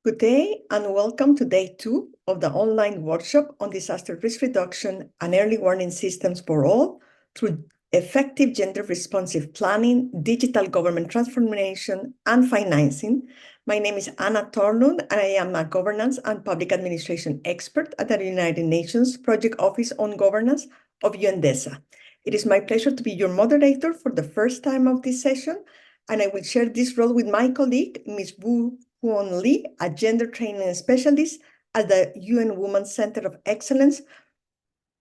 Good day and welcome to day 2 of the online workshop on disaster risk reduction and early warning systems for all through effective gender responsive planning, digital government transformation, and financing. My name is Anna Torlund and I am a governance and public administration expert at the United Nations Project Office on Governance of UNDESA. It is my pleasure to be your moderator for the first time of this session, and I will share this role with my colleague, Ms. Woo Kwon Lee, a gender training specialist at the UN Women's Center of Excellence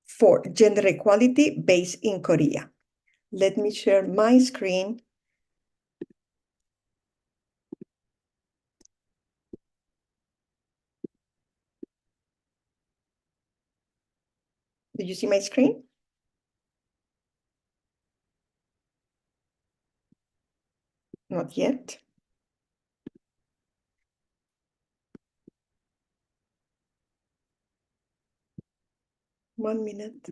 for Gender Equality based in Korea. Let me share my screen. Do you see my screen? Not yet. One minute.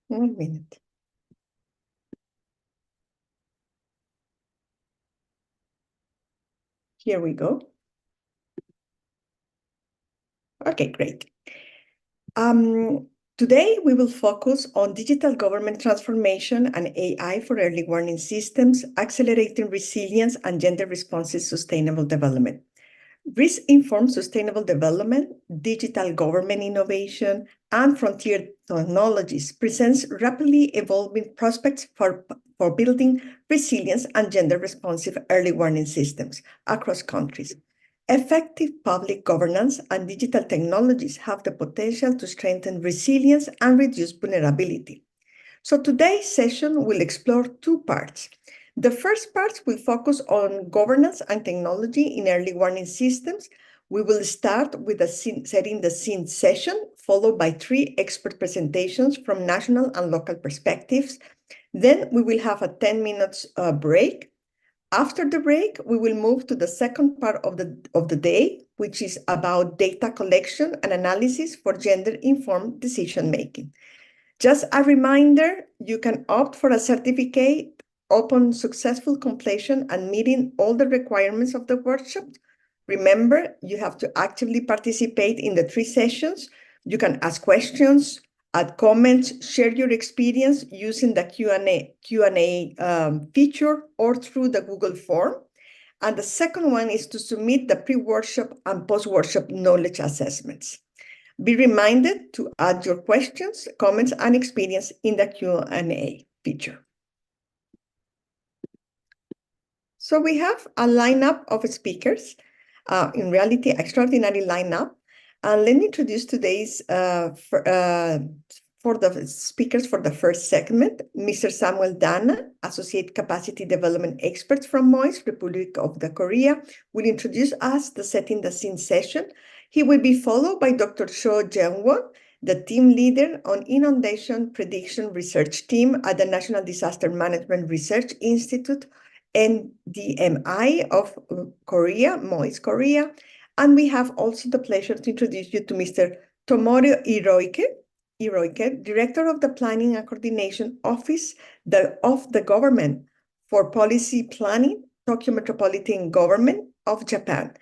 One minute. Here we go. Okay, great. Today, we will focus on digital government transformation and AI for early warning systems, accelerating resilience and gender-responsive sustainable development. Risk-informed sustainable development, digital government innovation, and frontier technologies presents rapidly evolving prospects for building resilience and gender-responsive early warning systems across countries. Effective public governance and digital technologies have the potential to strengthen resilience and reduce vulnerability. So today's session will explore two parts. The first part will focus on governance and technology in early warning systems. We will start with a setting the scene session, followed by 3 expert presentations from national and local perspectives. Then we will have a 10 minutes break. After the break, we will move to the second part of the day, which is about data collection and analysis for gender-informed decision-making. Just a reminder, you can opt for a certificate upon successful completion and meeting all the requirements of the workshop. Remember, you have to actively participate in the 3 sessions. You can ask questions, add comments, share your experience using the Q&A feature or through the Google form. And the second one is to submit the pre-workshop and post-workshop knowledge assessments. Be reminded to add your questions, comments, and experience in the Q&A feature. So we have a lineup of speakers, in reality, extraordinary lineup. And let me introduce today's for the speakers for the first segment, Mr. Samuel Dana, Associate Capacity Development Expert from MOIS, Republic of the Korea, will introduce us the Setting the Scene session. He will be followed by Dr. Cho Jeong-won, the team leader on Inundation Prediction Research Team at the National Disaster Management Research Institute, NDMI of Korea, MOIS Korea. And we have also the pleasure to introduce you to Mr. Tomorio Iroike, Director of the Planning and Coordination Office of the Government for Policy Planning, Tokyo Metropolitan Government of Japan.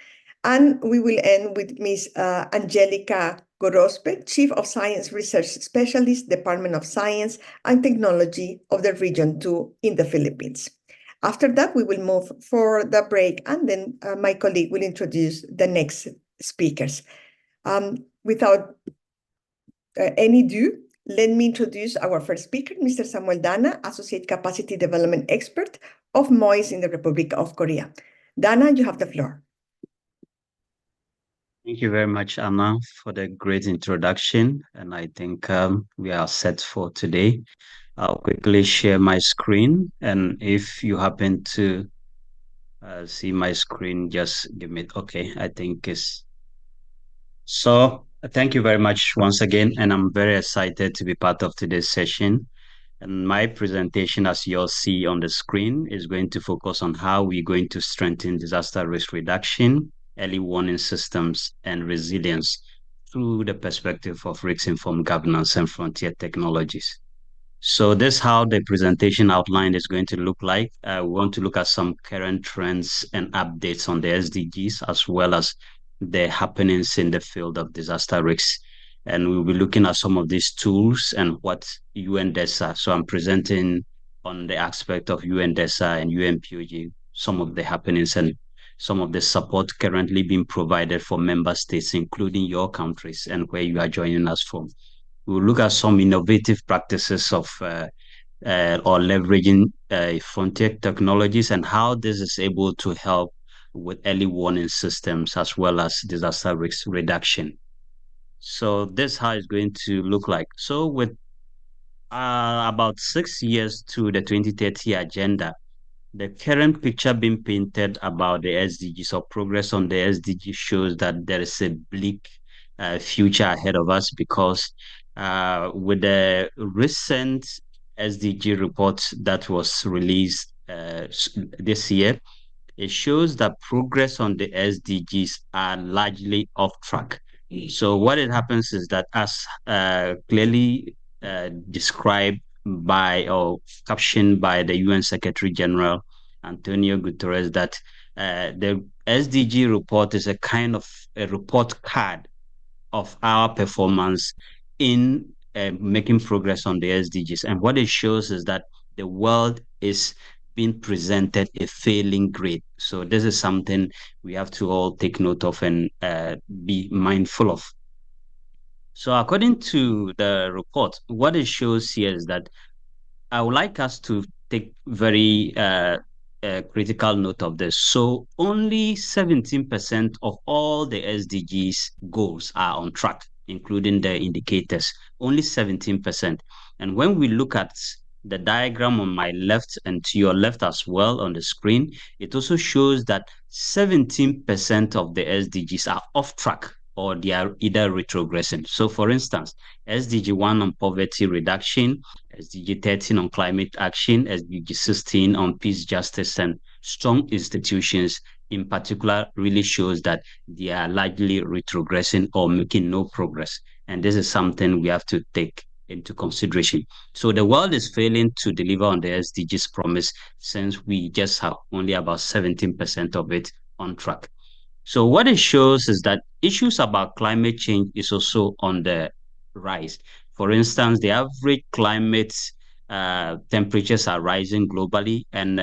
And we will end with Ms. Angelica Gorospe, Chief of Science Research Specialist, Department of Science and Technology of the Region 2 in the Philippines. After that, we will move for the break, and then my colleague will introduce the next speakers. Without any ado, let me introduce our first speaker, Mr. Samuel Dana, Associate Capacity Development Expert of MOIS in the Republic of Korea. Dana, you have the floor. Thank you very much, Anna, for the great introduction. And I think we are set for today. I'll quickly share my screen. And if you happen to see my screen, just give me, okay, I think it's... So thank you very much once again. And I'm very excited to be part of today's session. And my presentation, as you'll see on the screen, is going to focus on how we're going to strengthen disaster risk reduction, early warning systems, and resilience through the perspective of risk-informed governance and frontier technologies. So this is how the presentation outline is going to look like. We want to look at some current trends and updates on the SDGs, as well as the happenings in the field of disaster risks. And we'll be looking at some of these tools and what UNDESA. So I'm presenting on the aspect of UNDESA and UNPOG, some of the happenings and some of the support currently being provided for member states, including your countries and where you are joining us from. We'll look at some innovative practices of or leveraging frontier technologies and how this is able to help with early warning systems as well as disaster risk reduction. So this is how it's going to look like. So with about 6 years to the 2030 agenda, the current picture being painted about the SDGs or progress on the SDG shows that there is a bleak future ahead of us because with the recent SDG report that was released this year, it shows that progress on the SDGs are largely off track. So what it happens is that as clearly described by or captioned by the UN Secretary General Antonio Guterres, that the SDG report is a kind of a report card of our performance in making progress on the SDGs. And what it shows is that the world is being presented a failing grade. So this is something we have to all take note of and be mindful of. So according to the report, what it shows here is that I would like us to take very critical note of this. So only 17% of all the SDGs goals are on track, including the indicators, only 17%. And when we look at the diagram on my left and to your left as well on the screen, it also shows that 17% of the SDGs are off track or they are either retrogressing. So for instance, SDG 1 on poverty reduction, SDG 13 on climate action, SDG 16 on peace, justice, and strong institutions in particular really shows that they are largely retrogressing or making no progress. And this is something we have to take into consideration. So the world is failing to deliver on the SDGs promise since we just have only about 17% of it on track. So what it shows is that issues about climate change is also on the rise. For instance, the average climate temperatures are rising globally, and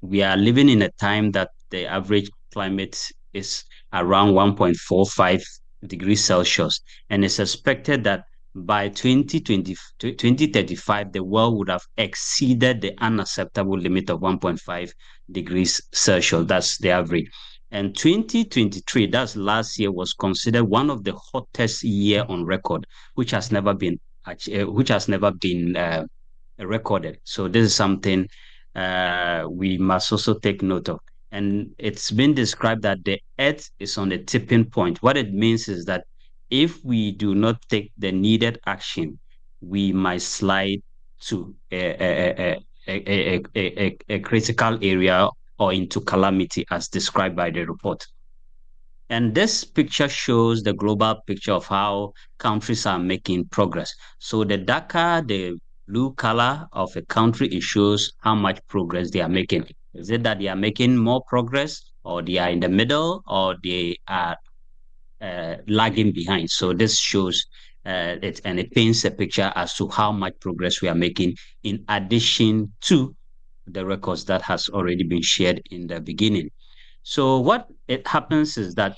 we are living in a time that the average climate is around 1.45 degrees Celsius, and it's expected that by 2035, the world would have exceeded the unacceptable limit of 1.5 degrees Celsius. That's the average. And 2023, that's last year, was considered one of the hottest year on record, which has never been recorded. So this is something we must also take note of. And it's been described that the Earth is on a tipping point. What it means is that if we do not take the needed action, we might slide to a critical area or into calamity as described by the report. And this picture shows the global picture of how countries are making progress. So the darker the blue color of a country, it shows how much progress they are making. Is it that they are making more progress, or they are in the middle, or they are lagging behind? So this shows it, and it paints a picture as to how much progress we are making in addition to the records that has already been shared in the beginning. So what it happens is that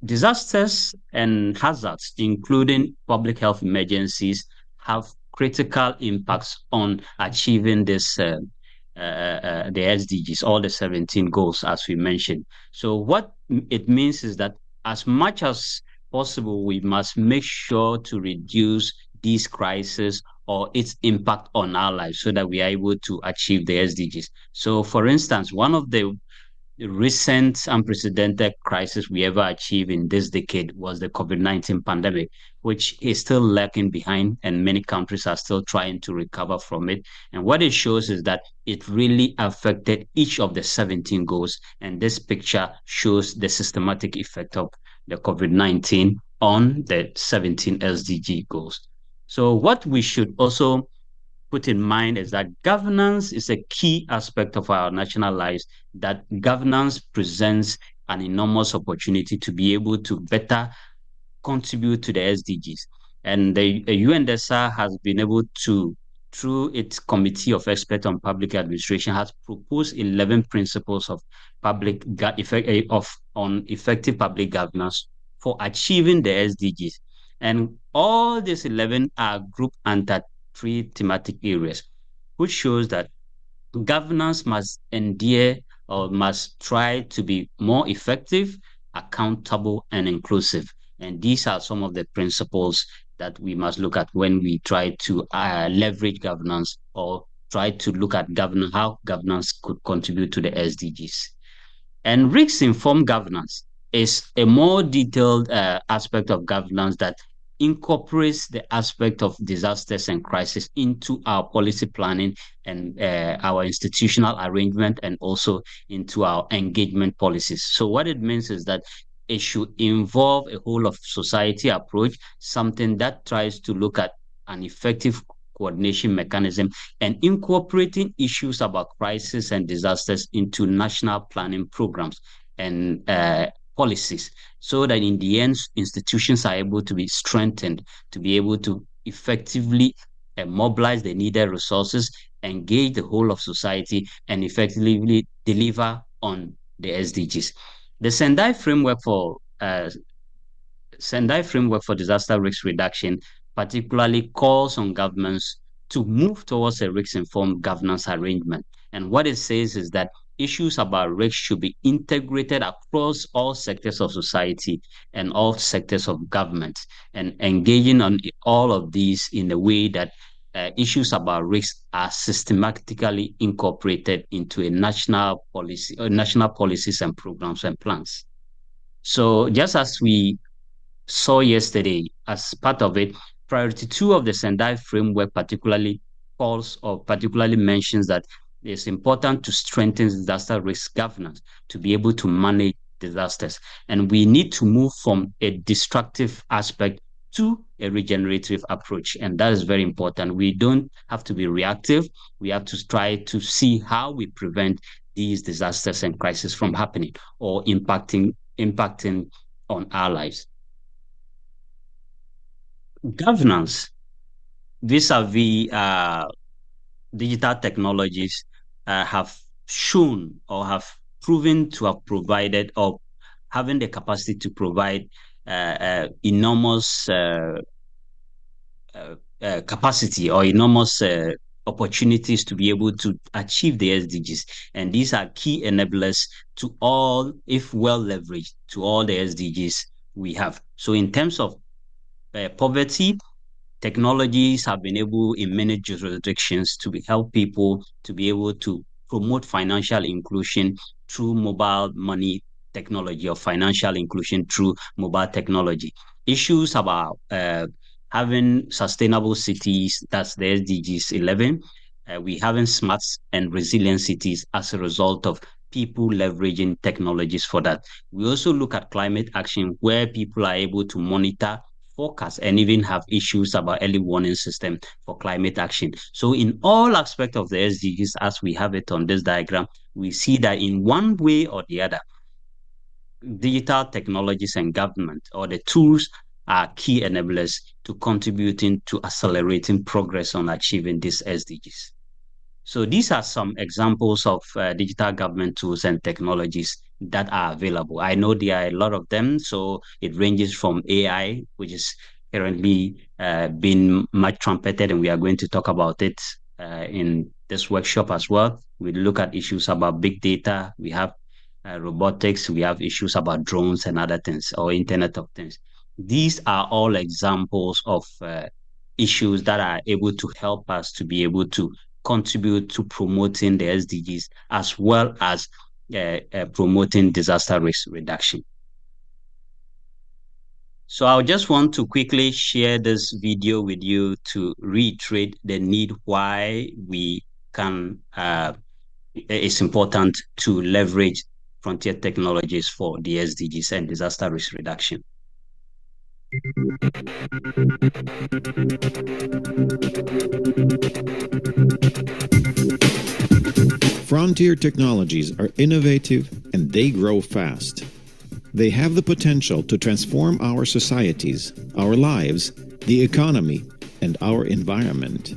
disasters and hazards, including public health emergencies, have critical impacts on achieving this the SDGs, all the 17 goals, as we mentioned. So what it means is that as much as possible, we must make sure to reduce these crises or its impact on our lives so that we are able to achieve the SDGs. So for instance, one of the the recent unprecedented crisis we ever achieved in this decade was the COVID-19 pandemic, which is still lacking behind, and many countries are still trying to recover from it. And what it shows is that it really affected each of the 17 goals. And this picture shows the systematic effect of the COVID-19 on the 17 SDG goals. So, what we should also put in mind is that governance is a key aspect of our national lives, that governance presents an enormous opportunity to be able to better contribute to the SDGs. And the UNDESA has been able to, through its Committee of Experts on Public Administration, has proposed 11 principles of on effective public governance for achieving the SDGs. And all these 11 are grouped under three thematic areas, which shows that governance must endear or must try to be more effective, accountable, and inclusive. And these are some of the principles that we must look at when we try to leverage governance or try to look at governance, how governance could contribute to the SDGs. And risk-informed governance is a more detailed aspect of governance that incorporates the aspect of disasters and crisis into our policy planning and our institutional arrangement, and also into our engagement policies. So what it means is that it should involve a whole of society approach, something that tries to look at an effective coordination mechanism and incorporating issues about crisis and disasters into national planning programs and policies, so that in the end, institutions are able to be strengthened to be able to effectively mobilize the needed resources, engage the whole of society, and effectively deliver on the SDGs. The Sendai framework for disaster risk reduction particularly calls on governments to move towards a risk-informed governance arrangement. And what it says is that issues about risk should be integrated across all sectors of society and all sectors of government, and engaging on all of these in a way that issues about risk are systematically incorporated into a national policy, national policies and programs and plans. So just as we saw yesterday, as part of it, priority two of the Sendai framework particularly calls or particularly mentions that it's important to strengthen disaster risk governance to be able to manage disasters. And we need to move from a destructive aspect to a regenerative approach. And that is very important. We don't have to be reactive. We have to try to see how we prevent these disasters and crises from happening or impacting on our lives. Governance vis-a-vis digital technologies have shown or have proven to have provided or having the capacity to provide enormous capacity or enormous opportunities to be able to achieve the SDGs. And these are key enablers to all, if well leveraged, to all the SDGs we have. So in terms of poverty, technologies have been able in many jurisdictions to help people to be able to promote financial inclusion through mobile money technology, or financial inclusion through mobile technology. Issues about having sustainable cities, that's the SDGs 11. We having smart and resilient cities as a result of people leveraging technologies for that. We also look at climate action, where people are able to monitor, forecast, and even have issues about early warning system for climate action. So in all aspects of the SDGs, as we have it on this diagram, we see that in one way or the other, digital technologies and government, or the tools, are key enablers to contributing to accelerating progress on achieving these SDGs. So these are some examples of digital government tools and technologies that are available. I know there are a lot of them. So it ranges from AI, which is currently being much trumpeted, and we are going to talk about it in this workshop as well. We look at issues about big data. We have robotics. We have issues about drones and other things, or Internet of Things. These are all examples of issues that are able to help us to be able to contribute to promoting the SDGs, as well as promoting disaster risk reduction. So I just want to quickly share this video with you to reiterate the need why we can it's important to leverage frontier technologies for the SDGs and disaster risk reduction. Frontier technologies are innovative and they grow fast. They have the potential to transform our societies, our lives, the economy, and our environment.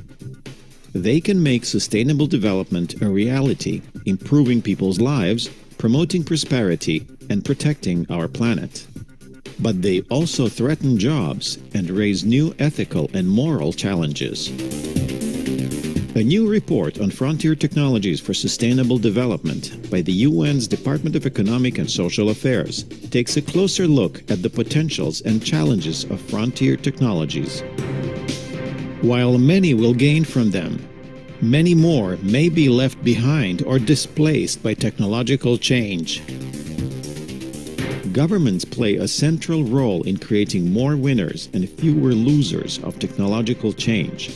They can make sustainable development a reality, improving people's lives, promoting prosperity, and protecting our planet. But they also threaten jobs and raise new ethical and moral challenges. A new report on frontier technologies for sustainable development by the UN's Department of Economic and Social Affairs takes a closer look at the potentials and challenges of frontier technologies. While many will gain from them, many more may be left behind or displaced by technological change. Governments play a central role in creating more winners and fewer losers of technological change.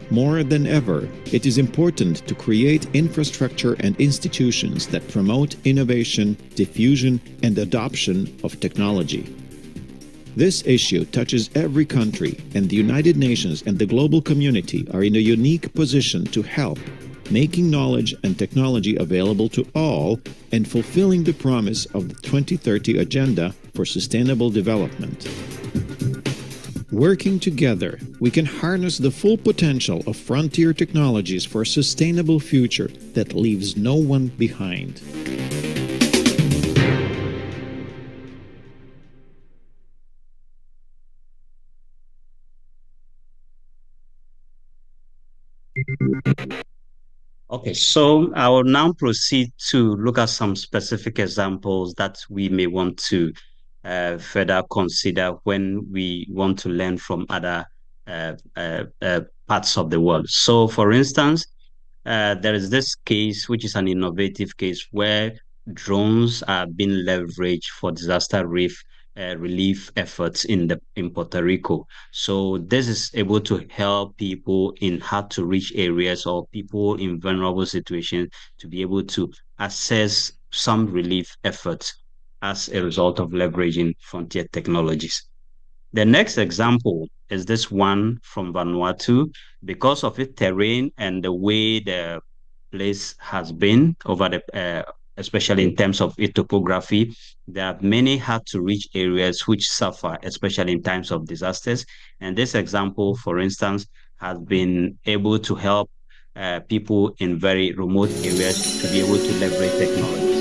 More than ever, it is important to create infrastructure and institutions that promote innovation, diffusion, and adoption of technology. This issue touches every country, and the United Nations and the global community are in a unique position to help, making knowledge and technology available to all and fulfilling the promise of the 2030 Agenda for Sustainable Development. Working together, we can harness the full potential of frontier technologies for a sustainable future that leaves no one behind. Okay, so I will now proceed to look at some specific examples that we may want to further consider when we want to learn from other parts of the world. So, for instance, there is this case, which is an innovative case, where drones are being leveraged for disaster relief efforts in Puerto Rico. So this is able to help people in hard to reach areas or people in vulnerable situations to be able to access some relief efforts as a result of leveraging frontier technologies. The next example is this one from Vanuatu. Because of its terrain and the way the place has been over especially in terms of its topography, there are many hard to reach areas which suffer, especially in times of disasters. And this example, for instance, has been able to help people in very remote areas to be able to leverage technologies.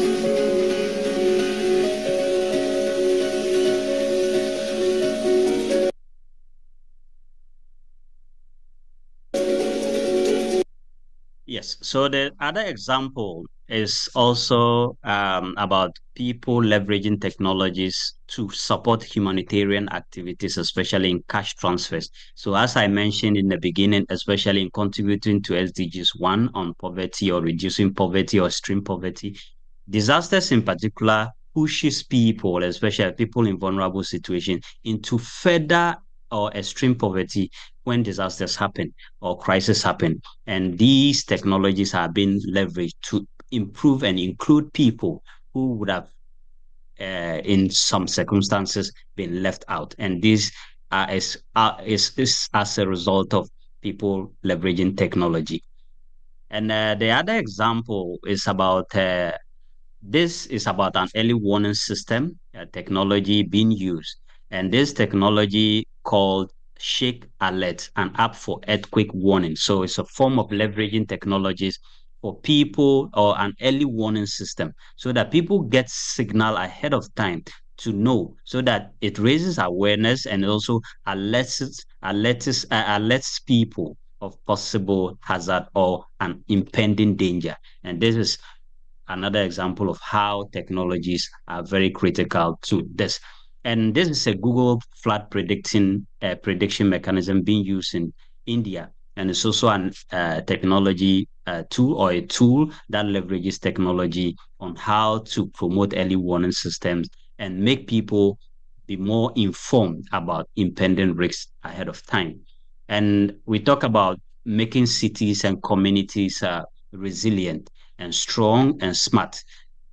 Yes. So the other example is also about people leveraging technologies to support humanitarian activities, especially in cash transfers. So as I mentioned in the beginning, especially in contributing to SDGs 1 on poverty or reducing poverty or extreme poverty, disasters in particular pushes people, especially people in vulnerable situations, into further or extreme poverty when disasters happen or crises happen. And these technologies are being leveraged to improve and include people who would have, in some circumstances, been left out. And this is as a result of people leveraging technology. And the other example is about this is about an early warning system technology being used. And this technology called Shake Alert, an app for earthquake warning. So it's a form of leveraging technologies for people or an early warning system so that people get signal ahead of time to know so that it raises awareness and also alerts people of possible hazard or an impending danger. And this is another example of how technologies are very critical to this. And this is a Google flood prediction mechanism being used in India. and it's also an technology tool or a tool that leverages technology on how to promote early warning systems and make people be more informed about impending risks ahead of time. And we talk about making cities and communities resilient and strong and smart.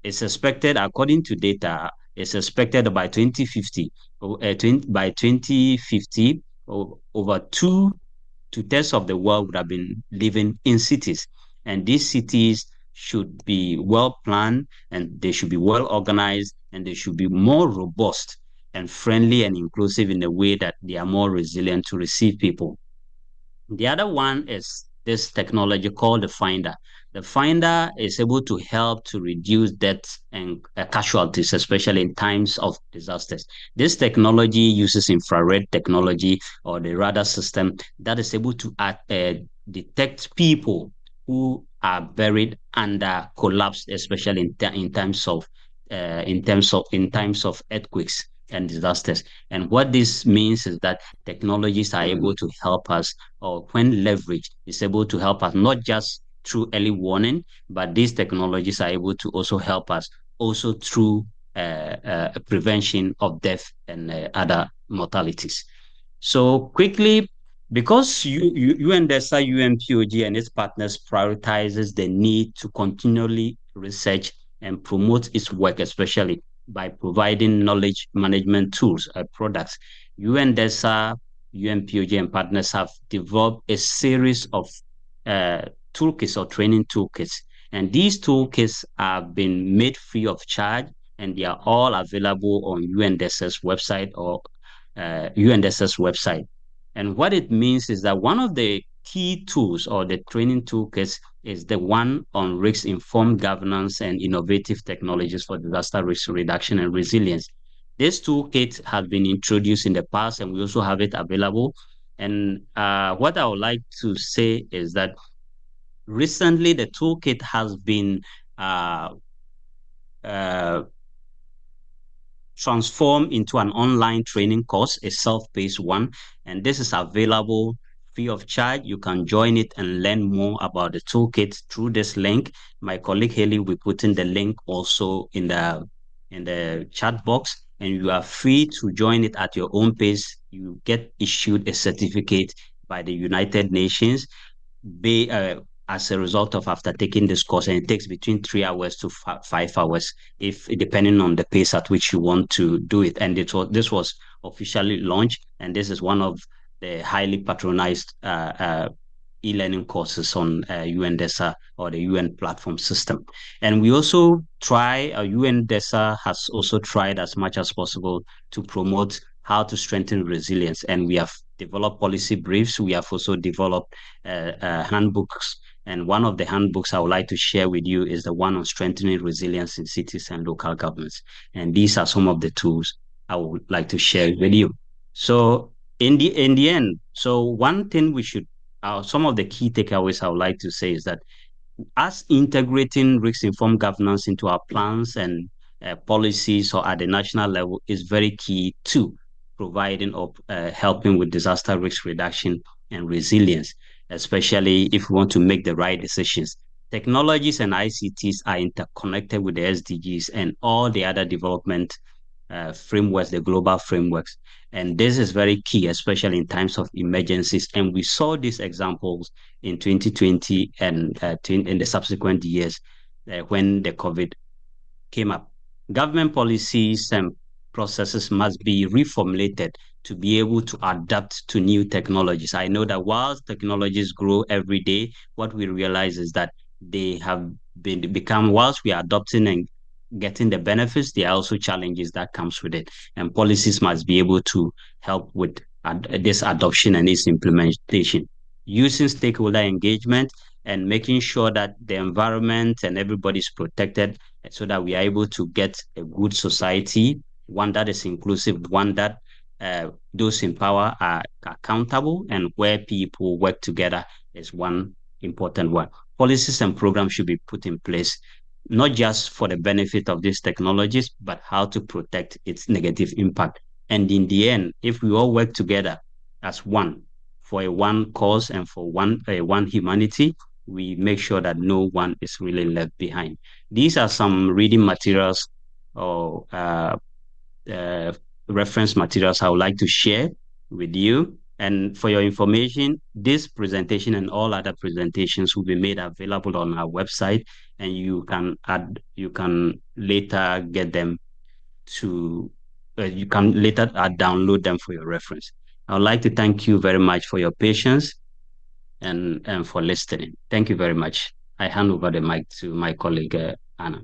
It's expected, according to data, it's expected by 2050, by 2050, over 2/3 of the world would have been living in cities. And these cities should be well planned, and they should be well organized, and they should be more robust and friendly and inclusive in a way that they are more resilient to receive people. The other one is this technology called the Finder. The Finder is able to help to reduce deaths and casualties, especially in times of disasters. This technology uses infrared technology or the radar system that is able to detect people who are buried under collapse, especially in times of earthquakes and disasters. And what this means is that technologies are able to help us, or when leveraged, is able to help us not just through early warning, but these technologies are able to also help us also through prevention of death and other mortalities. So quickly, because UNDESA, UNPOG, and its partners prioritizes the need to continually research and promote its work, especially by providing knowledge management tools and products. UNDESA, UNPOG, and partners have developed a series of uh, toolkits or training toolkits. And these toolkits have been made free of charge, and they are all available on UNDESA's website or UNDSS website. And what it means is that one of the key tools or the training toolkits is the one on risk-informed governance and innovative technologies for disaster risk reduction and resilience. This toolkit has been introduced in the past, and we also have it available. And what I would like to say is that recently the toolkit has been uh, uh, transform into an online training course, a self-paced one. And this is available free of charge. You can join it and learn more about the toolkit through this link. My colleague Haley will be putting the link also in the chat box. And you are free to join it at your own pace. You get issued a certificate by the United Nations be as a result of after taking this course, and it takes between 3 hours to 5 hours, if depending on the pace at which you want to do it. And this was officially launched, and this is one of the highly patronized e-learning courses on UNDESA or the UN platform system. And we also try, UNDESA has also tried as much as possible to promote how to strengthen resilience. And we have developed policy briefs. We have also developed handbooks. And one of the handbooks I would like to share with you is the one on strengthening resilience in cities and local governments. And these are some of the tools I would like to share with you. So in the end, so one thing we should some of the key takeaways I would like to say is that us integrating risk-informed governance into our plans and policies or at the national level is very key to providing or helping with disaster risk reduction and resilience, especially if we want to make the right decisions. Technologies and ICTs are interconnected with the SDGs and all the other development frameworks, the global frameworks. And this is very key, especially in times of emergencies. And we saw these examples in 2020 and in the subsequent years when the COVID came up. Government policies and processes must be reformulated to be able to adapt to new technologies. I know that while technologies grow every day, what we realize is that they have become, whilst we are adopting and getting the benefits, there are also challenges that comes with it. And policies must be able to help with this adoption and its implementation. Using stakeholder engagement and making sure that the environment and everybody is protected so that we are able to get a good society, one that is inclusive, one that those in power are accountable, and where people work together is one important one. Policies and programs should be put in place, not just for the benefit of these technologies, but how to protect its negative impact. And in the end, if we all work together as one for a one cause and for one humanity. We make sure that no one is really left behind. These are some reading materials or uh, reference materials I would like to share with you. And for your information, this presentation and all other presentations will be made available on our website, and you can later get them to, you can later download them for your reference. I would like to thank you very much for your patience and for listening. Thank you very much. I hand over the mic to my colleague, Anna.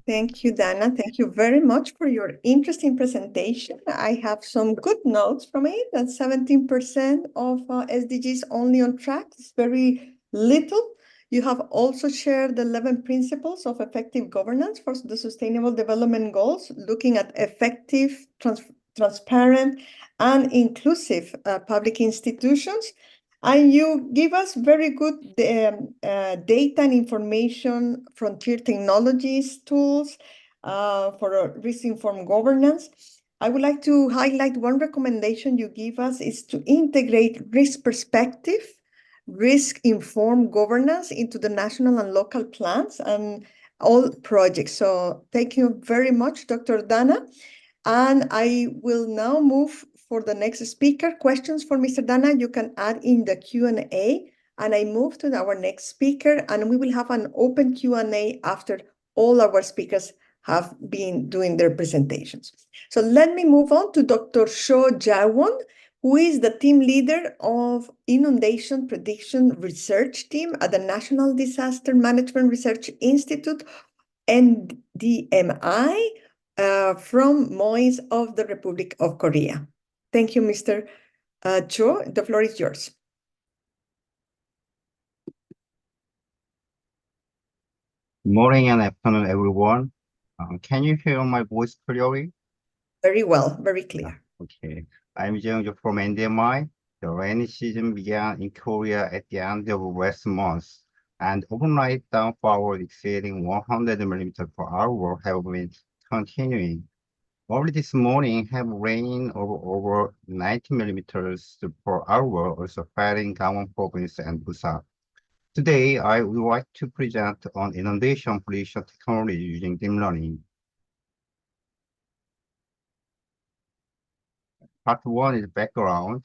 Thank you, Dana. Thank you very much for your interesting presentation. I have some good notes from it, that 17% of SDGs only on track is very little. You have also shared the 11 principles of effective governance for the Sustainable Development Goals, looking at effective, transparent, and inclusive public institutions. And you give us very good data and information, frontier technologies, tools for risk-informed governance. I would like to highlight one recommendation you give us is to integrate risk perspective, risk-informed governance into the national and local plans and all projects. So thank you very much, Dr. Dana. And I will now move for the next speaker. Questions for Mr. Dana, you can add in the Q&A. And I move to our next speaker, and we will have an open Q&A after all our speakers have been doing their presentations. So let me move on to Dr. Sho Jawon, who is the team leader of Inundation Prediction Research Team at the National Disaster Management Research Institute, NDMI, from MOIS of the Republic of Korea. Thank you, Mr. Cho. The floor is yours. Good morning and afternoon, everyone. Can you hear my voice clearly? Very well, very clear. Okay. I'm Jeong from NDMI. The rainy season began in Korea at the end of last month, and overnight downpour exceeding 100 millimeters per hour have been continuing. Early this morning, heavy rain of over 90 millimeters per hour also fell in Gangwon Province and Busan. Today, I would like to present on inundation prediction technology using deep learning. Part 1 is background.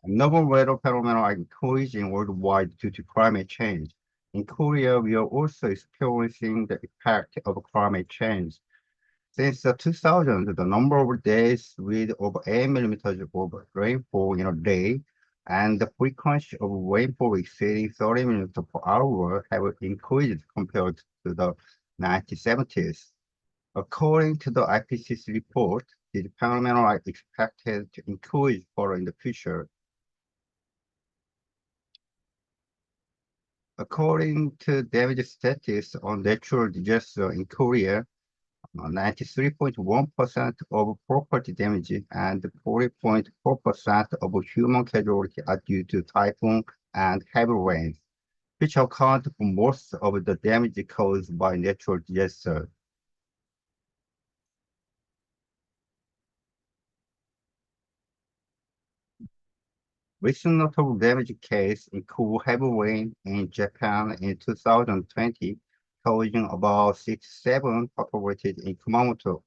Novel weather phenomena are increasing worldwide due to climate change. In Korea, we are also experiencing the effect of climate change. Since 2000, the number of days with over 8 millimeters of rainfall in a day and the frequency of rainfall exceeding 30 millimeters per hour have increased compared to the 1970s. According to the IPCC report, these phenomena are expected to increase further in the future. According to damage statistics on natural disaster in Korea, 93.1% of property damage and 40.4% of human casualty are due to typhoon and heavy rain, which account for most of the damage caused by natural disaster. Recent notable damage case include heavy rain in Japan in 2020, causing about 67 fatalities in Kumamoto.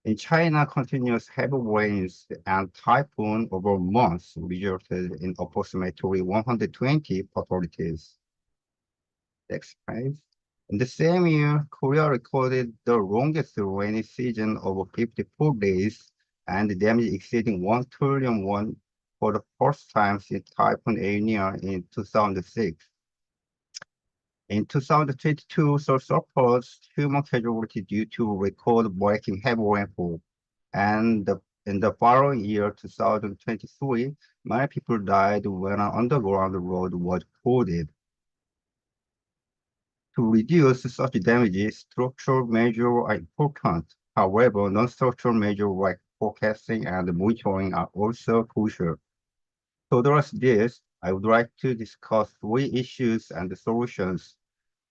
In China, continuous heavy rains and typhoon over months resulted in approximately 120 fatalities. Next page. In the same year, Korea recorded the longest rainy season of 54 days and damage exceeding 1 trillion won for the first time since Typhoon Aeneas in 2006. In 2022, saw surpassed human casualty due to record-breaking heavy rainfall. And in the following year, 2023, many people died when an underground road was flooded. To reduce such damages, structural measures are important. However, non-structural measures like forecasting and monitoring are also crucial. To address this, I would like to discuss 3 issues and solutions.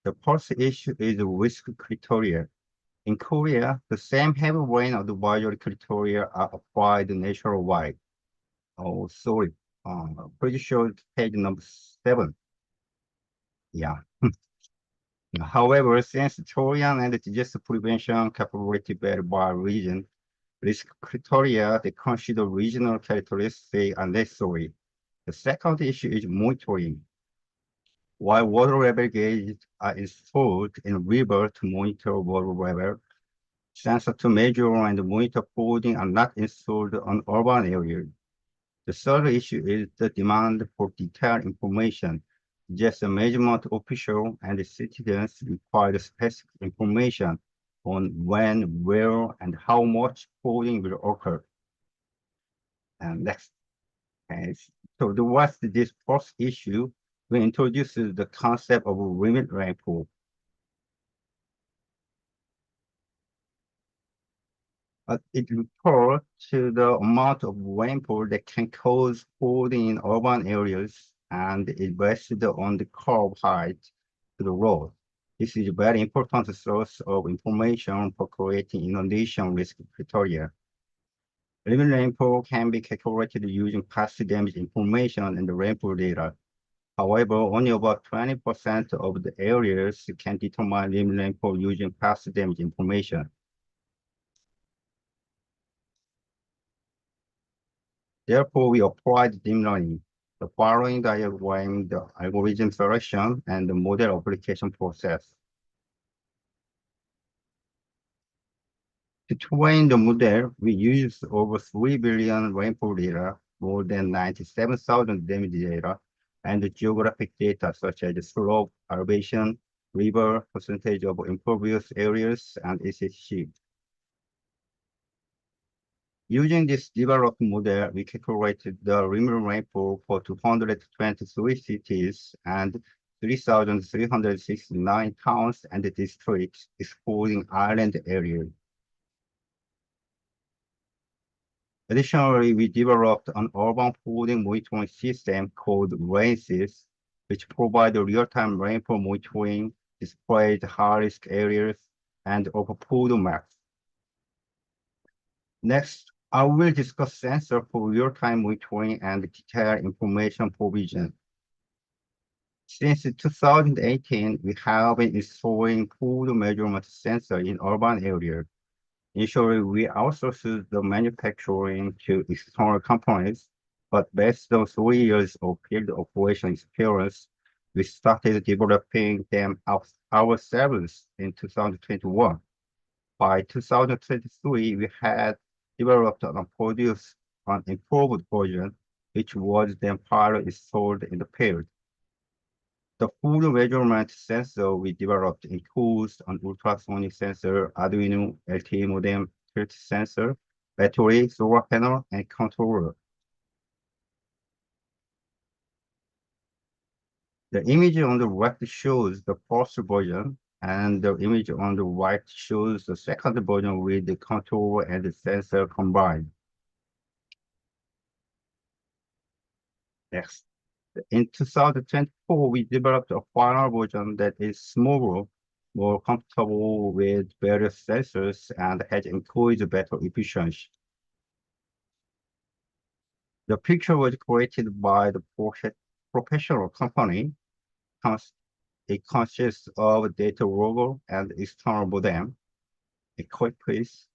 The first issue is the risk criteria. In Korea, the same heavy rain advisory criteria are applied nationwide. Oh, sorry. Pretty sure it's page number 7. Yeah. However, since Torian and disaster prevention capability vary by region, risk criteria that consider regional characteristics are necessary. The second issue is monitoring. While water level gauges are installed in river to monitor water level, sensors to measure and monitor flooding are not installed on urban areas. The third issue is the demand for detailed information. Just a measurement official and the citizens require specific information on when, where, and how much flooding will occur. And next page. So what's this first issue? We introduced the concept of limit rainfall. It refers to the amount of rainfall that can cause flooding in urban areas, and it based on the curb height to the road. This is a very important source of information for creating inundation risk criteria. Limit rainfall can be calculated using past damage information and the rainfall data. However, only about 20% of the areas can determine limit rainfall using past damage information. Therefore, we applied deep learning. The following diagram, the algorithm selection, and the model application process. To train the model, we used over 3 billion rainfall data, more than 97,000 damage data, and the geographic data such as slope, elevation, river, percentage of impervious areas, and SSC. Using this developed model, we calculated the limit rainfall for 223 cities and 3,369 towns and districts, excluding island areas. Additionally, we developed an urban flooding monitoring system called RAINSys, which provides real-time rainfall monitoring, displays high-risk areas, and overflow maps. Next, I will discuss sensor for real-time monitoring and detailed information provision. Since 2018, we have been installing flood measurement sensor in urban areas. Initially, we outsourced the manufacturing to external companies, but based on 3 years of field operation experience, we started developing them ourselves in 2021. By 2023, we had developed and produced an improved version, which was then finally installed in the field. The full measurement sensor we developed includes an ultrasonic sensor, Arduino LTE modem, tilt sensor, battery, solar panel, and controller. The image on the left shows the first version, and the image on the right shows the second version with the controller and the sensor combined. Next. In 2024, we developed a final version that is smaller, more comfortable with various sensors, and has increased better efficiency. The picture was created by the professional company. It consists of a data logger and external modem. A quick please.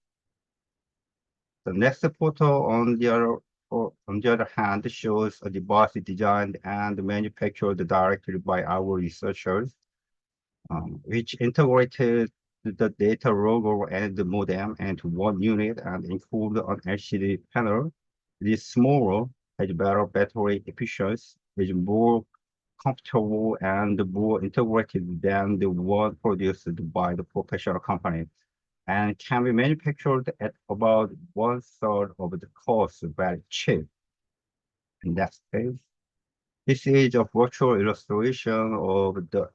The next photo on the other hand shows a device designed and manufactured directly by our researchers, which integrated the data logger and the modem into one unit and include an LCD panel. It is smaller, has better battery efficiency, is more comfortable and more integrated than the one produced by the professional company, and can be manufactured at about 1/3 of the cost, very cheap. In that case, this is a virtual illustration of the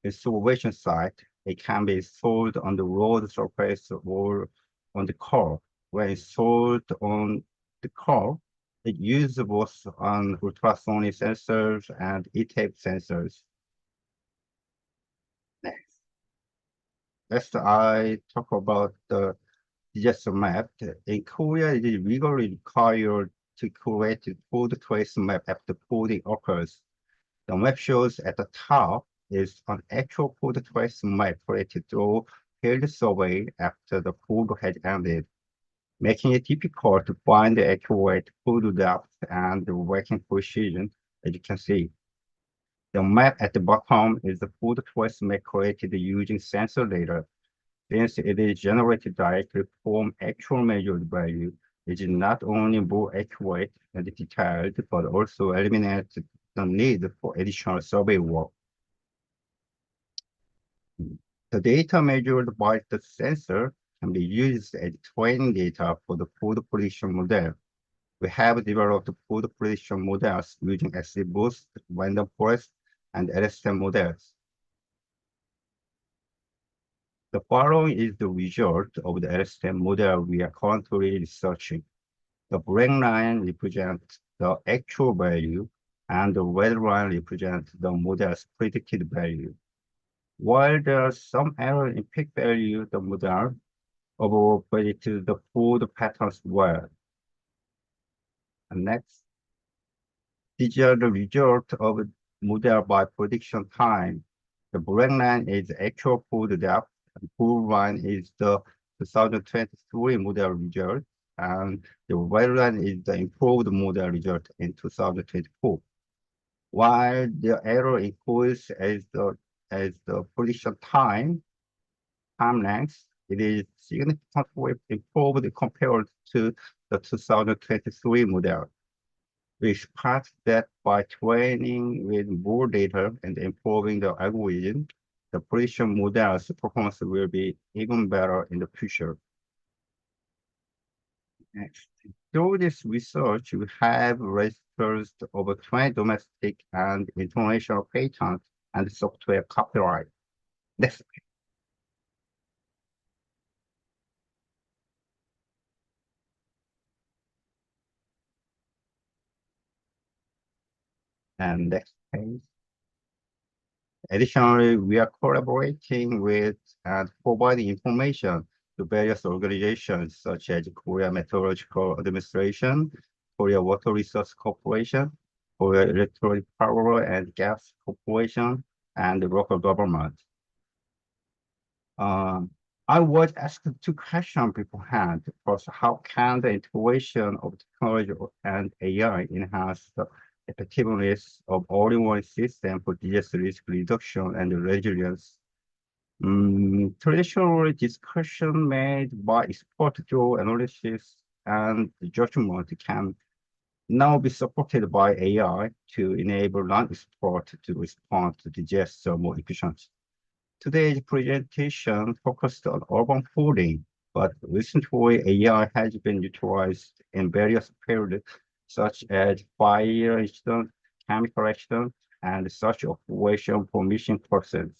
installation site. It can be installed on the road surface or on the car. When installed on the car, it uses both an ultrasonic sensors and e-tape sensors. Next. Next, I talk about the disaster map. In Korea, it is legally required to create the food trace map after fooding occurs. The map shows at the top is an actual food trace map created through field survey after the food had ended, making it difficult to find the accurate food depth and the working precision, as you can see. The map at the bottom is the food trace map created using sensor data. Since it is generated directly from actual measured value, it is not only more accurate and detailed, but also eliminates the need for additional survey work. The data measured by the sensor can be used as training data for the food prediction model. We have developed food prediction models using XGBoost, random forest, and LSTM models. The following is the result of the LSTM model we are currently researching. The black line represents the actual value, and the red line represents the model's predicted value. While there is some error in peak value, the model overall predicted the food patterns well. And next, these are the result of model by prediction time. The black line is actual food depth, and blue line is the 2023 model result, and the red line is the improved model result in 2024. While the error increases as the prediction time length, it is significantly improved compared to the 2023 model. We expect that by training with more data and improving the algorithm, the prediction model's performance will be even better in the future. Next. Through this research, we have registered over 20 domestic and international patents and software copyright. Next. And next page. Additionally, we are collaborating with and providing information to various organizations such as Korea Meteorological Administration, Korea Water Resource Corporation, Korea Electric Power and Gas Corporation, and the local government. I was asked two questions beforehand. First, how can the integration of technology and AI enhance the effectiveness of all-in-one system for disaster risk reduction and resilience? Traditional discussion made by expert through analysis and judgment can now be supported by AI to enable non-expert to respond to disaster more efficiently. Today's presentation focused on urban flooding, but recently AI has been utilized in various fields such as fire incident, chemical accident, and search operation for mission persons.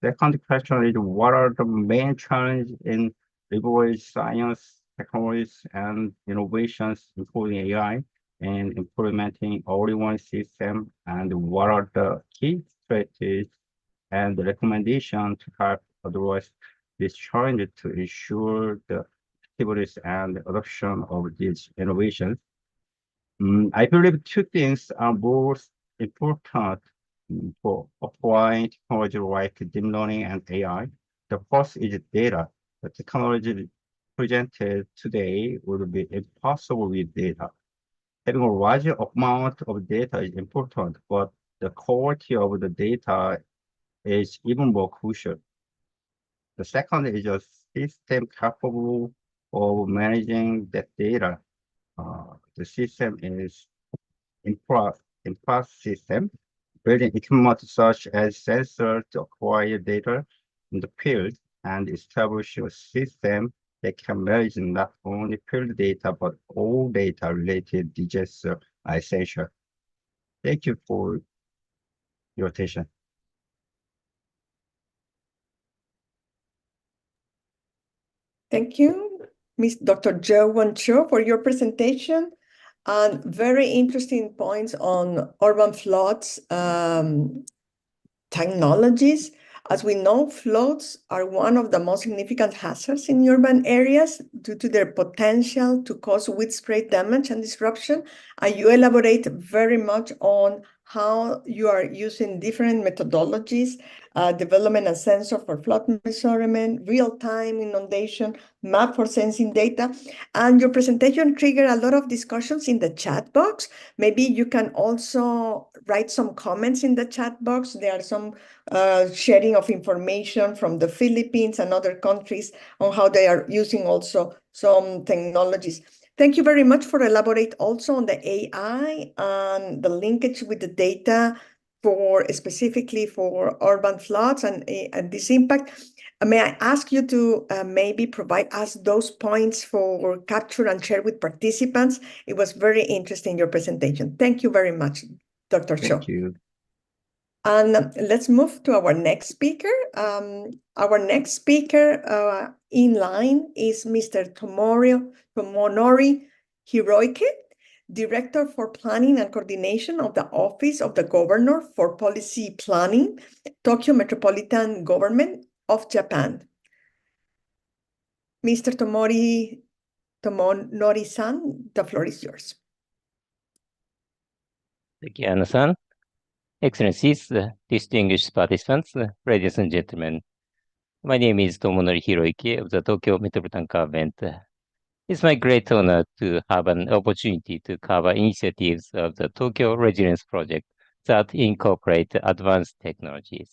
Second question is, what are the main challenges in leverage science, technologies, and innovations, including AI, and implementing all-in-one system, and what are the key strategies and the recommendation to help address this challenge to ensure the effectiveness and adoption of these innovations? I believe two things are most important for applying technology like deep learning and AI. The first is data. The technology presented today would be impossible with data. Having a large amount of data is important, but the quality of the data is even more crucial. The second is a system capable of managing that data. The system is infra system, building equipment such as sensors to acquire data in the field and establish a system that can manage not only field data, but all data related to disaster are essential. Thank you for your attention. Thank you, Ms. Dr. Jo-Won Cho, for your presentation and very interesting points on urban floods technologies. As we know, floods are one of the most significant hazards in urban areas due to their potential to cause widespread damage and disruption. And you elaborate very much on how you are using different methodologies, development and sensor for flood measurement, real-time inundation, map for sensing data. And your presentation triggered a lot of discussions in the chat box. Maybe you can also write some comments in the chat box. There are some sharing of information from the Philippines and other countries on how they are using also some technologies. Thank you very much for elaborate also on the AI and the linkage with the data for specifically for urban floods and this impact. May I ask you to maybe provide us those points for capture and share with participants? It was very interesting, your presentation. Thank you very much, Dr. Shaw. Thank you. And let's move to our next speaker. Our next speaker in line is Mr. Tomonori Hiroike, Director for Planning and Coordination of the Office of the Governor for Policy Planning, Tokyo Metropolitan Government of Japan. Mr. Tomonori-san, the floor is yours. Thank you, Anna-san. Excellencies, distinguished participants, ladies and gentlemen. My name is Tomonori Hiroiki of the Tokyo Metropolitan Government. It's my great honor to have an opportunity to cover initiatives of the Tokyo Resilience Project that incorporate advanced technologies.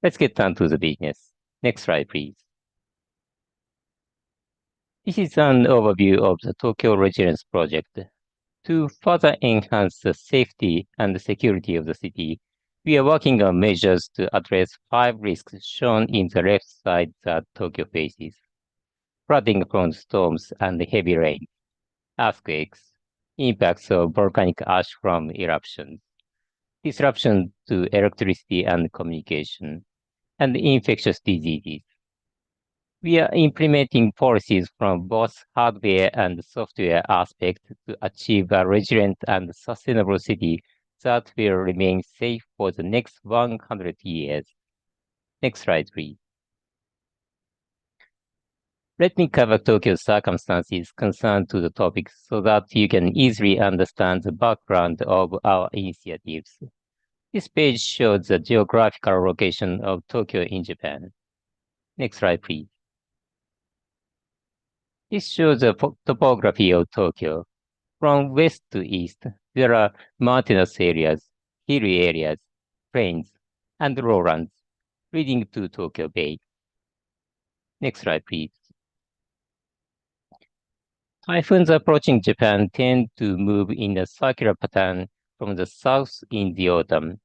Let's get down to the business. Next slide, please. This is an overview of the Tokyo Resilience Project. To further enhance the safety and the security of the city, we are working on measures to address 5 risks shown in the left side that Tokyo faces: flooding from storms and heavy rain, earthquakes, impacts of volcanic ash from eruptions, disruption to electricity and communication, and infectious diseases. We are implementing policies from both hardware and software aspects to achieve a resilient and sustainable city that will remain safe for the next 100 years. Next slide, please. Let me cover Tokyo's circumstances concerned to the topic so that you can easily understand the background of our initiatives. This page shows the geographical location of Tokyo in Japan. Next slide, please. This shows the topography of Tokyo. From west to east, there are mountainous areas, hilly areas, plains, and lowlands, leading to Tokyo Bay. Next slide, please. Typhoons approaching Japan tend to move in a circular pattern from the south in the autumn,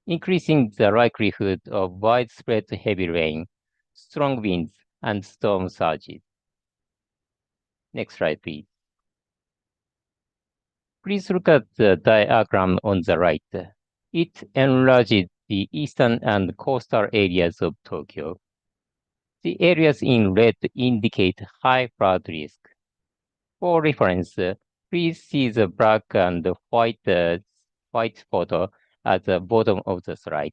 increasing the likelihood of widespread heavy rain, strong winds, and storm surges. Next slide, please. Please look at the diagram on the right. It enlarges the eastern and coastal areas of Tokyo. The areas in red indicate high flood risk. For reference, please see the black and white photo at the bottom of the slide.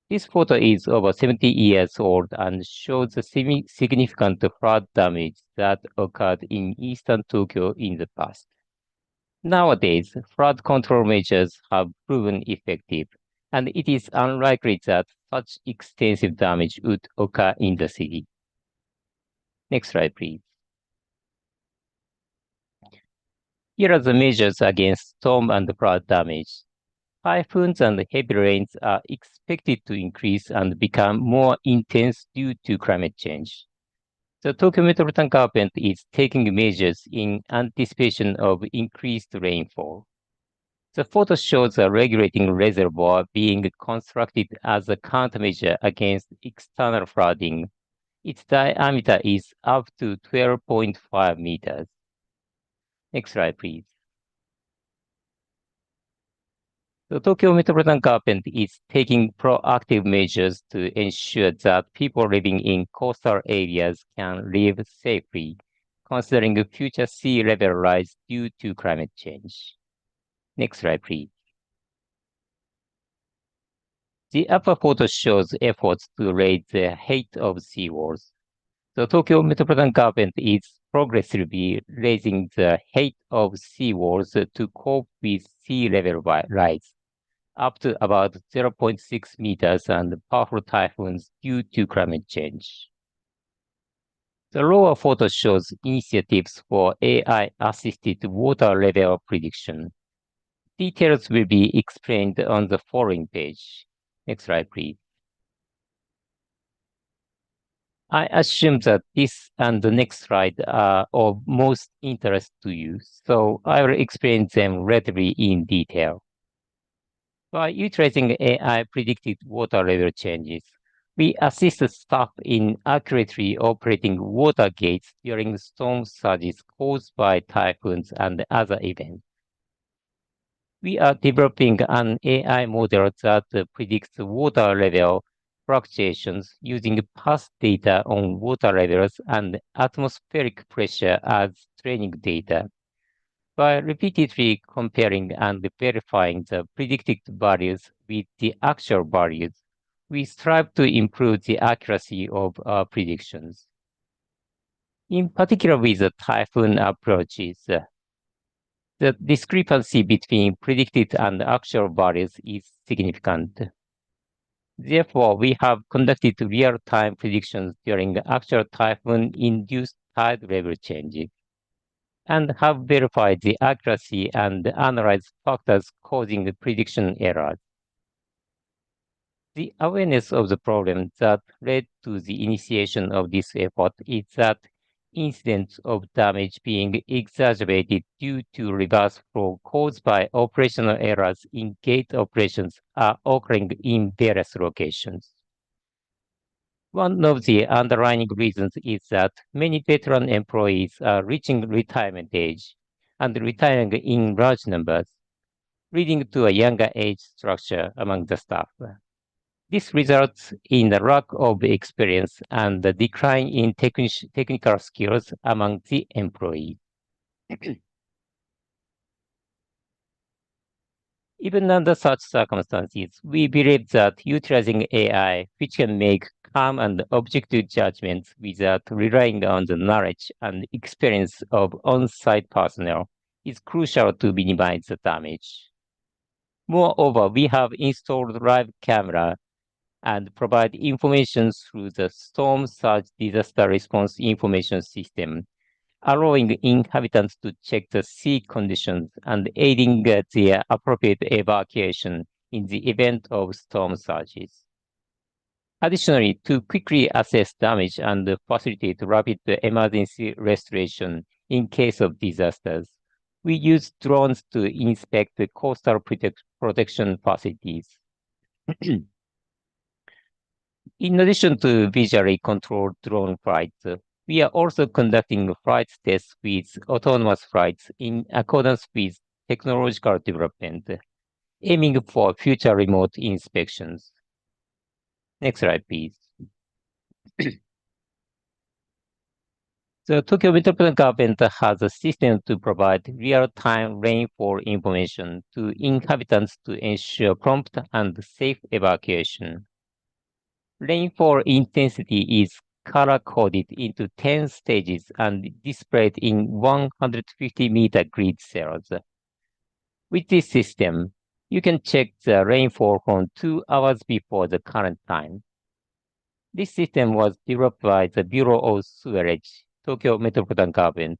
This photo is over 70 years old and shows the significant flood damage that occurred in eastern Tokyo in the past. Nowadays, flood control measures have proven effective, and it is unlikely that such extensive damage would occur in the city. Next slide, please. Here are the measures against storm and flood damage. Typhoons and heavy rains are expected to increase and become more intense due to climate change. The Tokyo Metropolitan Government is taking measures in anticipation of increased rainfall. The photo shows a regulating reservoir being constructed as a countermeasure against external flooding. Its diameter is up to 12.5 meters. Next slide, please. The Tokyo Metropolitan Government is taking proactive measures to ensure that people living in coastal areas can live safely, considering future sea level rise due to climate change. Next slide, please. The upper photo shows efforts to raise the height of seawalls. The Tokyo metropolitan government is progressively raising the height of seawalls to cope with sea level rise, up to about 0.6 meters and powerful typhoons due to climate change. The lower photo shows initiatives for AI-assisted water level prediction. Details will be explained on the following page. Next slide, please. I assume that this and the next slide are of most interest to you, so I will explain them relatively in detail. By utilizing AI predicted water level changes, we assist staff in accurately operating water gates during storm surges caused by typhoons and other events. We are developing an AI model that predicts water level fluctuations using past data on water levels and atmospheric pressure as training data. By repeatedly comparing and verifying the predicted values with the actual values, we strive to improve the accuracy of our predictions. In particular with the typhoon approaches, the discrepancy between predicted and actual values is significant. Therefore, we have conducted real-time predictions during actual typhoon-induced tide level changes and have verified the accuracy and analyzed factors causing the prediction errors. The awareness of the problem that led to the initiation of this effort is that incidents of damage being exacerbated due to reverse flow caused by operational errors in gate operations are occurring in various locations. One of the underlying reasons is that many veteran employees are reaching retirement age and retiring in large numbers, leading to a younger age structure among the staff. This results in a lack of experience and a decline in technical skills among the employees. Even under such circumstances, we believe that utilizing AI, which can make calm and objective judgments without relying on the knowledge and experience of on-site personnel, is crucial to minimize the damage. Moreover, we have installed live camera and provide information through the storm surge disaster response information system, allowing inhabitants to check the sea conditions and aiding their appropriate evacuation in the event of storm surges. Additionally, to quickly assess damage and facilitate rapid emergency restoration in case of disasters, we use drones to inspect the coastal protection facilities. In addition to visually controlled drone flights, we are also conducting flight tests with autonomous flights in accordance with technological development, aiming for future remote inspections. Next slide, please. The Tokyo Metropolitan Government has a system to provide real-time rainfall information to inhabitants to ensure prompt and safe evacuation. Rainfall intensity is color-coded into 10 stages and displayed in 150-meter grid cells. With this system, you can check the rainfall from 2 hours before the current time. This system was developed by the Bureau of Sewerage, Tokyo Metropolitan Government.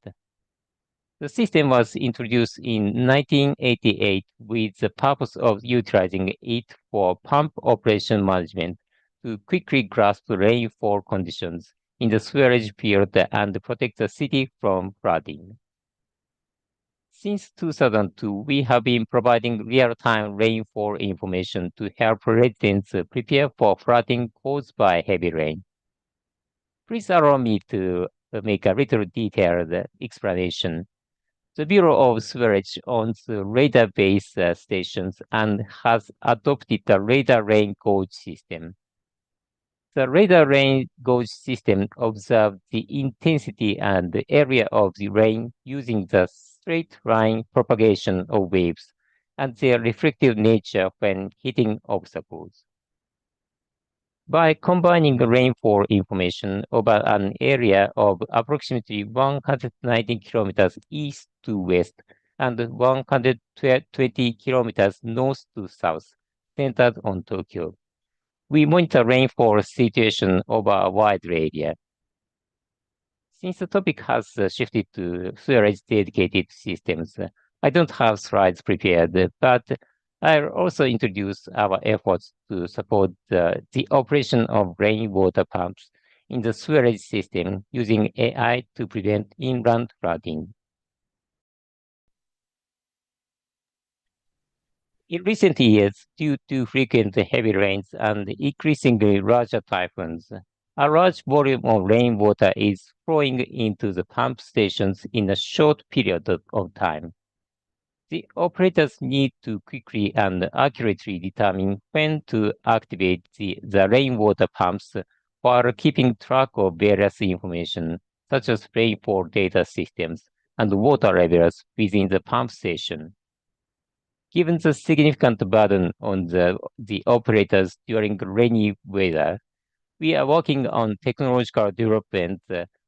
The system was introduced in 1988 with the purpose of utilizing it for pump operation management to quickly grasp rainfall conditions in the sewerage field and protect the city from flooding. Since 2002, we have been providing real-time rainfall information to help residents prepare for flooding caused by heavy rain. Please allow me to make a little detailed explanation. The Bureau of Sewerage owns radar-based stations and has adopted the radar rain gauge system. The radar rain gauge system observes the intensity and the area of the rain using the straight line propagation of waves and their reflective nature when hitting obstacles. By combining rainfall information over an area of approximately 190 kilometers east to west and 120 kilometers north to south, centered on Tokyo, we monitor rainfall situation over a wide area. Since the topic has shifted to sewerage dedicated systems, I don't have slides prepared, but I'll also introduce our efforts to support the operation of rainwater pumps in the sewerage system using AI to prevent inland flooding. In recent years, due to frequent heavy rains and increasingly larger typhoons, a large volume of rainwater is flowing into the pump stations in a short period of time. The operators need to quickly and accurately determine when to activate the rainwater pumps while keeping track of various information, such as rainfall data systems and water levels within the pump station. Given the significant burden on the operators during rainy weather, we are working on technological development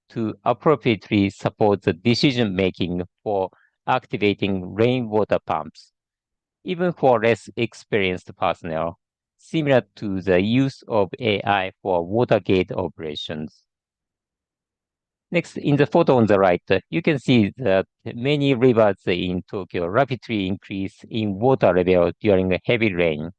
to appropriately support the decision-making for activating rainwater pumps, even for less experienced personnel, similar to the use of AI for water gate operations. Next, in the photo on the right, you can see that many rivers in Tokyo rapidly increase in water level during heavy rain.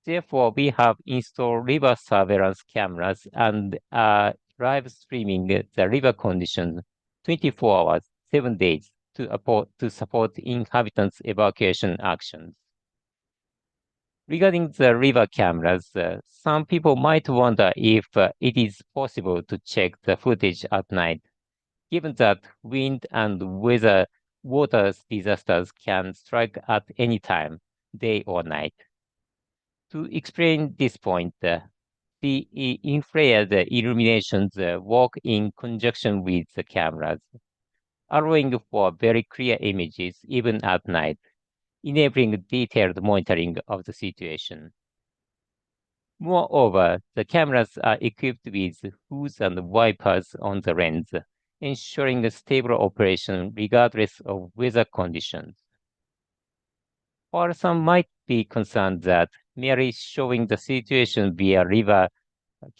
Therefore, we have installed river surveillance cameras and are live streaming the river conditions 24 hours, 7 days to support inhabitants' evacuation actions. Regarding the river cameras, some people might wonder if it is possible to check the footage at night, given that wind and water disasters can strike at any time, day or night. To explain this point, the infrared illuminations work in conjunction with the cameras, allowing for very clear images even at night, enabling detailed monitoring of the situation. Moreover, the cameras are equipped with hoods and wipers on the lens, ensuring a stable operation regardless of weather conditions. While some might be concerned that merely showing the situation via river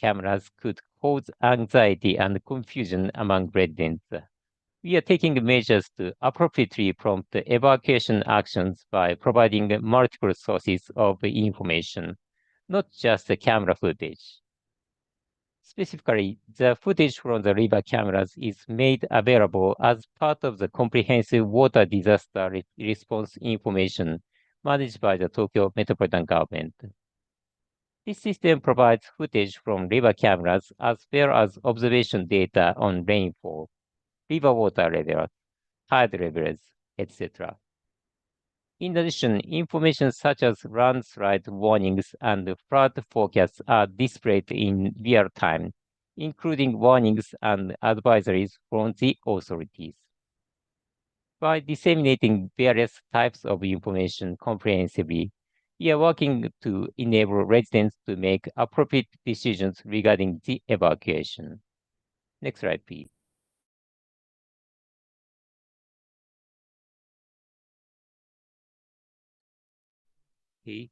cameras could cause anxiety and confusion among residents, we are taking measures to appropriately prompt the evacuation actions by providing multiple sources of information, not just the camera footage. Specifically, the footage from the river cameras is made available as part of the comprehensive water disaster response information managed by the Tokyo Metropolitan Government. This system provides footage from river cameras as well as observation data on rainfall, river water levels, tide levels, etc. In addition, information such as landslide warnings and flood forecasts are displayed in real time, including warnings and advisories from the authorities. By disseminating various types of information comprehensively, we are working to enable residents to make appropriate decisions regarding the evacuation. Next slide, please. Okay.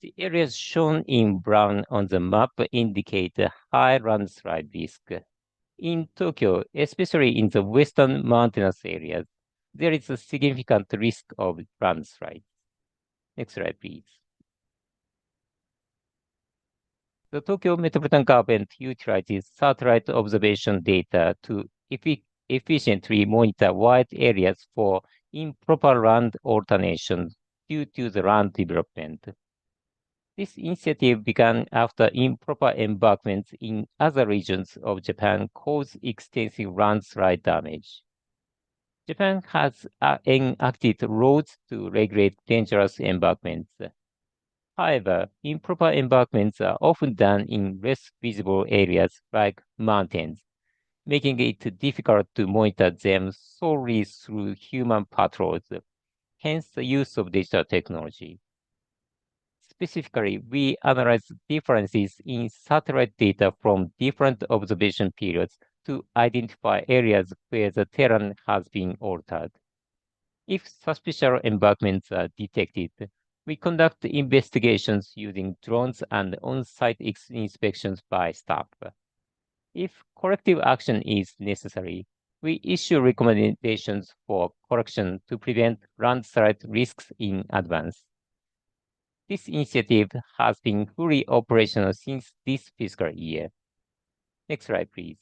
The areas shown in brown on the map indicate a high landslide risk. In Tokyo, especially in the western mountainous areas, there is a significant risk of landslides. Next slide, please. The Tokyo Metropolitan Government utilizes satellite observation data to efficiently monitor wide areas for improper land alternation due to the land development. This initiative began after improper embankments in other regions of Japan caused extensive landslide damage. Japan has enacted laws to regulate dangerous embankments. However, improper embankments are often done in less visible areas like mountains, making it difficult to monitor them solely through human patrols, hence the use of digital technology. Specifically, we analyzed differences in satellite data from different observation periods to identify areas where the terrain has been altered. If suspicious embankments are detected, we conduct investigations using drones and on-site inspections by staff. If corrective action is necessary, we issue recommendations for correction to prevent landslide risks in advance. This initiative has been fully operational since this fiscal year. Next slide, please.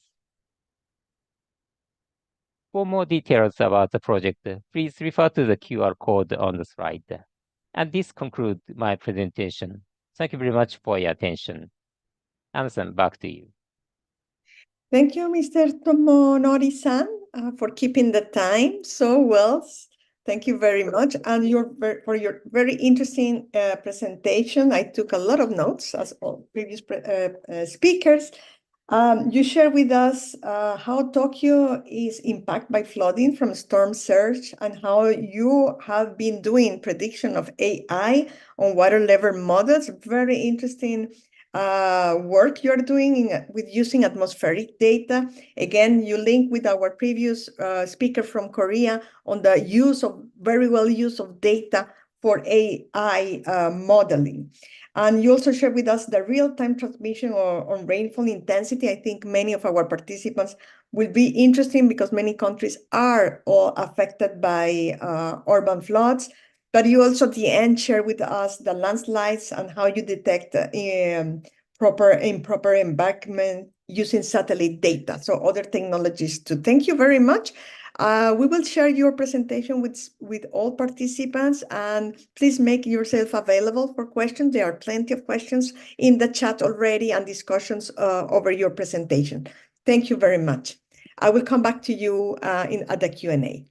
For more details about the project, please refer to the QR code on the slide. And this concludes my presentation. Thank you very much for your attention. Anderson, back to you. Thank you, Mr. Tomonori-san, for keeping the time so well. Thank you very much, and for your very interesting presentation. I took a lot of notes, as all previous speakers. You share with us how Tokyo is impacted by flooding from storm surge and how you have been doing prediction of AI on water level models. Very interesting work you're doing with using atmospheric data. Again, you link with our previous speaker from Korea on the very well use of data for AI modeling. And you also share with us the real-time transmission on rainfall intensity. I think many of our participants will be interesting because many countries are all affected by urban floods. But you also at the end share with us the landslides and how you detect improper embankment using satellite data. So other technologies too. Thank you very much. We will share your presentation with all participants, and please make yourself available for questions. There are plenty of questions in the chat already and discussions over your presentation. Thank you very much. I will come back to you at the Q&A.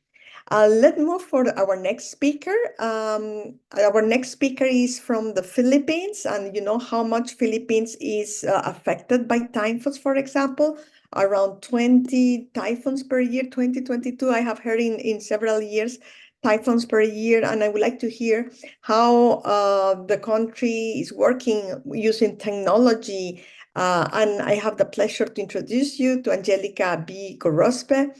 Let's move for our next speaker. Our next speaker is from the Philippines, and you know how much Philippines is affected by typhoons, for example. Around 20 typhoons per year, 2022. I have heard in several years, typhoons per year, and I would like to hear how the country is working using technology. And I have the pleasure to introduce you to Angelica B. Gorospe,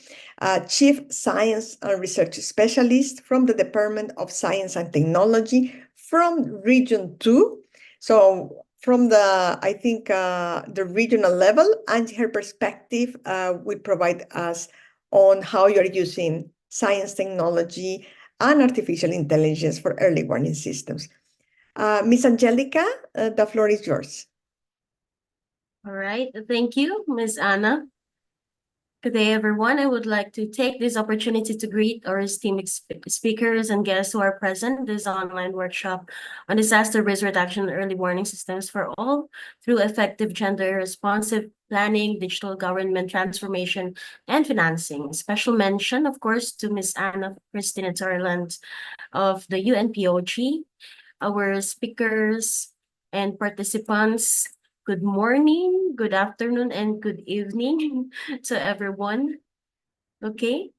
Chief Science and Research Specialist from the Department of Science and Technology from Region 2. So from the regional level, and her perspective will provide us on how you're using science, technology, and artificial intelligence for early warning systems. Ms. Angelica, the floor is yours. All right, thank you, Ms. Anna. Good day, everyone. I would like to take this opportunity to greet our esteemed speakers and guests who are present in this online workshop on disaster risk reduction and early warning systems for all through effective gender-responsive planning, digital government transformation, and financing. Special mention, of course, to Ms. Anna Christina Torland of the UNPOG, our speakers and participants. Good morning, good afternoon, and good evening to everyone. Okay.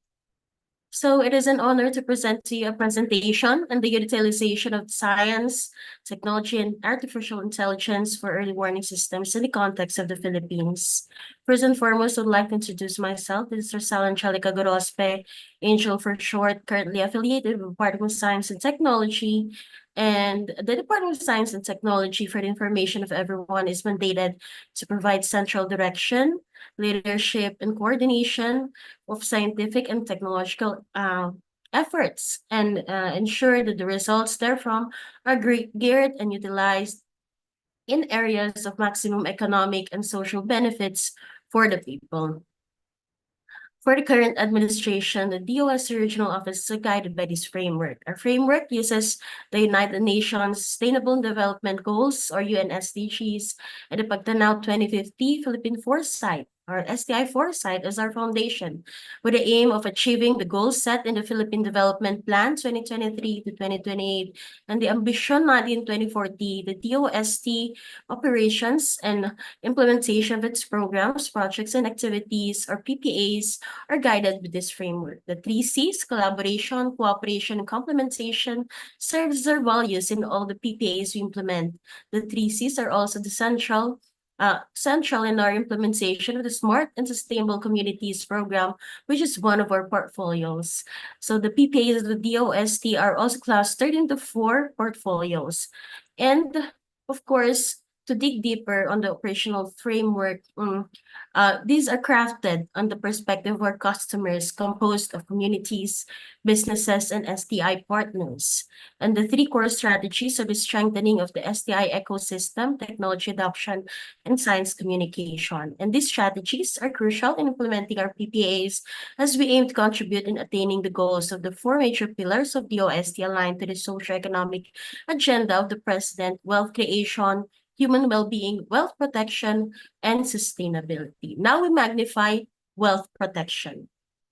So it is an honor to present to you a presentation on the utilization of science, technology, and artificial intelligence for early warning systems in the context of the Philippines. First and foremost, I would like to introduce myself. This is Rosal Angelica Gorospe, Angel for short, currently affiliated with the Department of Science and Technology. And the Department of Science and Technology, for the information of everyone, is mandated to provide central direction, leadership, and coordination of scientific and technological efforts, and ensure that the results therefrom are geared and utilized in areas of maximum economic and social benefits for the people. For the current administration, the DOS regional offices are guided by this framework. Our framework uses the United Nations Sustainable Development Goals, or UN SDGs, and the Pagtanaw 2050 Philippine Foresight our STI foresight as our foundation, with the aim of achieving the goals set in the Philippine Development Plan 2023 to 2028 and the Ambition Natin 2040, the DOST operations and implementation of its programs, projects, and activities, or PPAs, are guided with this framework. The three C's, collaboration, cooperation, and complementation, serves as our values in all the PPAs we implement. The three C's are also the central in our implementation of the Smart and Sustainable Communities program, which is one of our portfolios. So the PPAs of the DOST are also clustered into 4 portfolios. And of course, to dig deeper on the operational framework, these are crafted on the perspective of our customers, composed of communities, businesses, and STI partners. And the 3 core strategies are the strengthening of the STI ecosystem, technology adoption, and science communication. And these strategies are crucial in implementing our PPAs as we aim to contribute in attaining the goals of the 4 major pillars of the OST aligned to the socioeconomic agenda of the President: wealth creation, human well-being, wealth protection, and sustainability. Now we magnify wealth protection.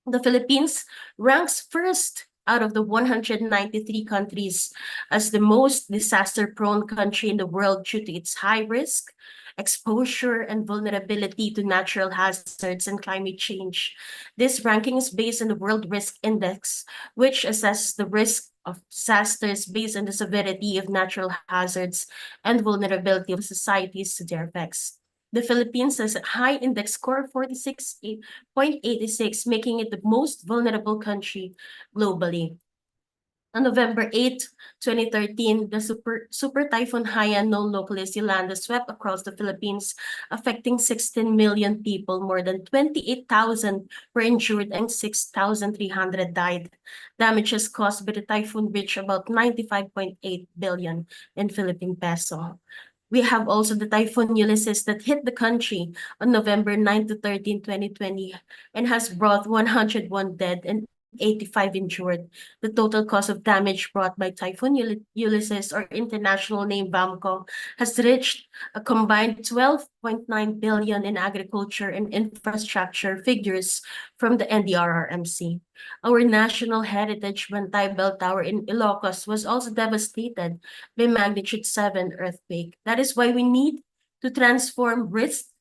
The Philippines ranks first out of the 193 countries as the most disaster-prone country in the world due to its high risk, exposure, and vulnerability to natural hazards and climate change. This ranking is based on the World Risk Index, which assesses the risk of disasters based on the severity of natural hazards and vulnerability of societies to their effects. The Philippines has a high index score of 46.86, making it the most vulnerable country globally. On November 8, 2013, the Super Typhoon Haiyan, known locally as Yolanda, swept across the Philippines, affecting 16 million people. More than 28,000 were injured and 6,300 died. Damages caused by the typhoon reached about 95.8 billion in Philippine peso. We have also the Typhoon Ulysses that hit the country on November 9 to 13, 2020, and has brought 101 dead and 85 injured. The total cost of damage brought by Typhoon Ulysses, or international name BAMCO, has reached a combined 12.9 billion in agriculture and infrastructure figures from the DRRM. Our national heritage Bantay Bell Tower in Ilocos was also devastated by magnitude 7 earthquake. That is why we need to transform risk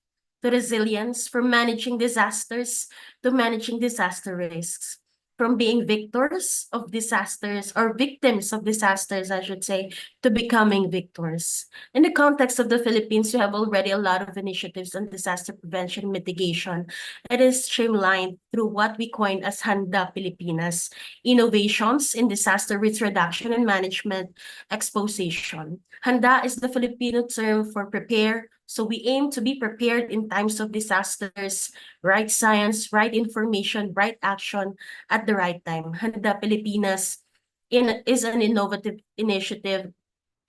to resilience, from managing disasters to managing disaster risks, from being victors of disasters, or victims of disasters, I should say, to becoming victors. In the context of the Philippines, we have already a lot of initiatives on disaster prevention and mitigation. It is streamlined through what we coined as Handa Pilipinas, innovations in disaster risk reduction and management exposition. Handa is the Filipino term for prepare, so we aim to be prepared in times of disasters, right science, right information, right action at the right time. Handa Pilipinas is an innovative initiative,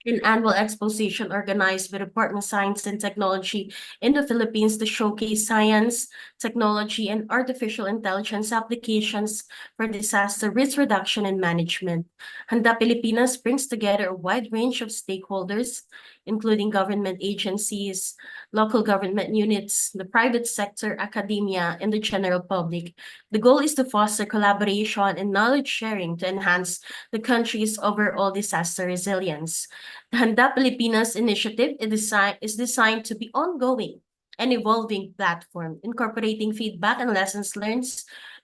an annual exposition organized by the Department of Science and Technology in the Philippines to showcase science, technology, and artificial intelligence applications for disaster risk reduction and management. Handa Pilipinas brings together a wide range of stakeholders, including government agencies, local government units, the private sector, academia, and the general public. The goal is to foster collaboration and knowledge sharing to enhance the country's overall disaster resilience. The Handa Pilipinas initiative is designed to be ongoing and evolving platform, incorporating feedback and lessons learned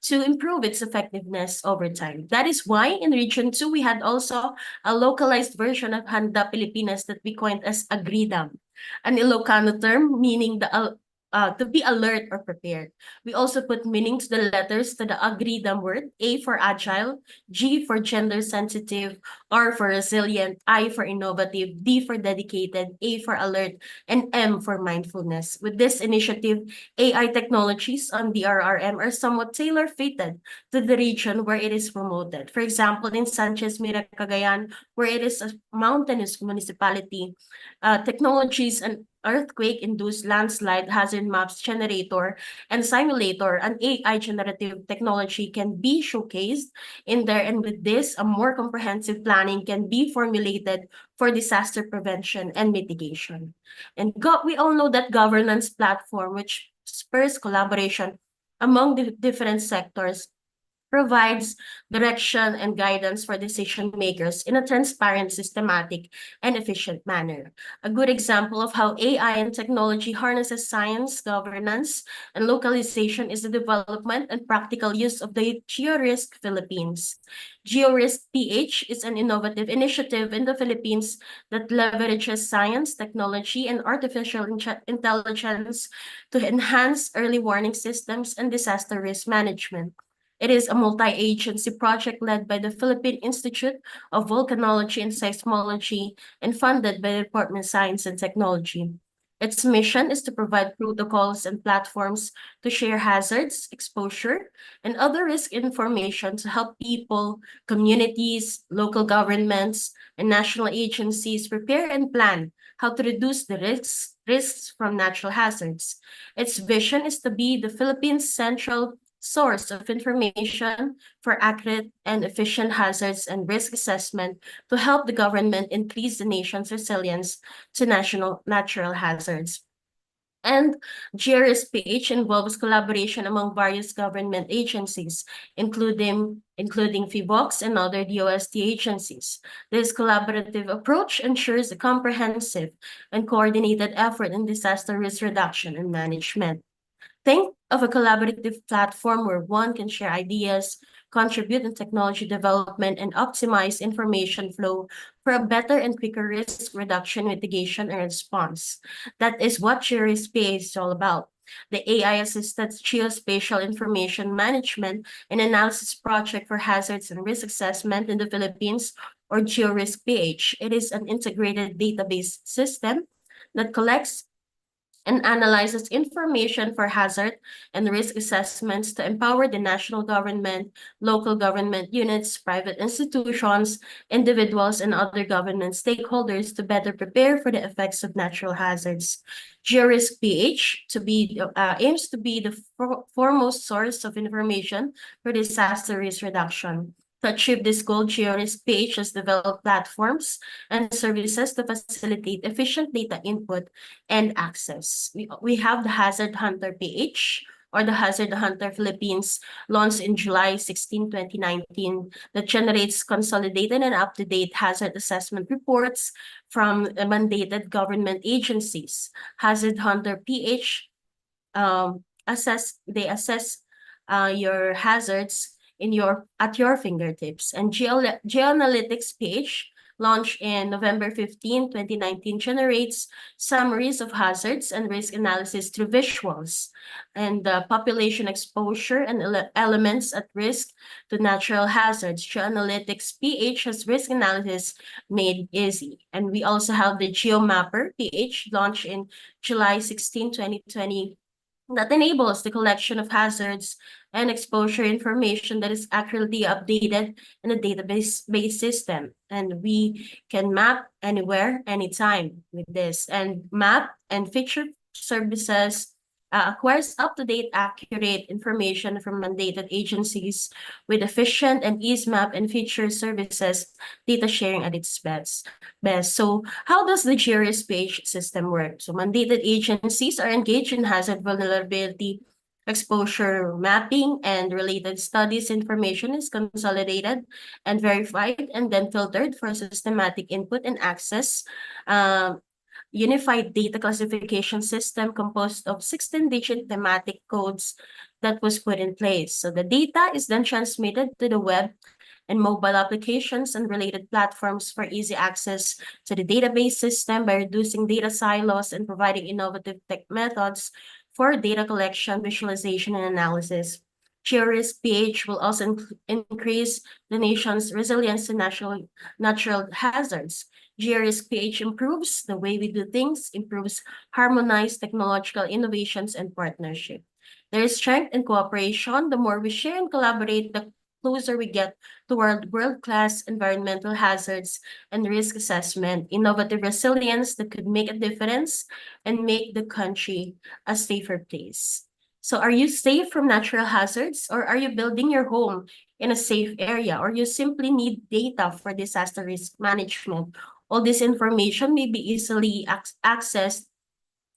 to improve its effectiveness over time. That is why in Region 2, we had also a localized version of Handa Pilipinas that we coined as Agridam, an Ilocano term meaning to be alert or prepared. We also put meaning to the letters to the Agridam word: A for agile, G for gender sensitive, R for resilient, I for innovative, D for dedicated, A for alert, and M for mindfulness. With this initiative, AI technologies on DRRM are somewhat tailor-fitted to the region where it is promoted. For example, in Sanchez Mira, Cagayan, where it is a mountainous municipality, technologies and earthquake-induced landslide hazard maps generator and simulator, an AI generative technology, can be showcased in there. And with this, a more comprehensive planning can be formulated for disaster prevention and mitigation. And we all know that governance platform, which spurs collaboration among the different sectors, provides direction and guidance for decision makers in a transparent, systematic, and efficient manner. A good example of how AI and technology harnesses science, governance, and localization is the development and practical use of the GeoRisk Philippines. GeoRisk PH is an innovative initiative in the Philippines that leverages science, technology, and artificial intelligence to enhance early warning systems and disaster risk management. It is a multi-agency project led by the Philippine Institute of Volcanology and Seismology and funded by the Department of Science and Technology. Its mission is to provide protocols and platforms to share hazards, exposure, and other risk information to help people, communities, local governments, and national agencies prepare and plan how to reduce the risks from natural hazards. Its vision is to be the Philippines' central source of information for accurate and efficient hazards and risk assessment to help the government increase the nation's resilience to natural hazards. And GRSPH involves collaboration among various government agencies, including FIVOX and other DOST agencies. This collaborative approach ensures a comprehensive and coordinated effort in disaster risk reduction and management. Think of a collaborative platform where one can share ideas, contribute in technology development, and optimize information flow for a better and quicker risk reduction, mitigation, and response. That is what GeoSpace is all about. The AI-assisted geospatial information management and analysis project for hazards and risk assessment in the Philippines, or GeoRisk-PH. It is an integrated database system that collects and analyzes information for hazard and risk assessments to empower the national government, local government units, private institutions, individuals, and other government stakeholders to better prepare for the effects of natural hazards. GeoRisk PH aims to be the foremost source of information for disaster risk reduction. To achieve this goal, GeoRisk PH has developed platforms and services to facilitate efficient data input and access. We have the Hazard Hunter PH, or the Hazard Hunter Philippines, launched in July 16, 2019, that generates consolidated and up-to-date hazard assessment reports from mandated government agencies. Hazard Hunter PH assess your hazards at your fingertips. And Geoanalytics PH, launched in November 15, 2019, generates summaries of hazards and risk analysis through visuals and population exposure and elements at risk to natural hazards. Geoanalytics PH has risk analysis made easy. And we also have the GeoMapper PH, launched in July 16, 2020, that enables the collection of hazards and exposure information that is accurately updated in a database-based system. And we can map anywhere, anytime with this. And map and feature services acquires up-to-date, accurate information from mandated agencies with efficient and easy map and feature services, data sharing at its best. So how does the GRSPH system work? So mandated agencies are engaged in hazard vulnerability exposure mapping and related studies. Information is consolidated and verified and then filtered for systematic input and access. Unified data classification system composed of 16-digit thematic codes that was put in place. So the data is then transmitted to the web and mobile applications and related platforms for easy access to the database system by reducing data silos and providing innovative tech methods for data collection, visualization, and analysis. GeoRisk PH will also increase the nation's resilience to natural hazards. GeoRisk PH improves the way we do things, improves harmonized technological innovations and partnership. There is strength in cooperation. The more we share and collaborate, the closer we get toward world-class environmental hazards and risk assessment, innovative resilience that could make a difference and make the country a safer place. So are you safe from natural hazards, or are you building your home in a safe area, or you simply need data for disaster risk management? All this information may be easily accessed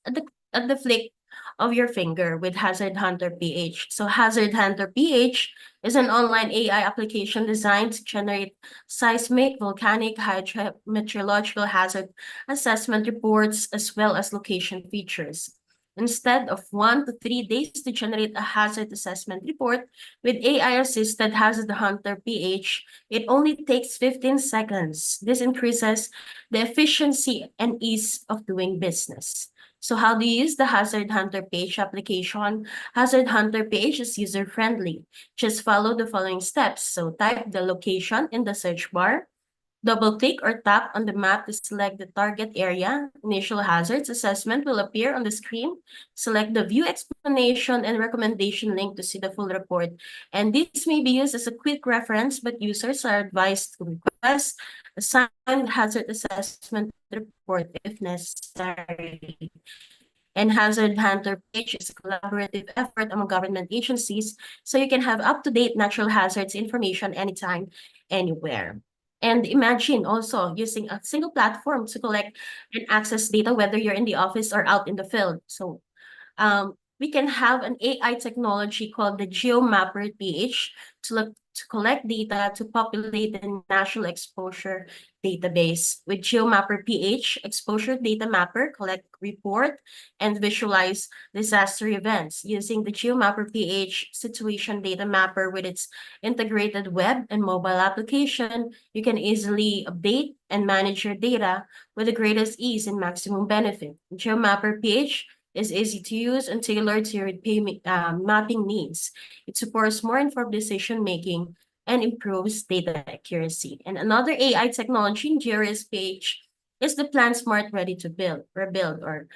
at the flick of your finger with Hazard Hunter PH. So Hazard Hunter PH is an online AI application designed to generate seismic, volcanic, hydrometeorological hazard assessment reports as well as location features. Instead of 1 to 3 days to generate a hazard assessment report, with AI-assisted Hazard Hunter PH, it only takes 15 seconds. This increases the efficiency and ease of doing business. So how do you use the Hazard Hunter PH application? Hazard Hunter PH is user-friendly. Just follow the following steps. So type the location in the search bar, double-click or tap on the map to select the target area. Initial hazards assessment will appear on the screen. Select the view explanation and recommendation link to see the full report. And this may be used as a quick reference, but users are advised to request a signed hazard assessment report if necessary. And Hazard Hunter page is a collaborative effort among government agencies, so you can have up-to-date natural hazards information anytime, anywhere. And imagine also using a single platform to collect and access data, whether you're in the office or out in the field. So we can have an AI technology called the GeoMapper PH to collect data to populate the national exposure database. With GeoMapper PH, exposure data mapper collect, report, and visualize disaster events. Using the GeoMapper PH situation data mapper with its integrated web and mobile application, you can easily update and manage your data with the greatest ease and maximum benefit. GeoMapper PH is easy to use and tailored to your mapping needs. It supports more informed decision-making and improves data accuracy. And another AI technology in GRS page is the Plan Smart Ready to Rebuild, or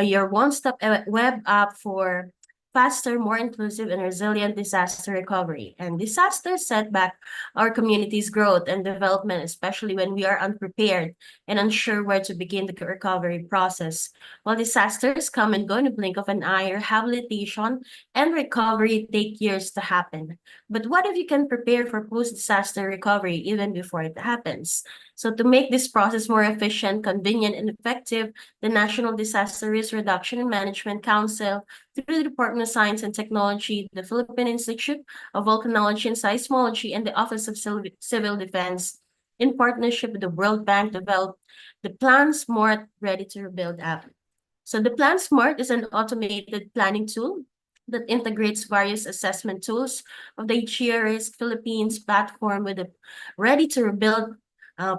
your one-stop web app for faster, more inclusive, and resilient disaster recovery. And disasters set back our community's growth and development, especially when we are unprepared and unsure where to begin the recovery process. While disasters come and go in a blink of an eye, rehabilitation and recovery take years to happen. But what if you can prepare for post-disaster recovery even before it happens? So to make this process more efficient, convenient, and effective, the National Disaster Risk Reduction and Management Council, through the Department of Science and Technology, the Philippine Institute of Volcanology and Seismology, and the Office of Civil Defense, in partnership with the World Bank, developed the Plan Smart Ready to Rebuild app. So the Plan Smart is an automated planning tool that integrates various assessment tools of the GRS Philippines platform with a Ready to Rebuild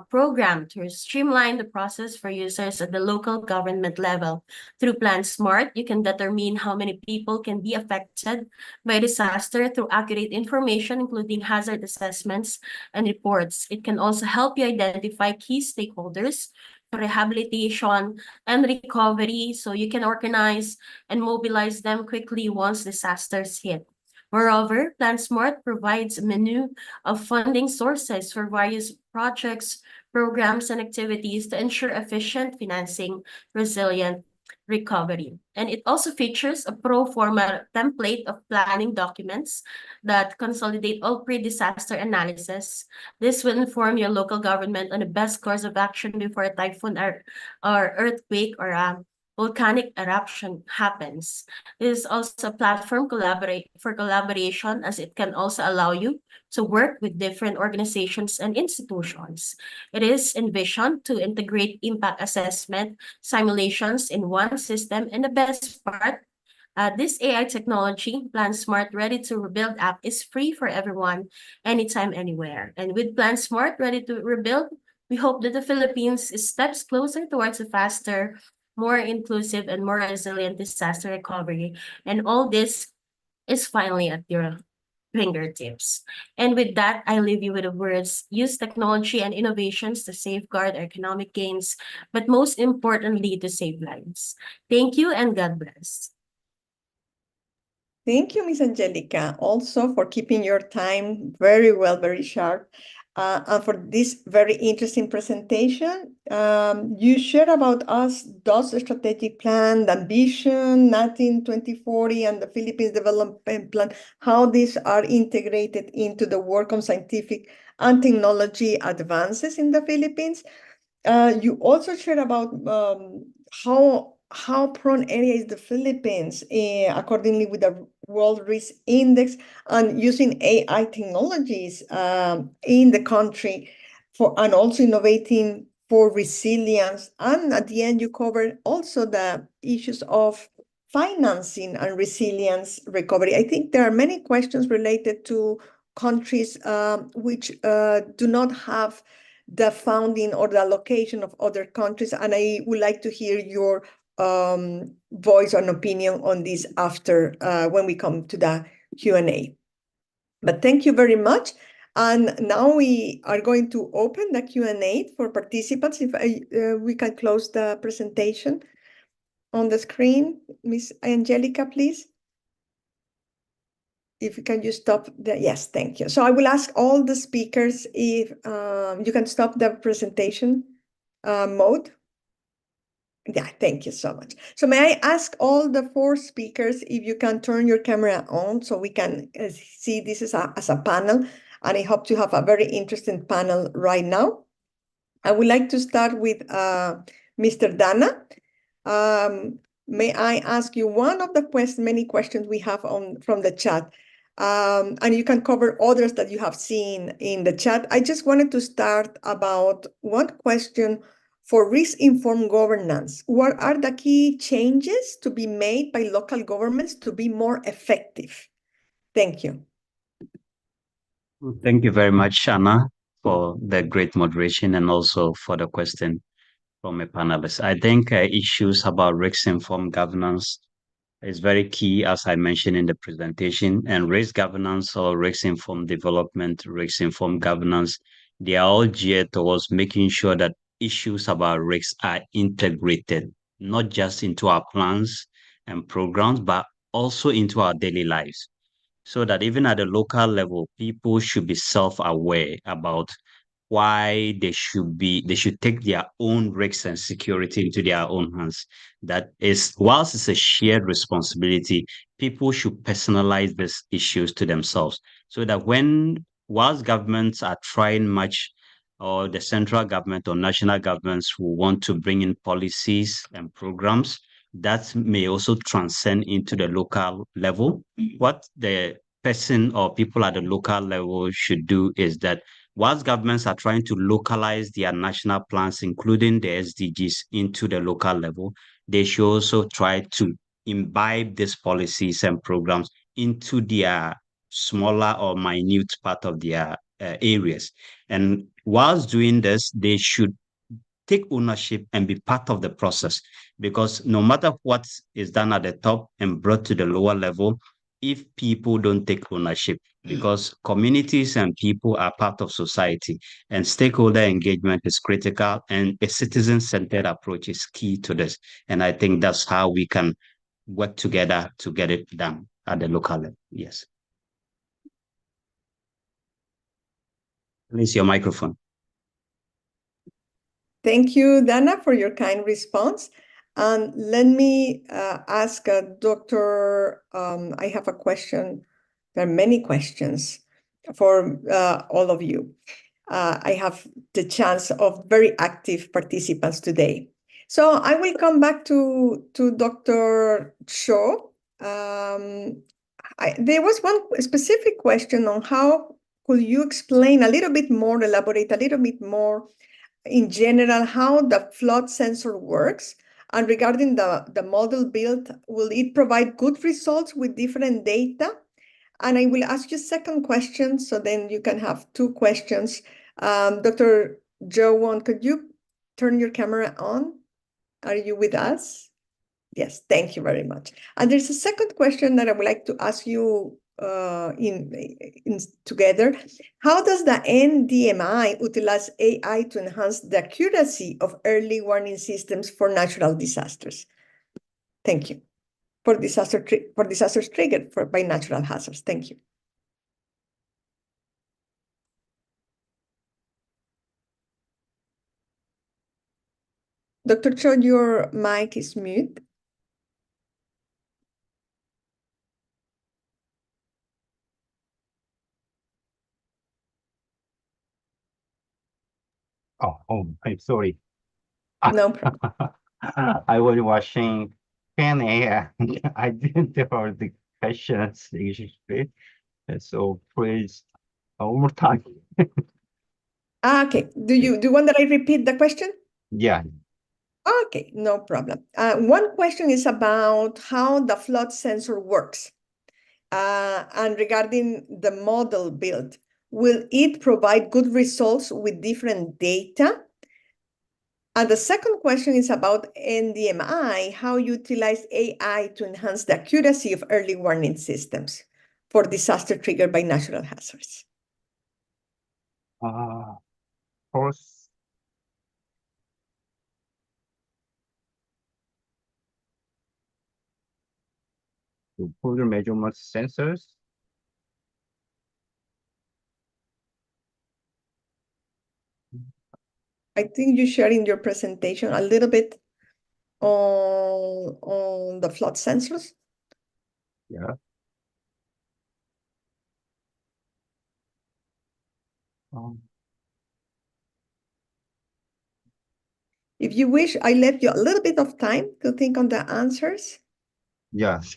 program to streamline the process for users at the local government level. Through Plan Smart, you can determine how many people can be affected by disaster through accurate information, including hazard assessments and reports. It can also help you identify key stakeholders for rehabilitation and recovery, so you can organize and mobilize them quickly once disasters hit. Moreover, Plan Smart provides a menu of funding sources for various projects, programs, and activities to ensure efficient financing, resilient recovery. And it also features a pro forma template of planning documents that consolidate all pre-disaster analysis. This will inform your local government on the best course of action before a typhoon or earthquake or a volcanic eruption happens. This is also a platform for collaboration, as it can also allow you to work with different organizations and institutions. It is envisioned to integrate impact assessment simulations in one system, and the best part, this AI technology, Plan Smart Ready to Rebuild app, is free for everyone, anytime, anywhere. And with Plan Smart Ready to Rebuild, we hope that the Philippines is steps closer towards a faster, more inclusive, and more resilient disaster recovery. And all this is finally at your fingertips. And with that, I leave you with the words: use technology and innovations to safeguard our economic gains, but most importantly, to save lives. Thank you and God bless. Thank you, Ms. Angelica, also for keeping your time very well, very sharp, and for this very interesting presentation. You shared about us DOS strategic plan, the ambition, 2040, and the Philippines Development Plan, how these are integrated into the work on scientific and technology advances in the Philippines. You also shared about how how prone area is the Philippines, accordingly with the World Risk Index, and using AI technologies in the country and also innovating for resilience. And at the end, you cover also the issues of financing and resilience recovery. I think there are many questions related to countries which do not have the funding or the allocation of other countries. And I would like to hear your voice and opinion on this after when we come to the Q&A. But thank you very much. And now we are going to open the Q&A for participants. If we can close the presentation on the screen. Miss Angelica, please. If you can just stop the, yes, thank you. So I will ask all the speakers if you can stop the presentation mode. Yeah, thank you so much. So may I ask all the 4 speakers if you can turn your camera on so we can see this as a panel. And I hope to have a very interesting panel right now. I would like to start with Mr. Dana. May I ask you one of the many questions we have from the chat, and you can cover others that you have seen in the chat. I just wanted to start about one question for risk-informed governance. What are the key changes to be made by local governments to be more effective? Thank you. Thank you very much, Anna, for the great moderation and also for the question from a panelist. I think issues about risk-informed governance is very key, as I mentioned in the presentation. And risk governance or risk-informed development, risk-informed governance, they are all geared towards making sure that issues about risks are integrated, not just into our plans and programs, but also into our daily lives. So that even at the local level, people should be self-aware about why they should take their own risks and security into their own hands. That is, whilst it's a shared responsibility, people should personalize these issues to themselves so that whilst governments are trying much, or the central government or national governments who want to bring in policies and programs, that may also transcend into the local level. What the person or people at the local level should do is that whilst governments are trying to localize their national plans, including the SDGs, into the local level, they should also try to imbibe these policies and programs into their smaller or minute part of their areas. And whilst doing this, they should take ownership and be part of the process, because no matter what is done at the top and brought to the lower level, if people don't take ownership, because communities and people are part of society, and stakeholder engagement is critical, and a citizen-centered approach is key to this. And I think that's how we can work together to get it done at the local level. Yes. Please, your microphone. Thank you, Dana, for your kind response. And let me ask Dr. I have a question. There are many questions for all of you. I have the chance of very active participants today. So I will come back to Dr. Cho. There was one specific question on how could you explain a little bit more, elaborate a little bit more in general, how the flood sensor works, and regarding the model built, will it provide good results with different data? And I will ask you a second question, so then you can have 2 questions. Dr. Joe Won, could you turn your camera on? Are you with us? Yes, thank you very much. And there's a second question that I would like to ask you together. How does the NDMI utilize AI to enhance the accuracy of early warning systems for natural disasters? Thank you. For disasters triggered by natural hazards. Thank you. Dr. Cho, your mic is mute. Oh, I'm sorry. No problem. I was watching 10 a.m. I didn't hear the questions usually. And so please, one more time. Okay. Do you want that I repeat the question? Yeah. Okay, no problem. One question is about how the flood sensor works. And regarding the model build, will it provide good results with different data? And the second question is about NDMI, how utilize AI to enhance the accuracy of early warning systems for disaster triggered by natural hazards. First, to put the measurement sensors. I think you shared in your presentation a little bit on the flood sensors. Yeah. If you wish, I left you a little bit of time to think on the answers. Yes.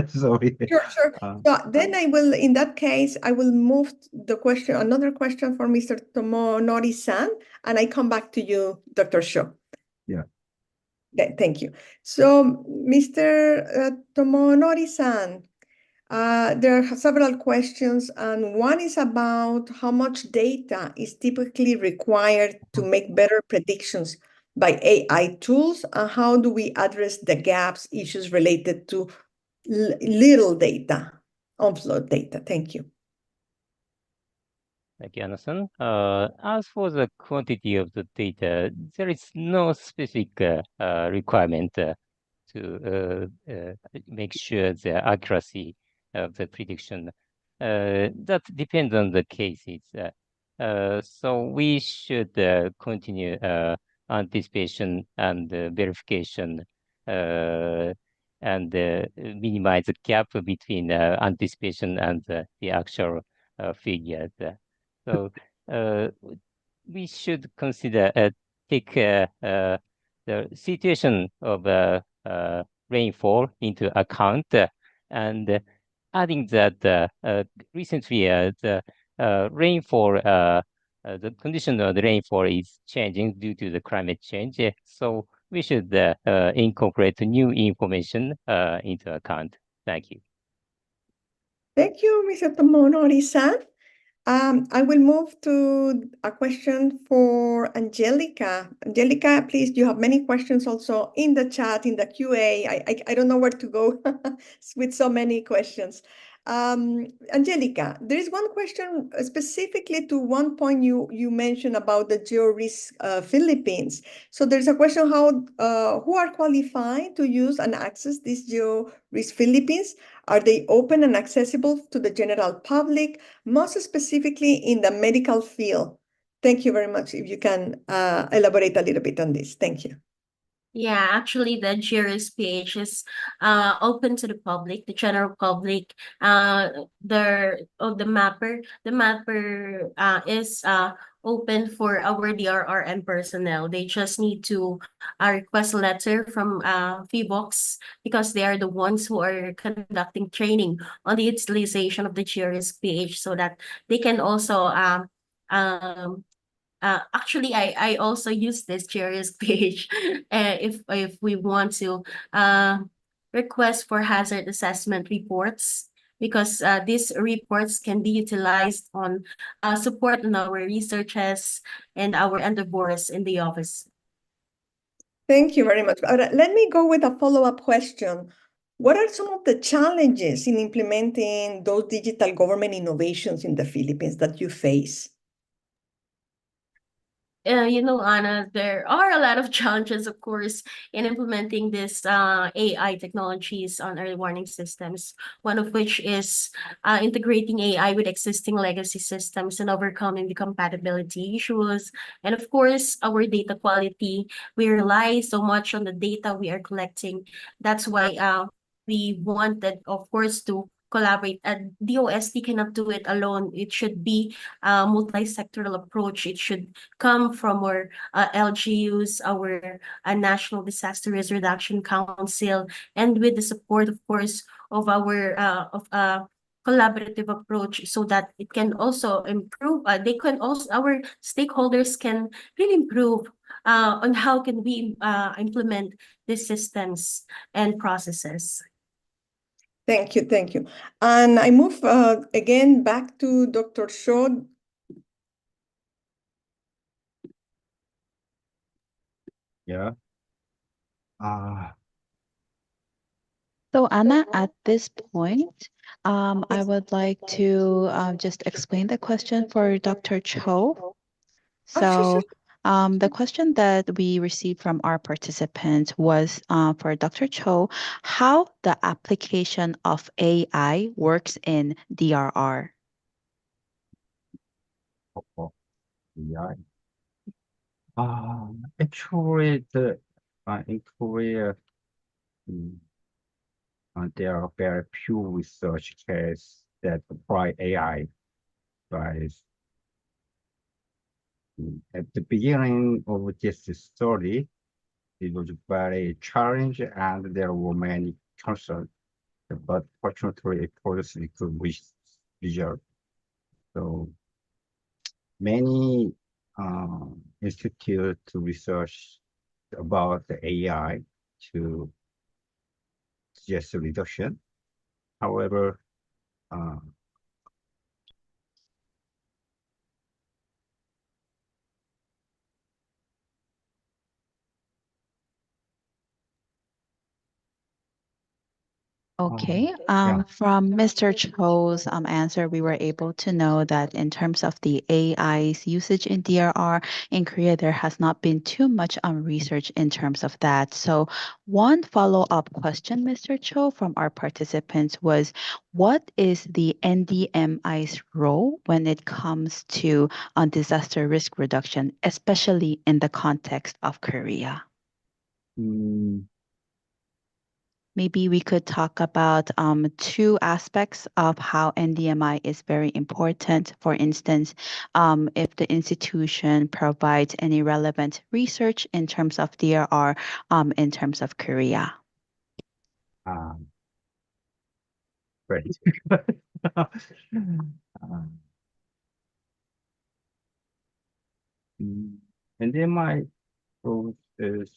Sorry. Sure. So then I will, in that case, I will move the question, another question for Mr. Tomonori-san, and I come back to you, Dr. Sho. Yeah. Okay, thank you. So, Mr. Tomonori-san, there are several questions, and one is about how much data is typically required to make better predictions by AI tools, and how do we address the gaps, issues related to little data, on flood data? Thank you. Thank you, Anderson. As for the quantity of the data, there is no specific requirement to make sure the accuracy of the prediction. That depends on the cases. So we should continue anticipation and verification and minimize the gap between anticipation and the actual figures. So we should consider take the situation of rainfall into account, and adding that recently the rainfall, the condition of the rainfall is changing due to the climate change. So we should incorporate new information into account. Thank you. Thank you, Mr. Tomonori-san. I will move to a question for Angelica. Angelica, please, you have many questions also in the chat, in the QA. I don't know where to go with so many questions. Angelica, there is one question specifically to one point you mentioned about the GeoRisk Philippines. So there's a question who are qualified to use and access this GeoRisk Philippines? Are they open and accessible to the general public, most specifically in the medical field? Thank you very much. If you can elaborate a little bit on this. Thank you. Yeah, actually, the GRS page is open to the public, the general public. The mapper is open for our DRRM personnel. They just need to request a letter from FIBOX, because they are the ones who are conducting training on the utilization of the GRS page, so that they can also actually, I also use this GRS page if we want to request for hazard assessment reports, because these reports can be utilized on support in our researches and our endeavors in the office. Thank you very much. Let me go with a follow-up question. What are some of the challenges in implementing those digital government innovations in the Philippines that you face? Anna, there are a lot of challenges, of course, in implementing this AI technologies on early warning systems, one of which is integrating AI with existing legacy systems and overcoming the compatibility issues. And of course, our data quality. We rely so much on the data we are collecting. That's why we wanted, of course, to collaborate. DOST cannot do it alone. It should be a multi-sectoral approach. It should come from our LGUs, our National Disaster Risk Reduction Council, and with the support, of course, of our collaborative approach, so that it can also improve. Our stakeholders can really improve on how can we implement these systems and processes. Thank you, thank you. And I move again back to Dr. Shaw. Yeah. So Anna, at this point, I would like to just explain the question for Dr. Cho. Sure. So the question that we received from our participants was for Dr. Cho, how the application of AI works in DRR. Yeah. Actually, in Korea, there are very few research cases that apply AI. Right. At the beginning of this story, it was very challenging and there were many concerns, but fortunately it produced a good result. So many institutes to research about the AI to suggest a reduction. However, Okay. Yeah. From Mr. Cho's answer, we were able to know that in terms of the AI's usage in DRR in Korea, there has not been too much research in terms of that. So one follow-up question, Mr. Cho, from our participants was, what is the NDMI's role when it comes to disaster risk reduction, especially in the context of Korea? Maybe we could talk about two aspects of how NDMI is very important. For instance, if the institution provides any relevant research in terms of DRR, in terms of Korea. Great. And then my role is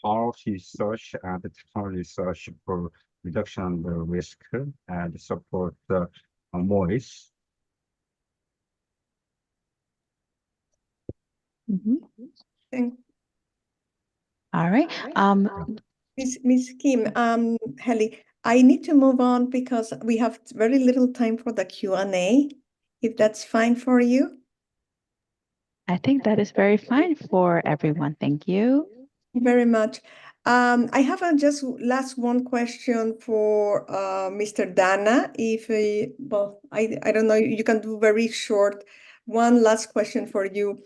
policy research and technology research for reduction of the risk and support the voice. All right. Miss Kim, Helly, I need to move on because we have very little time for the Q&A, if that's fine for you. I think that is very fine for everyone. Thank you. Thank you very much. I have just last one question for Mr. Dana. Well, I don't know, you can do very short. One last question for you.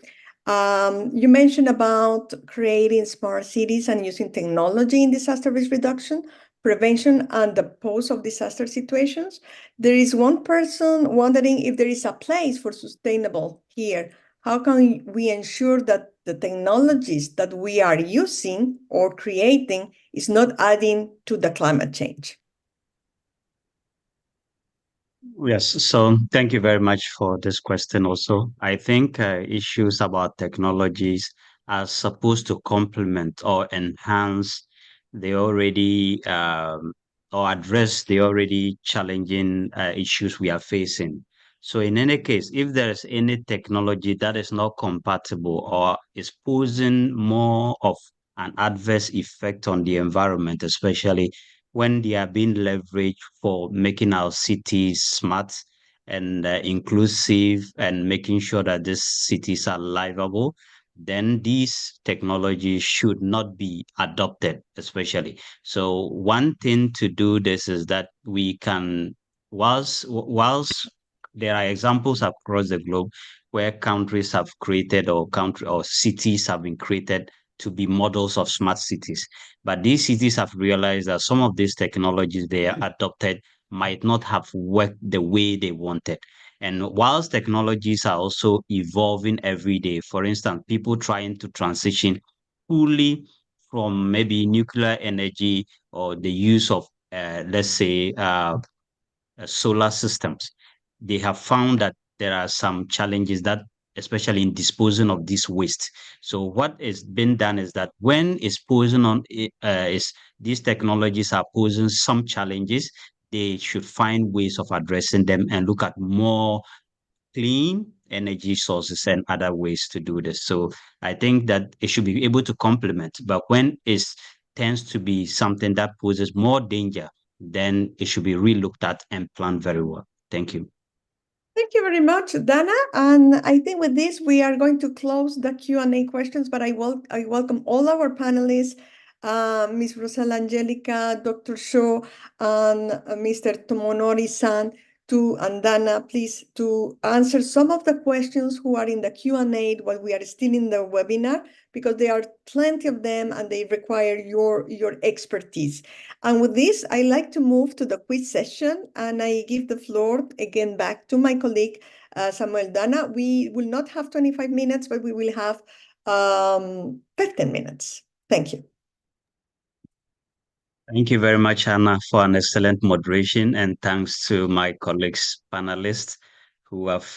You mentioned about creating smart cities and using technology in disaster risk reduction, prevention, and the post of disaster situations. There is one person wondering if there is a place for sustainable here. How can we ensure that the technologies that we are using or creating is not adding to the climate change? Yes, so thank you very much for this question also. I think issues about technologies are supposed to complement or enhance the already or address the already challenging issues we are facing. So in any case, if there is any technology that is not compatible or is posing more of an adverse effect on the environment, especially when they are being leveraged for making our cities smart and inclusive and making sure that these cities are livable, then these technologies should not be adopted, especially. So one thing to do this is that we can, whilst there are examples across the globe where countries have created or cities have been created to be models of smart cities. But these cities have realized that some of these technologies they are adopted might not have worked the way they wanted. And whilst technologies are also evolving every day, for instance, people trying to transition fully from maybe nuclear energy or the use of, let's say, solar systems, they have found that there are some challenges that, especially in disposing of this waste. So what is being done is that when it's posing on, is these technologies are posing some challenges, they should find ways of addressing them and look at more clean energy sources and other ways to do this. So I think that it should be able to complement, but when it tends to be something that poses more danger, then it should be relooked at and planned very well. Thank you. Thank you very much, Dana. And I think with this, we are going to close the Q&A questions, but I welcome all our panelists, Ms. Rosella Angelica, Dr. Shaw, and Mr. Tomonori-san, and Dana, please, to answer some of the questions who are in the Q&A while we are still in the webinar, because there are plenty of them and they require your expertise. And with this, I like to move to the quiz session, and I give the floor again back to my colleague, Samuel Dana. We will not have 25 minutes, but we will have 15 minutes. Thank you. Thank you very much, Anna, for an excellent moderation, and thanks to my colleagues, panelists, who have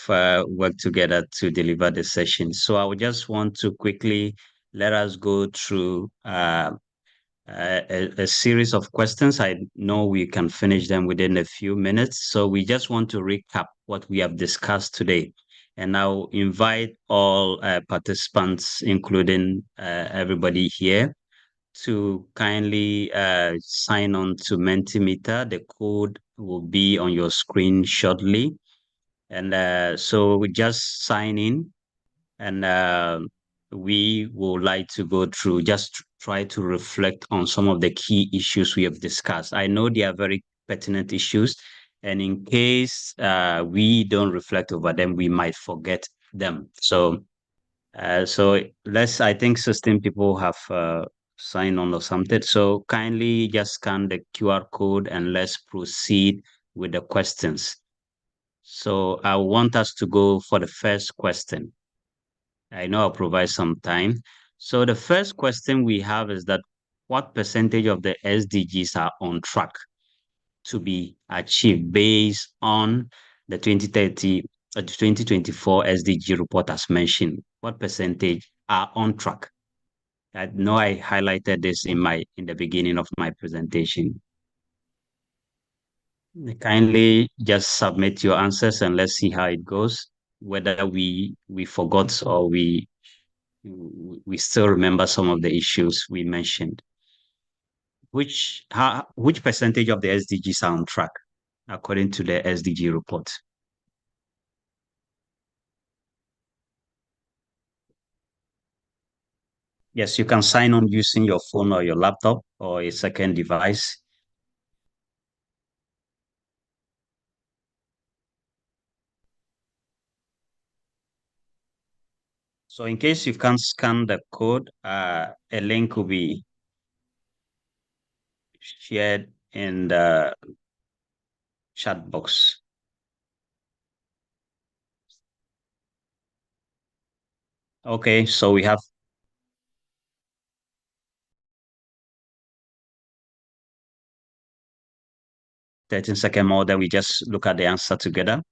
worked together to deliver the session. So I would just want to quickly let us go through a series of questions. I know we can finish them within a few minutes. So we just want to recap what we have discussed today. And I'll invite all participants, including everybody here, to kindly sign on to Mentimeter. The code will be on your screen shortly. And so we just sign in, and we would like to go through, just try to reflect on some of the key issues we have discussed. I know they are very pertinent issues, and in case we don't reflect over them, we might forget them. So I think 16 people have signed on or something. So kindly just scan the QR code and let's proceed with the questions. So I want us to go for the first question. I know I'll provide some time. So the first question we have is that what percentage of the SDGs are on track to be achieved based on the 2024 SDG report as mentioned? What percentage are on track? I know I highlighted this in the beginning of my presentation. Kindly just submit your answers and let's see how it goes, whether we forgot or we still remember some of the issues we mentioned. Which percentage of the SDGs are on track according to the SDG report? Yes, you can sign on using your phone or your laptop or a second device. So in case you can't scan the code, a link will be shared in the chat box. Okay, so we have 13 seconds more, then we just look at the answer together.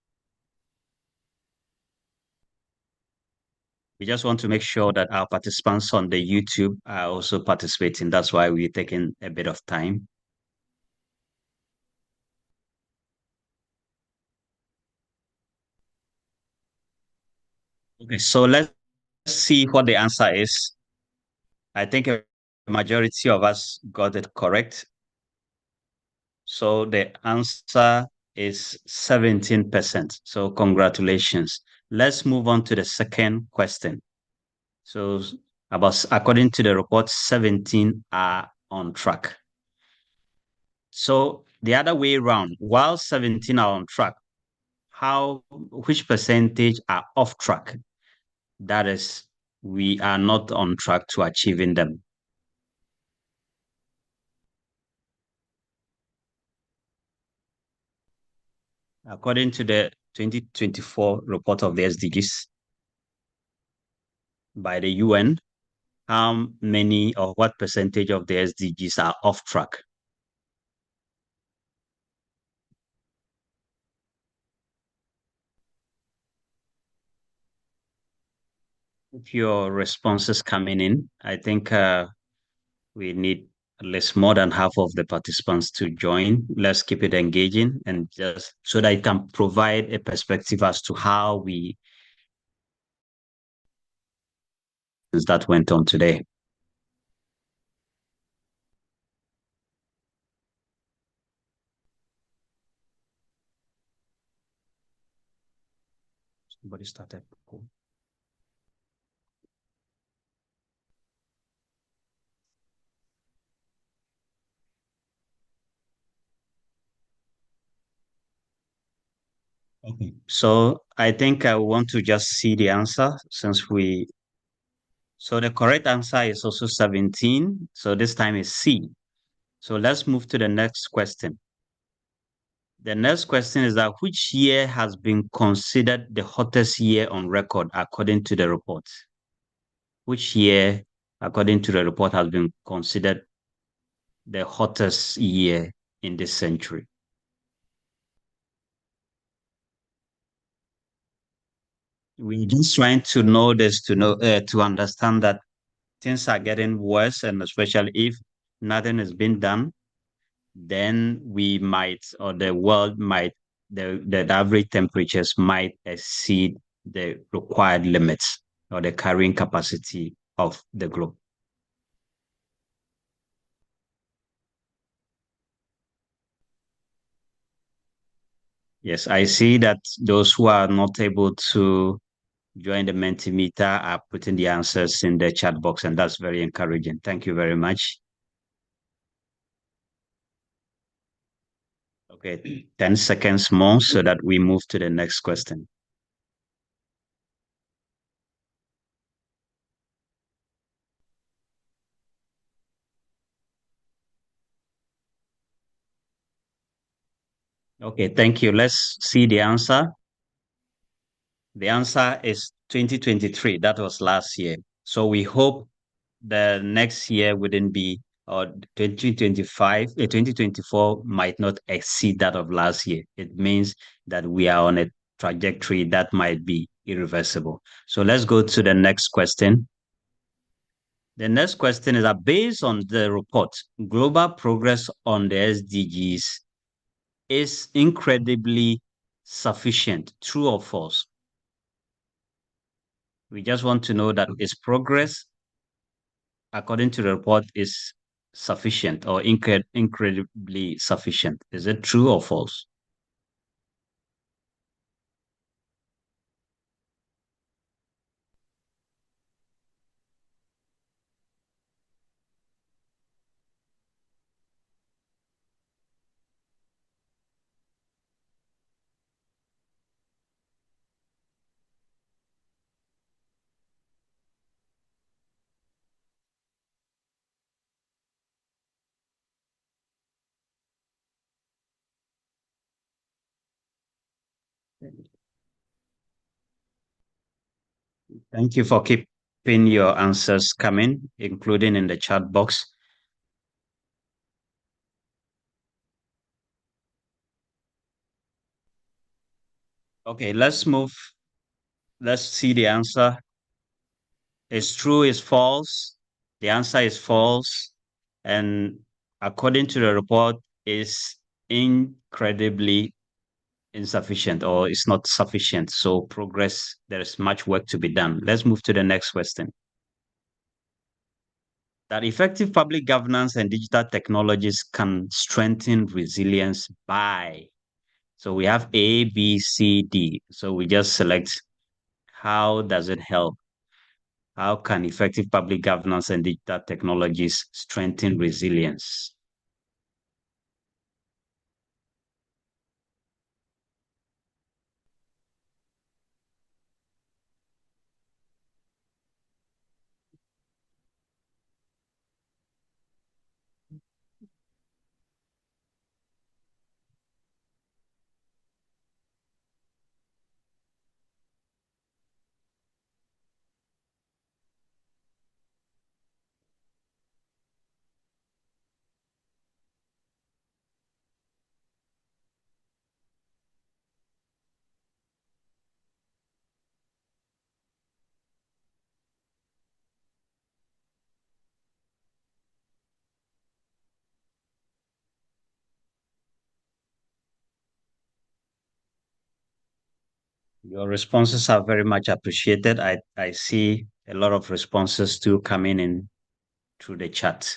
We just want to make sure that our participants on the YouTube are also participating. That's why we're taking a bit of time. Okay, so let's see what the answer is. I think a majority of us got it correct. So the answer is 17%. So congratulations. Let's move on to the second question. So according to the report, 17 are on track. So the other way around, while 17 are on track, which percentage are off track? That is we are not on track to achieving them. According to the 2024 report of the SDGs by the UN, how many or what percentage of the SDGs are off track? If your responses coming in, I think we need at least more than half of the participants to join. Let's keep it engaging and just so that it can provide a perspective as to how we that went on today. Somebody started. Okay. So I think I want to just see the answer since we. So the correct answer is also 17. So this time is C. So let's move to the next question. The next question is that which year has been considered the hottest year on record according to the report? Which year, according to the report, has been considered the hottest year in this century? We're just trying to know this to understand that things are getting worse, and especially if nothing has been done, then we might, or the world might, the average temperatures might exceed the required limits or the carrying capacity of the globe. Yes, I see that those who are not able to join the Mentimeter are putting the answers in the chat box, and that's very encouraging. Thank you very much. Okay, 10 seconds more so that we move to the next question. Okay, thank you. Let's see the answer. The answer is 2023. That was last year. So we hope the next year wouldn't be, or 2025, 2024 might not exceed that of last year. It means that we are on a trajectory that might be irreversible. So let's go to the next question. The next question is that based on the report, global progress on the SDGs is incredibly sufficient, true or false? We just want to know that its progress, according to the report, is sufficient or incredibly sufficient. Is it true or false? Thank you for keeping your answers coming, including in the chat box. Okay, let's move. Let's see the answer. Is true, is false? The answer is false. And according to the report, is incredibly insufficient or it's not sufficient. So progress, there is much work to be done. Let's move to the next question. That effective public governance and digital technologies can strengthen resilience by. So we have A, B, C, D. So we just select how does it help? How can effective public governance and digital technologies strengthen resilience? Your responses are very much appreciated. I see a lot of responses too coming in through the chat.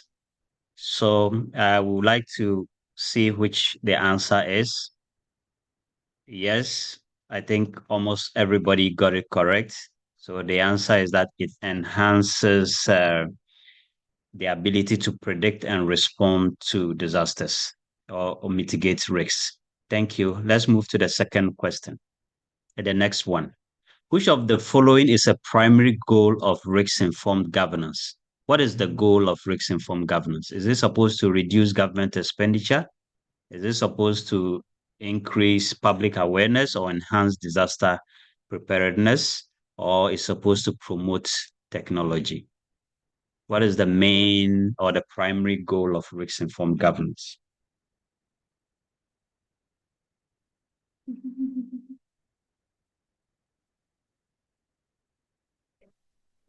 So I would like to see which the answer is. Yes, I think almost everybody got it correct. So the answer is that it enhances the ability to predict and respond to disasters or mitigate risks. Thank you. Let's move to the second question. The next one. Which of the following is a primary goal of risk-informed governance? What is the goal of risk-informed governance? Is it supposed to reduce government expenditure? Is it supposed to increase public awareness or enhance disaster preparedness? Or is supposed to promote technology? What is the main or the primary goal of risk-informed governance?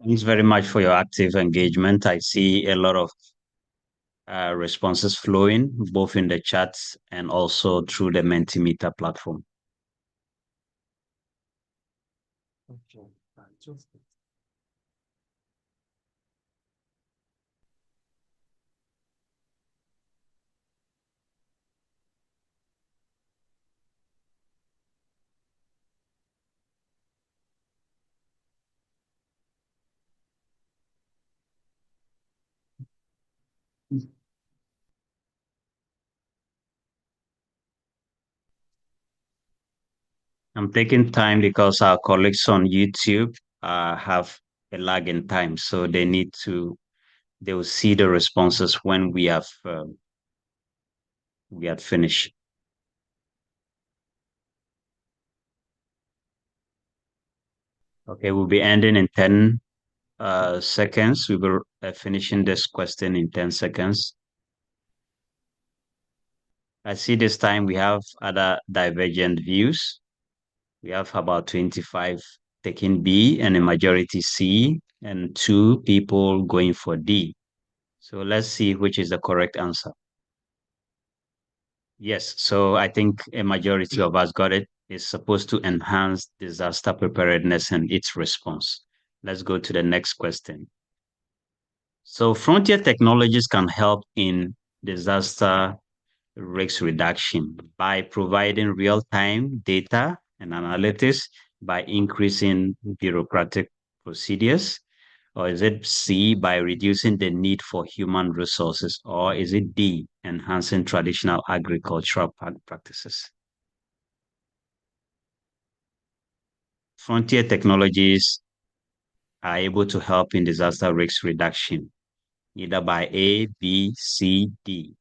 Thanks very much for your active engagement. I see a lot of responses flowing, both in the chats and also through the Mentimeter platform. I'm taking time because our colleagues on YouTube have a lag in time, so they will see the responses when we have finished. Okay, we'll be ending in 10 seconds. We will finishing this question in 10 seconds. I see this time we have other divergent views. We have about 25 taking B and a majority C, and 2 people going for D. So let's see which is the correct answer. Yes, so I think a majority of us got it. It's supposed to enhance disaster preparedness and its response. Let's go to the next question. So frontier technologies can help in disaster risk reduction by providing real-time data and analytics, by increasing bureaucratic procedures, or is it C, by reducing the need for human resources, or is it D, enhancing traditional agricultural practices? Frontier technologies are able to help in disaster risk reduction, either by A, B, C, D.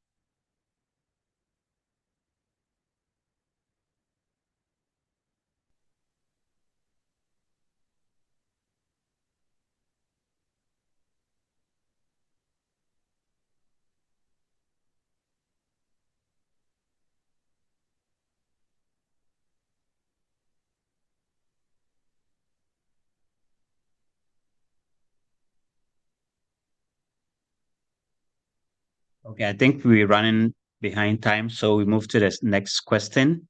Okay, I think we're running behind time, so we move to the next question.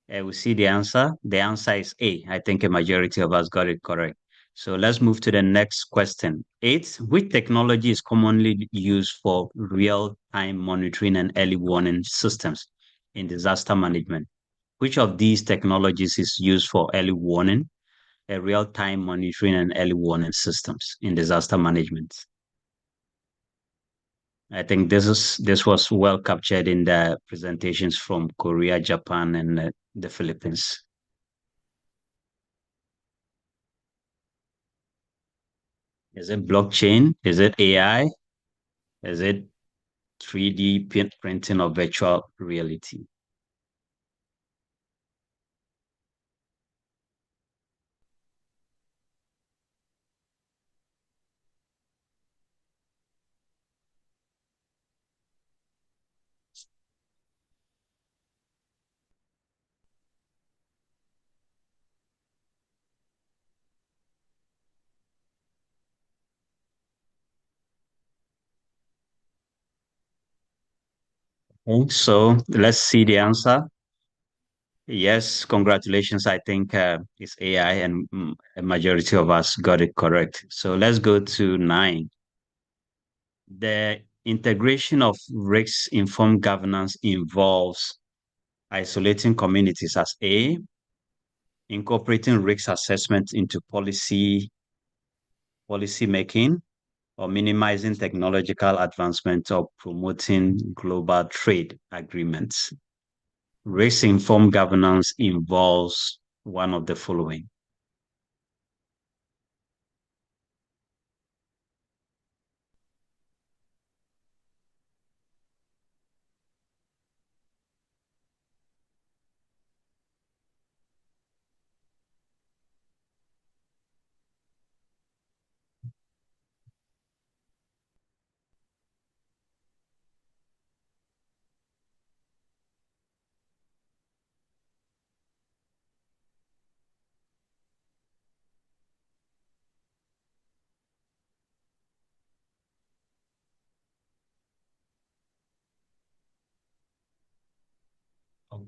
We see the answer. The answer is A. I think a majority of us got it correct. So let's move to the next question. 8. Which technology is commonly used for real-time monitoring and early warning systems in disaster management? Which of these technologies is used for early warning, real-time monitoring and early warning systems in disaster management? I think this was well captured in the presentations from Korea, Japan, and the Philippines. Is it blockchain? Is it AI? Is it 3D printing or virtual reality? Okay, so let's see the answer. Yes, congratulations. I think it's AI, and a majority of us got it correct. So let's go to 9. The integration of risk-informed governance involves isolating communities as A, incorporating risk assessment into policy making, or minimizing technological advancement, or promoting global trade agreements. Risk-informed governance involves one of the following.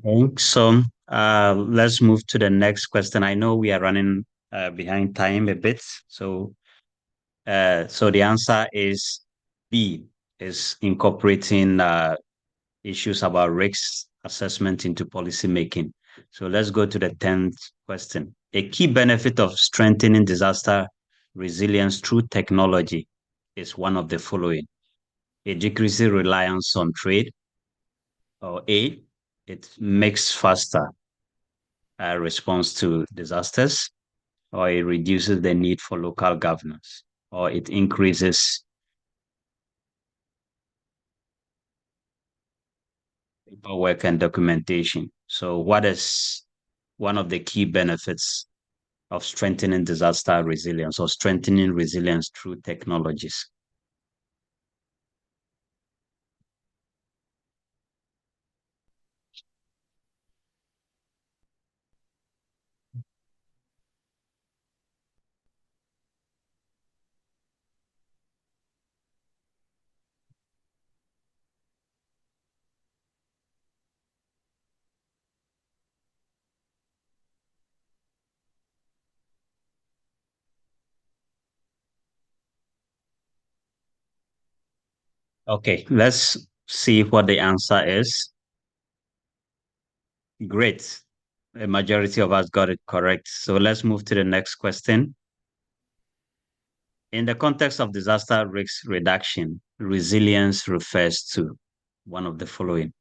Okay, so let's move to the next question. I know we are running behind time a bit, so so the answer is B, is incorporating issues about risk assessment into policy making. So let's go to the 10th question. A key benefit of strengthening disaster resilience through technology is one of the following. It decreases reliance on trade, or A, it makes faster response to disasters, or it reduces the need for local governance, or it increases paperwork and documentation. So, what is one of the key benefits of strengthening disaster resilience, or strengthening resilience through technologies? Okay, let's see what the answer is. Great. A majority of us got it correct. So let's move to the next question. In the context of disaster risk reduction, resilience refers to one of the following.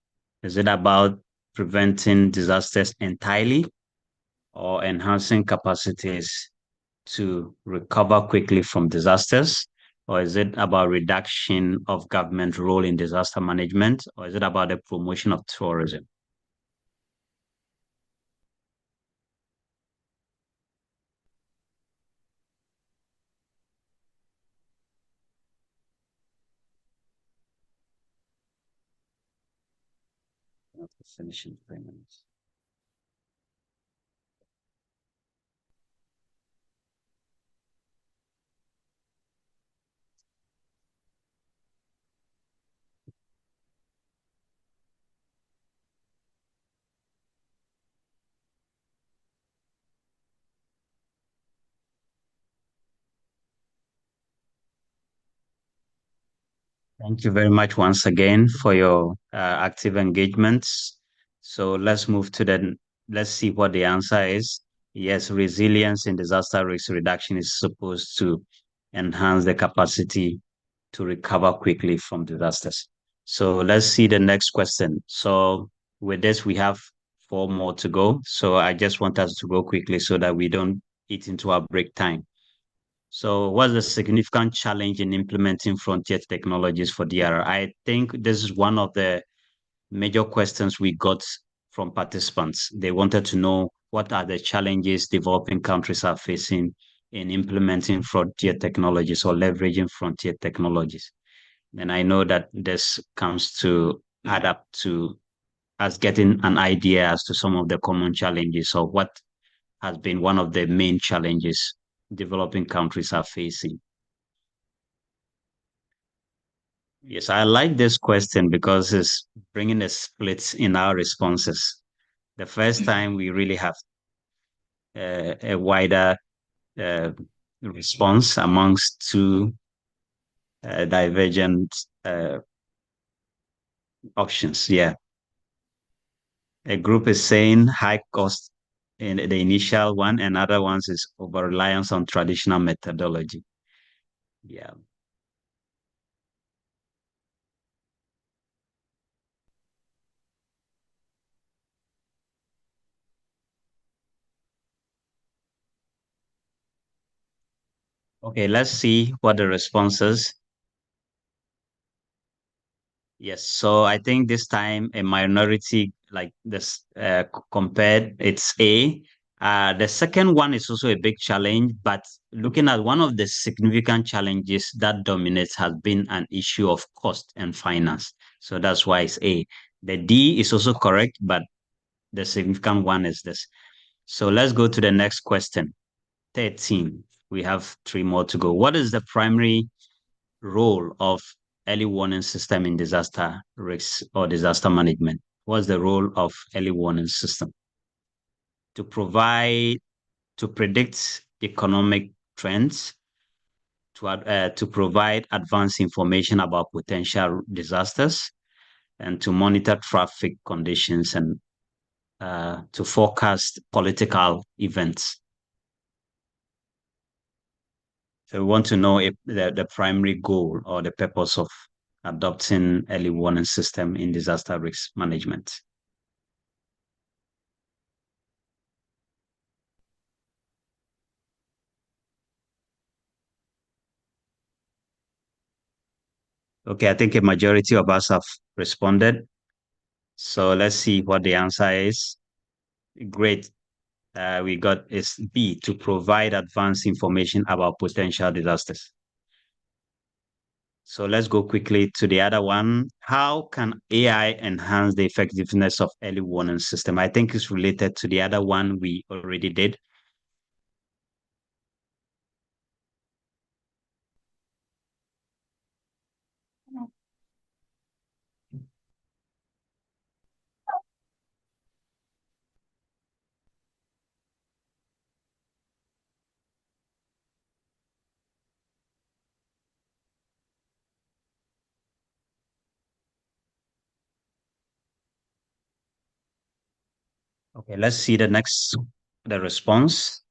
Is it about preventing disasters entirely, or enhancing capacities to recover quickly from disasters? Or is it about reduction of government role in disaster management? Or is it about the promotion of tourism? Finishing 3 minutes. Thank you very much once again for your active engagements. So let's see what the answer is. Yes, resilience in disaster risk reduction is supposed to enhance the capacity to recover quickly from disasters. So let's see the next question. So with this, we have 4 more to go. So I just want us to go quickly so that we don't eat into our break time. So what's the significant challenge in implementing frontier technologies for DRR? I think this is one of the major questions we got from participants. They wanted to know what are the challenges developing countries are facing in implementing frontier technologies or leveraging frontier technologies. And I know that this comes to add up to us getting an idea as to some of the common challenges, or what has been one of the main challenges developing countries are facing. Yes, I like this question because it's bringing a split in our responses. the first time we really have a wider response amongst two divergent options. Yeah. A group is saying high cost in the initial one, and other ones is over reliance on traditional methodology. Yeah. Okay, let's see what the responses. Yes, so I think this time a minority like this compared, it's A. The second one is also a big challenge, but looking at one of the significant challenges that dominates has been an issue of cost and finance. So that's why it's A. The D is also correct, but the significant one is this. So let's go to the next question. 13. We have 3 more to go. What is the primary role of early warning system in disaster risk or disaster management? What's the role of early warning system? To predict economic trends, to provide advanced information about potential disasters, and to monitor traffic conditions and to forecast political events. So we want to know if the primary goal or the purpose of adopting early warning system in disaster risk management. Okay, I think a majority of us have responded. So let's see what the answer is. Great. We got is B, to provide advanced information about potential disasters. So let's go quickly to the other one. How can AI enhance the effectiveness of early warning system? I think it's related to the other one we already did. Okay, let's see the response.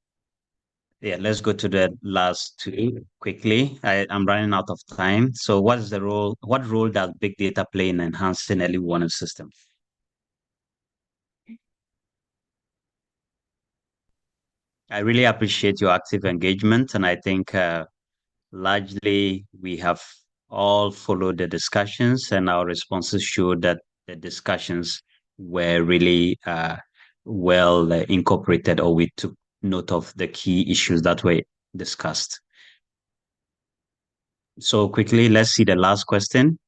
Yeah, let's go to the last two quickly. I'm running out of time. So what role does big data play in enhancing early warning systems? I really appreciate your active engagement, and I think largely we have all followed the discussions, and our responses show that the discussions were really well incorporated, or we took note of the key issues that were discussed. So quickly, let's see the last question.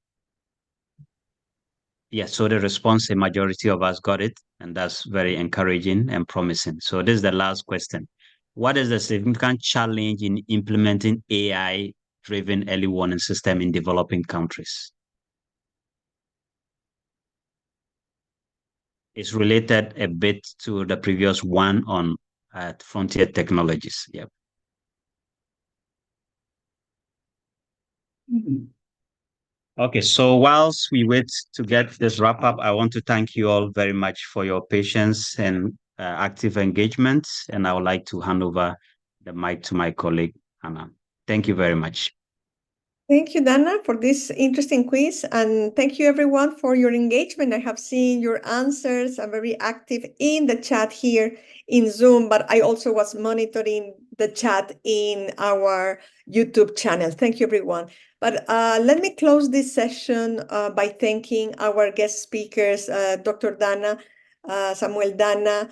Yeah, so the response, a majority of us got it, and that's very encouraging and promising. So this is the last question. What is the significant challenge in implementing AI-driven early warning system in developing countries? It's related a bit to the previous one on frontier technologies. Yep. Okay, so whilst we wait to get this wrap up, I want to thank you all very much for your patience and active engagement. And I would like to hand over the mic to my colleague, Anna. Thank you very much. Thank you, Dana, for this interesting quiz. And thank you, everyone, for your engagement. I have seen your answers are very active in the chat here in Zoom, but I also was monitoring the chat in our YouTube channel. Thank you, everyone. But let me close this session by thanking our guest speakers, Dr. Dana, Samuel Dana,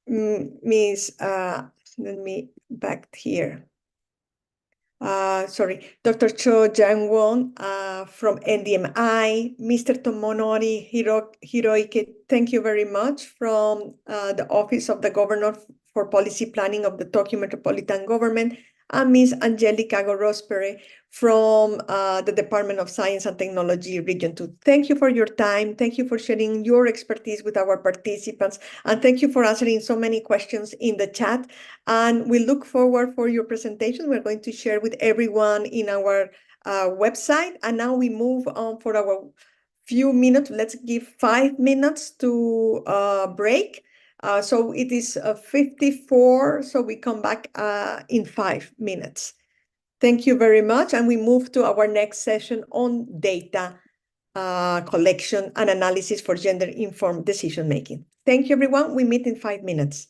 Ms. Let me back here. Dr. Cho Jang-won from NDMI, Mr. Tomonori Hiroike, thank you very much from the Office of the Governor for Policy Planning of the Tokyo Metropolitan Government, and Ms. Angelica Gorospere from the Department of Science and Technology, Region 2. Thank you for your time. Thank you for sharing your expertise with our participants. And thank you for answering so many questions in the chat. And we look forward for your presentation. We're going to share with everyone in our website. And now we move on for our few minutes. Let's give 5 minutes to break. So it is 54, so we come back in 5 minutes. Thank you very much, and we move to our next session on data collection and analysis for gender-informed decision-making. Thank you, everyone. We meet in 5 minutes.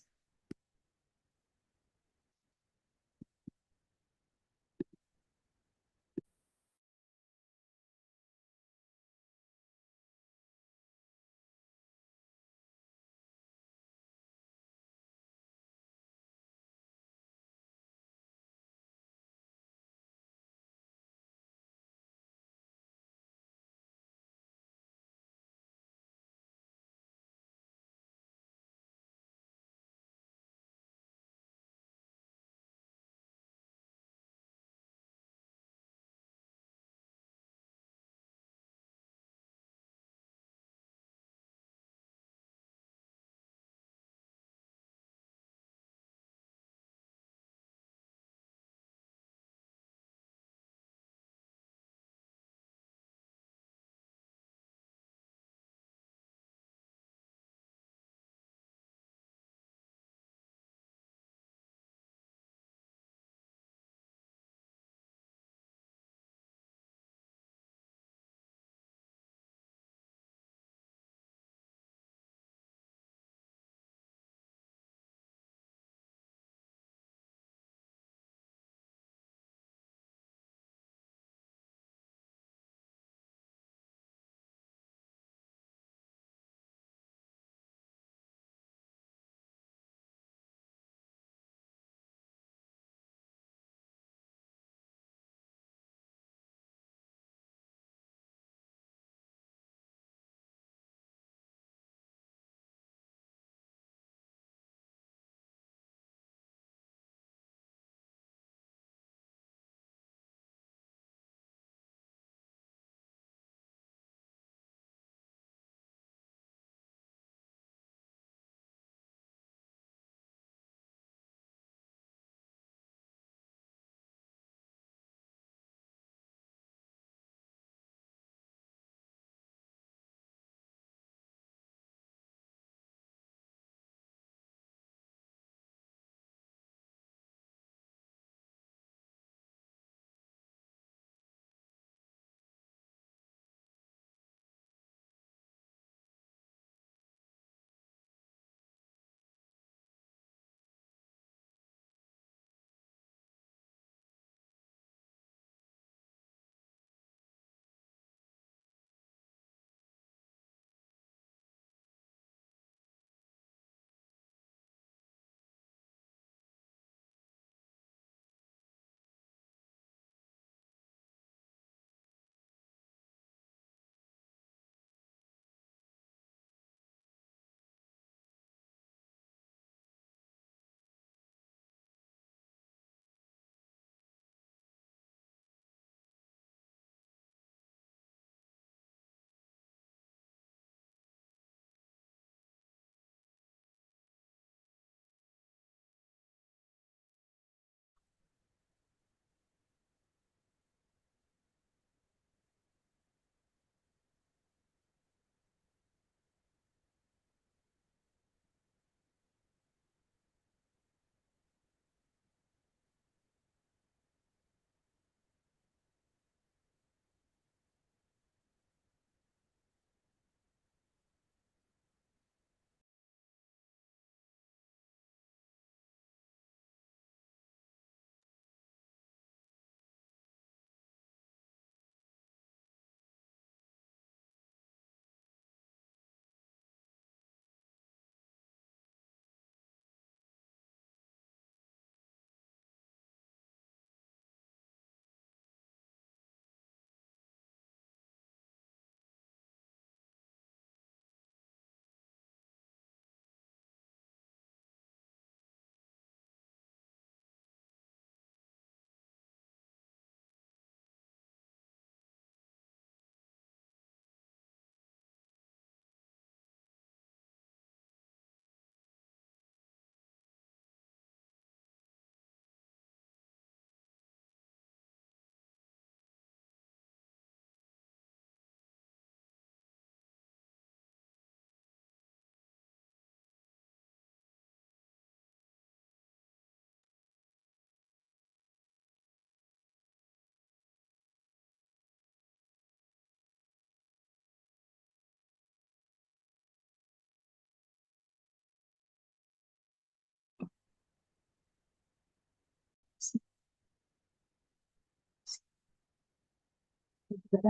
Good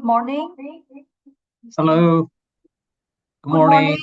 morning. Hello. Good morning.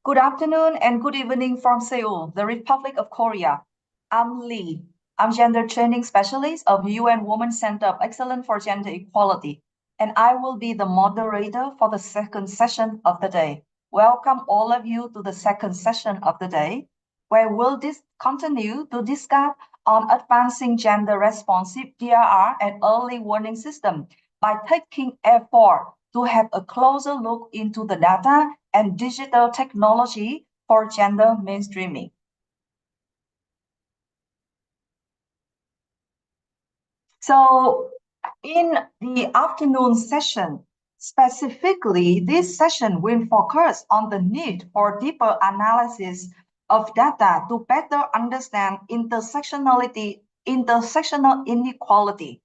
Good afternoon, and good evening from Seoul, the Republic of Korea. I'm Lee. I'm gender training specialist of UN Women's Center of Excellence for Gender Equality, and I will be the moderator for the second session of the day. Welcome all of you to the second session of the day, where we'll continue to discuss on advancing gender responsive DRR and early warning system by taking effort to have a closer look into the data and digital technology for gender mainstreaming. So in the afternoon session, specifically, this session will focus on the need for deeper analysis of data to better understand intersectional inequality.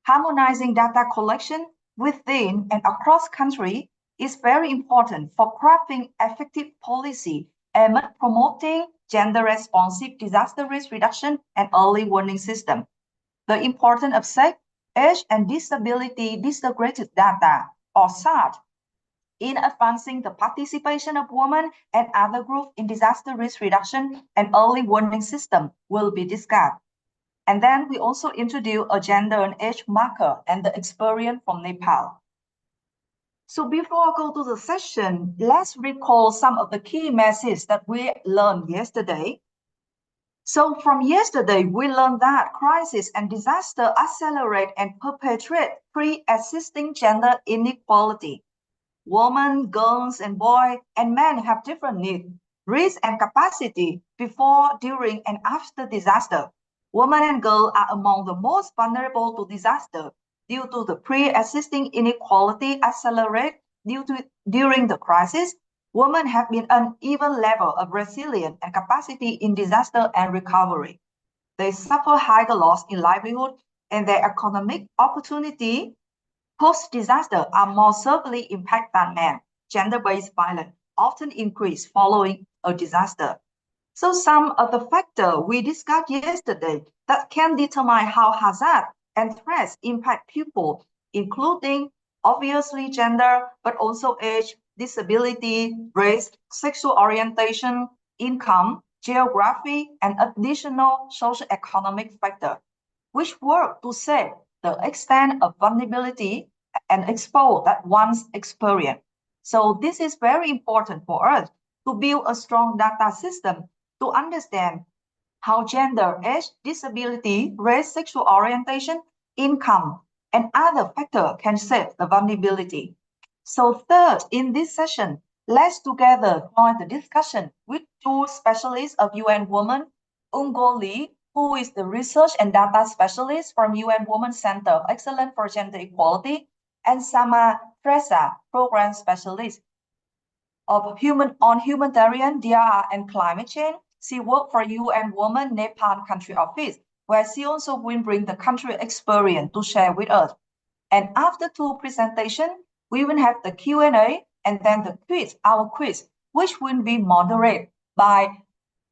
Harmonizing data collection within and across country is very important for crafting effective policy and promoting gender-responsive disaster risk reduction and early warning system. The importance of sex, age, and disability disaggregated data, or SAD, in advancing the participation of women and other groups in disaster risk reduction and early warning system will be discussed. And then we also introduce a gender and age marker and the experience from Nepal. So before I go to the session, let's recall some of the key messages that we learned yesterday. So from yesterday, we learned that crisis and disaster accelerate and perpetuate pre-existing gender inequality. Women, girls, and boys, and men have different needs, risks, and capacity before, during, and after disaster. Women and girls are among the most vulnerable to disaster due to the pre-existing inequality accelerate during the crisis. Women have been an uneven level of resilience and capacity in disaster and recovery. They suffer higher loss in livelihood, and their economic opportunity post-disaster are more severely impacted than men. Gender-based violence often increase following a disaster. So some of the factors we discussed yesterday that can determine how hazard and threats impact people, including obviously gender, but also age, disability, race, sexual orientation, income, geography, and additional socio-economic factors, which work to shape the extent of vulnerability and expose that one's experience. So this is very important for us to build a strong data system to understand how gender, age, disability, race, sexual orientation, income, and other factors can shape the vulnerability. So third, in this session, let's together join the discussion with two specialists of UN Women, Ungo Lee, who is the Research and Data Specialist from UN Women's Center of Excellence for Gender Equality, and Sama Fresa, Program Specialist of Humanitarian, DRR, and Climate Change. She worked for UN Women Nepal Country Office, where she also will bring the country experience to share with us. And after two presentations, we will have the Q&A and then the quiz, our quiz, which will be moderated by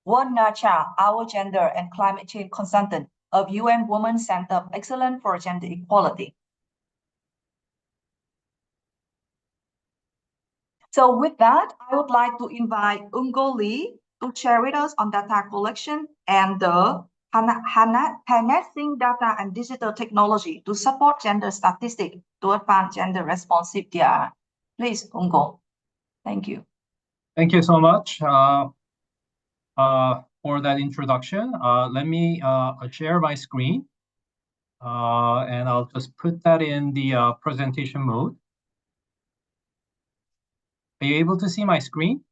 Won-Na Cha, our gender and climate change consultant of UN Women's Center of Excellence for Gender Equality. So with that, I would like to invite Ungo Lee to share with us on data collection and the harnessing data and digital technology to support gender statistics to advance gender responsive DRR. Please, Ungo. Thank you. Thank you so much for that introduction. Let me share my screen, and I'll just put that in the presentation mode. Are you able to see my screen?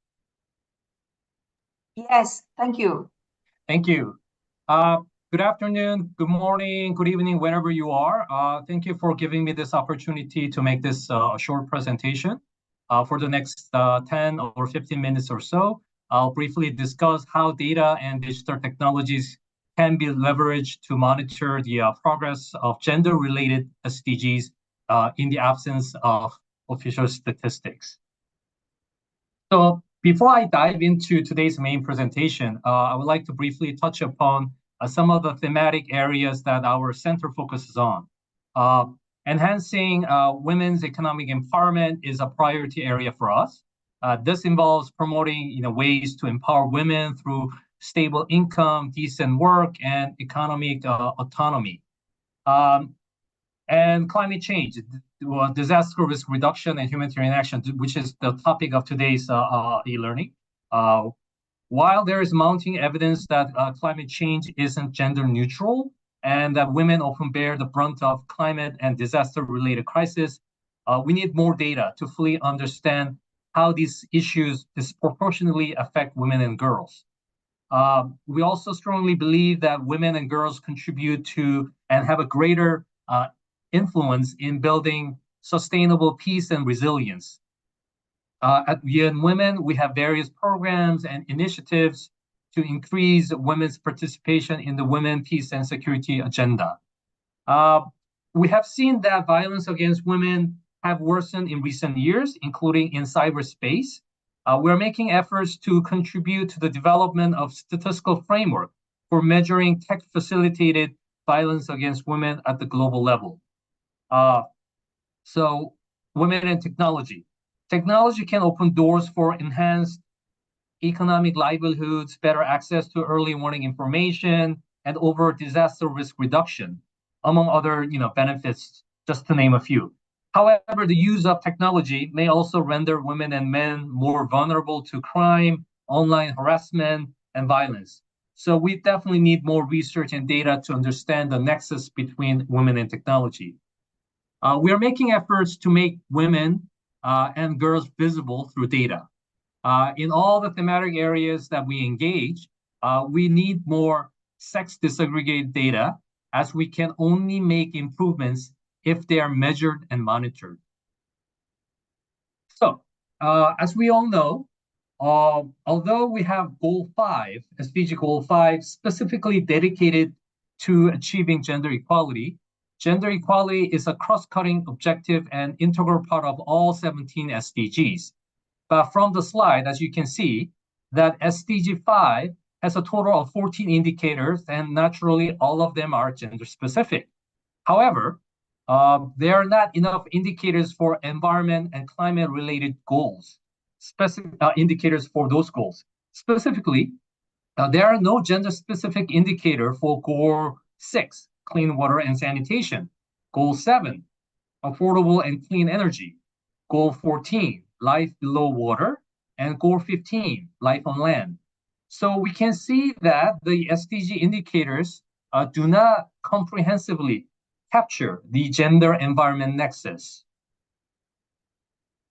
Yes, thank you. Thank you. Good afternoon, good morning, good evening, wherever you are. Thank you for giving me this opportunity to make this short presentation. For the next 10 or 15 minutes or so, I'll briefly discuss how data and digital technologies can be leveraged to monitor the progress of gender-related SDGs in the absence of official statistics. So before I dive into today's main presentation, I would like to briefly touch upon some of the thematic areas that our center focuses on. Enhancing women's economic empowerment is a priority area for us. This involves promoting ways to empower women through stable income, decent work, and economic autonomy. And climate change, disaster risk reduction, and humanitarian action, which is the topic of today's e-learning. While there is mounting evidence that climate change isn't gender neutral and that women often bear the brunt of climate and disaster-related crises, we need more data to fully understand how these issues disproportionately affect women and girls. We also strongly believe that women and girls contribute to and have a greater influence in building sustainable peace and resilience. At UN Women, we have various programs and initiatives to increase women's participation in the women, peace, and security agenda. We have seen that violence against women have worsened in recent years, including in cyberspace. We're making efforts to contribute to the development of statistical framework for measuring tech-facilitated violence against women at the global level. So, women and technology. Technology can open doors for enhanced economic livelihoods, better access to early warning information, and over disaster risk reduction, among other benefits, just to name a few. However, the use of technology may also render women and men more vulnerable to crime, online harassment, and violence. So we definitely need more research and data to understand the nexus between women and technology. We are making efforts to make women and girls visible through data. In all the thematic areas that we engage, we need more sex disaggregated data, as we can only make improvements if they are measured and monitored. So, as we all know, although we have Goal 5, SDG Goal 5, specifically dedicated to achieving gender equality is a cross-cutting objective and integral part of all 17 SDGs. But from the slide, as you can see, that SDG 5 has a total of 14 indicators, and naturally, all of them are gender-specific. However, there are not enough indicators for environment and climate-related goals, specific indicators for those goals. Specifically, there are no gender-specific indicator for Goal 6, clean water and sanitation, Goal 7, affordable and clean energy, Goal 14, life below water, and Goal 15, life on land. So we can see that the SDG indicators do not comprehensively capture the gender-environment nexus.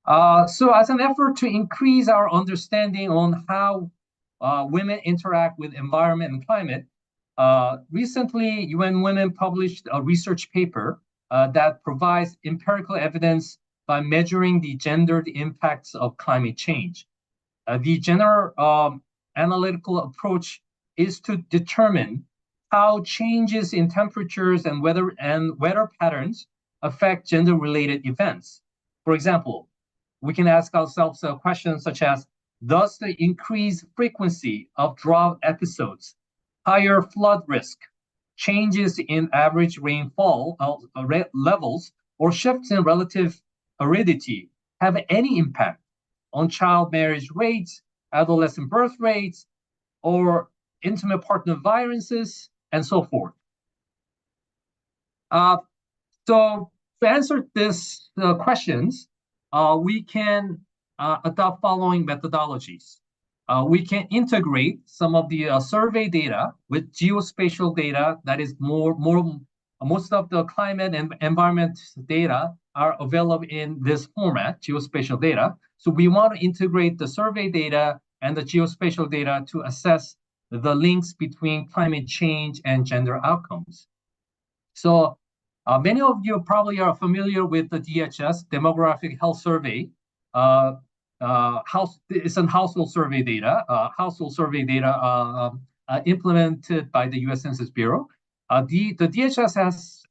So as an effort to increase our understanding on how women interact with environment and climate, recently UN Women published a research paper that provides empirical evidence by measuring the gendered impacts of climate change. The general analytical approach is to determine how changes in temperatures and weather patterns affect gender-related events. For example, we can ask ourselves questions such as, does the increased frequency of drought episodes, higher flood risk, changes in average rainfall levels, or shifts in relative aridity have any impact on child marriage rates, adolescent birth rates, or intimate partner violences, and so forth? So to answer these questions, we can adopt following methodologies. We can integrate some of the survey data with geospatial data. That is most of the climate and environment data are available in this format, geospatial data. So we want to integrate the survey data and the geospatial data to assess the links between climate change and gender outcomes. So many of you probably are familiar with the DHS, Demographic Health Survey. It's a household survey data, implemented by the U.S. Census Bureau. The DHS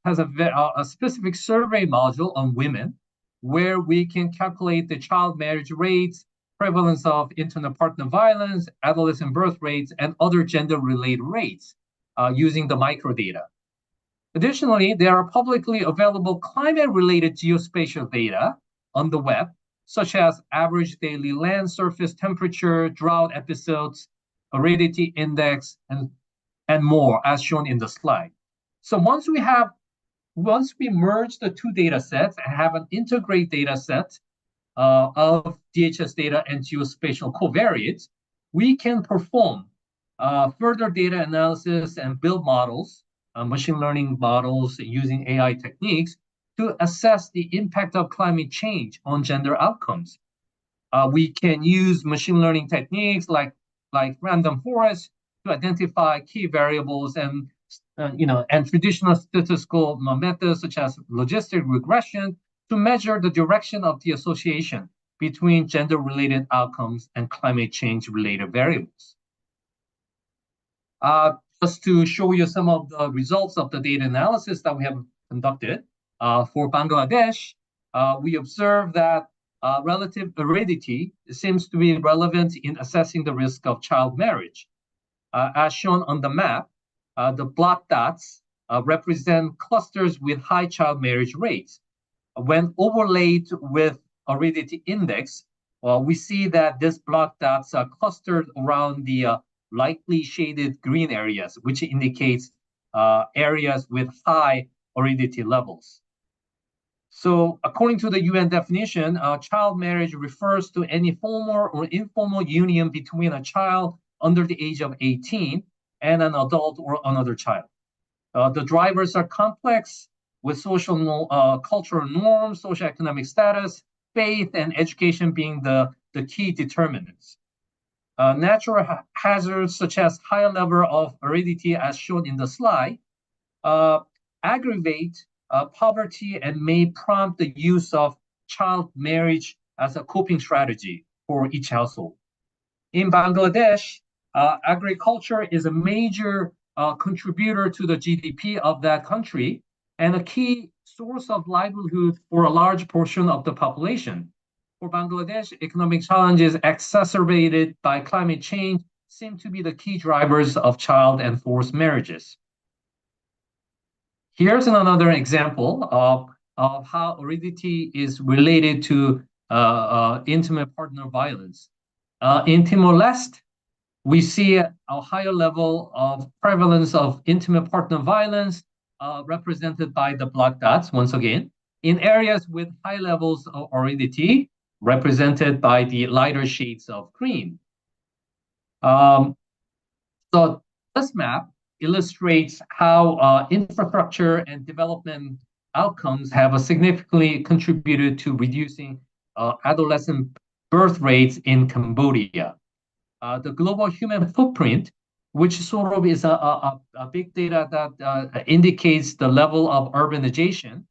has a specific survey module on women, where we can calculate the child marriage rates, prevalence of intimate partner violence, adolescent birth rates, and other gender-related rates. using the microdata. Additionally, there are publicly available climate-related geospatial data on the web, such as average daily land surface temperature, drought episodes, aridity index, and more, as shown in the slide. So once we merge the two data sets and have an integrated data set of DHS data and geospatial covariates, we can perform further data analysis and build models, machine learning models using AI techniques to assess the impact of climate change on gender outcomes. We can use machine learning techniques like random forest to identify key variables and traditional statistical methods such as logistic regression to measure the direction of the association between gender-related outcomes and climate change-related variables. Just to show you some of the results of the data analysis that we have conducted, for Bangladesh, we observed that relative aridity seems to be relevant in assessing the risk of child marriage. As shown on the map, the black dots represent clusters with high child marriage rates. When overlaid with aridity index, we see that these black dots are clustered around the lightly shaded green areas, which indicates areas with high aridity levels. So according to the UN definition, child marriage refers to any formal or informal union between a child under the age of 18 and an adult or another child. The drivers are complex, with social cultural norms, socioeconomic status, faith, and education being the key determinants. Natural hazards such as higher level of aridity, as shown in the slide, aggravate poverty and may prompt the use of child marriage as a coping strategy for each household. In Bangladesh, agriculture is a major contributor to the GDP of that country and a key source of livelihood for a large portion of the population. For Bangladesh, economic challenges exacerbated by climate change seem to be the key drivers of child and forced marriages. Here's another example of how aridity is related to intimate partner violence. In Timor-Leste, we see a higher level of prevalence of intimate partner violence represented by the black dots, once again, in areas with high levels of aridity, represented by the lighter shades of green. So this map illustrates how infrastructure and development outcomes have significantly contributed to reducing adolescent birth rates in Cambodia. The global human footprint, which sort of is a big data that indicates the level of urbanization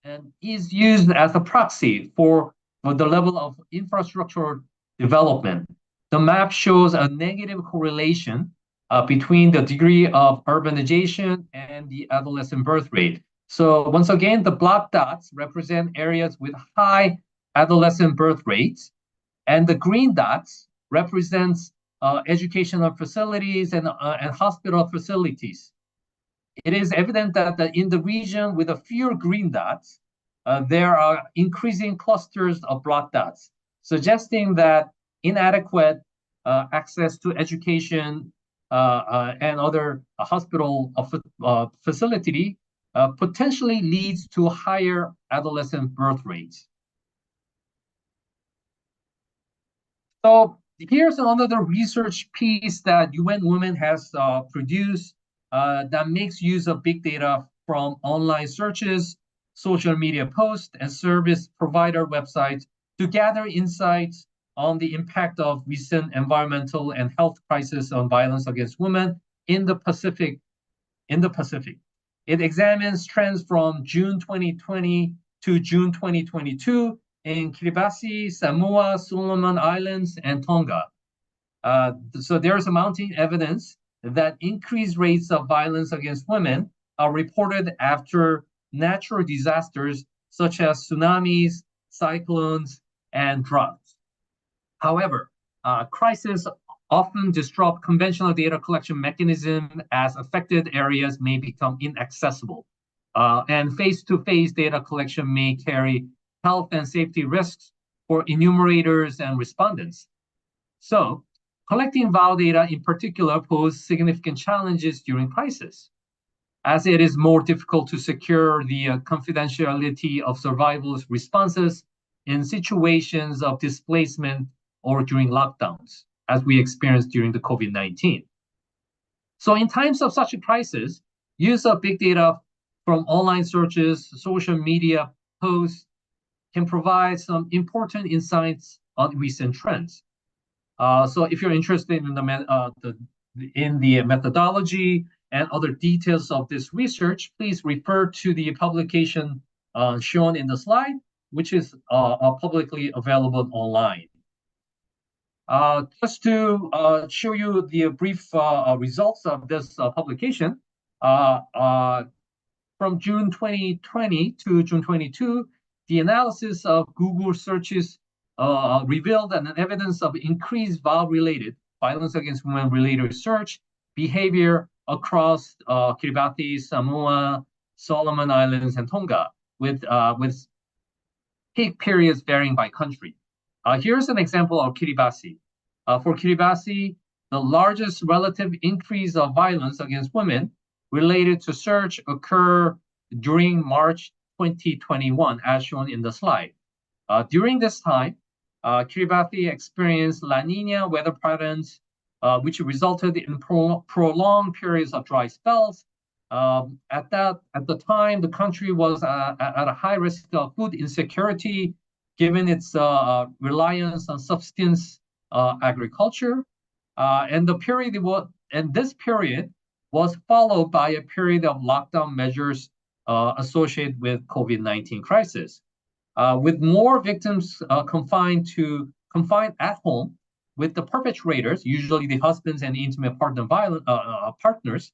and is used as a proxy for the level of infrastructure development. The map shows a negative correlation between the degree of urbanization and the adolescent birth rate. So once again, the black dots represent areas with high adolescent birth rates, and the green dots represents educational facilities and hospital facilities. It is evident that in the region with a fewer green dots, there are increasing clusters of black dots, suggesting that inadequate access to education and other hospital facility potentially leads to higher adolescent birth rates. So here's another research piece that UN Women has produced that makes use of big data from online searches, social media posts, and service provider websites to gather insights on the impact of recent environmental and health crises on violence against women in the Pacific. It examines trends from June 2020 to June 2022 in Kiribati, Samoa, Solomon Islands, and Tonga. So there is mounting evidence that increased rates of violence against women are reported after natural disasters such as tsunamis, cyclones, and droughts. However, crises often disrupt conventional data collection mechanism as affected areas may become inaccessible. And face-to-face data collection may carry health and safety risks for enumerators and respondents. So, collecting vial data in particular poses significant challenges during crisis, as it is more difficult to secure the confidentiality of survivors' responses in situations of displacement or during lockdowns, as we experienced during the COVID-19. So in times of such a crisis, use of big data from online searches, social media posts can provide some important insights on recent trends. So if you're interested in the methodology and other details of this research, please refer to the publication shown in the slide, which is publicly available online. Just to show you the brief results of this publication, from June 2020 to June 22, the analysis of Google searches revealed an evidence of increased violence against women-related search behavior across Kiribati, Samoa, Solomon Islands, and Tonga, with peak periods varying by country. Here's an example of Kiribati. For Kiribati, the largest relative increase of violence against women related to search occurred during March 2021, as shown in the slide. During this time, Kiribati experienced La Nina weather patterns, which resulted in prolonged periods of dry spells. At the time, the country was at a high risk of food insecurity, given its reliance on subsistence agriculture, and this period was followed by a period of lockdown measures associated with COVID-19 crisis, with more victims confined at home, with the perpetrators, usually the husbands and intimate partners.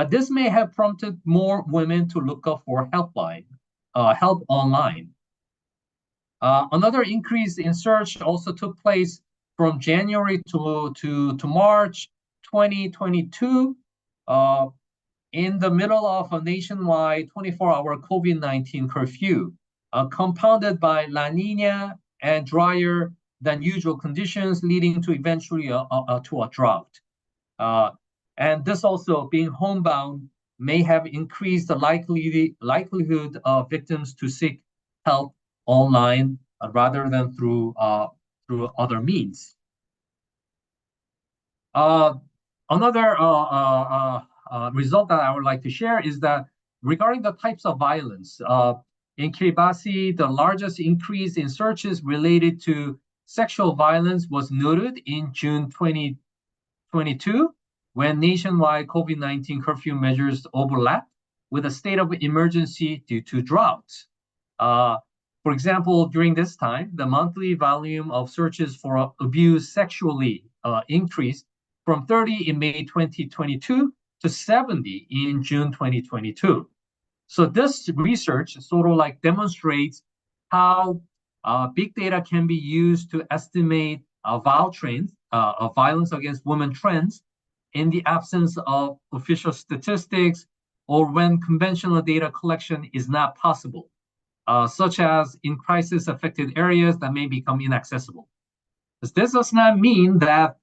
This may have prompted more women to look up for help online. Another increase in search also took place from January to March 2022, in the middle of a nationwide 24-hour COVID-19 curfew, compounded by La Nina and drier than usual conditions, leading to eventually to a drought. And this also, being homebound, may have increased the likelihood of victims to seek help online rather than through other means. Another result that I would like to share is that regarding the types of violence, in Kiribati, the largest increase in searches related to sexual violence was noted in June 2022, when nationwide COVID-19 curfew measures overlapped with a state of emergency due to droughts. For example, during this time, the monthly volume of searches for abuse sexually increased from 30 in May 2022 to 70 in June 2022. So this research sort of like demonstrates how big data can be used to estimate violence against women trends in the absence of official statistics or when conventional data collection is not possible, such as in crisis-affected areas that may become inaccessible. This does not mean that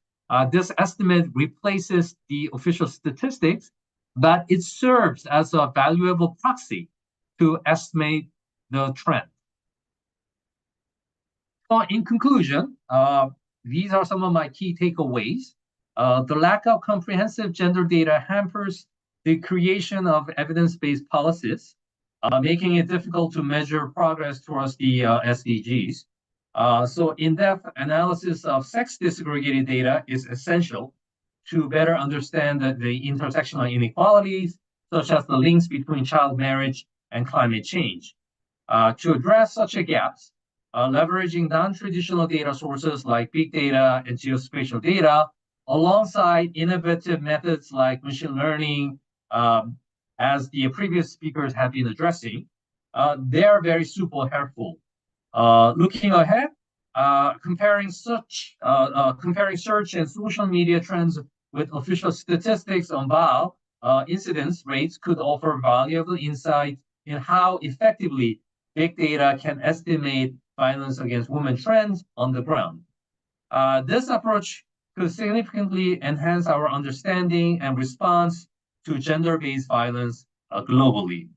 this estimate replaces the official statistics, but it serves as a valuable proxy to estimate the trend. So in conclusion, these are some of my key takeaways. The lack of comprehensive gender data hampers the creation of evidence-based policies, making it difficult to measure progress towards the SDGs. So in-depth analysis of sex disaggregated data is essential to better understand the intersectional inequalities, such as the links between child marriage and climate change. To address such gaps, leveraging non-traditional data sources like big data and geospatial data, alongside innovative methods like machine learning, as the previous speakers have been addressing, they are very super helpful. Looking ahead, comparing search and social media trends with official statistics on violence incidence rates could offer valuable insight in how effectively big data can estimate violence against women trends on the ground. This approach could significantly enhance our understanding and response to gender-based violence globally.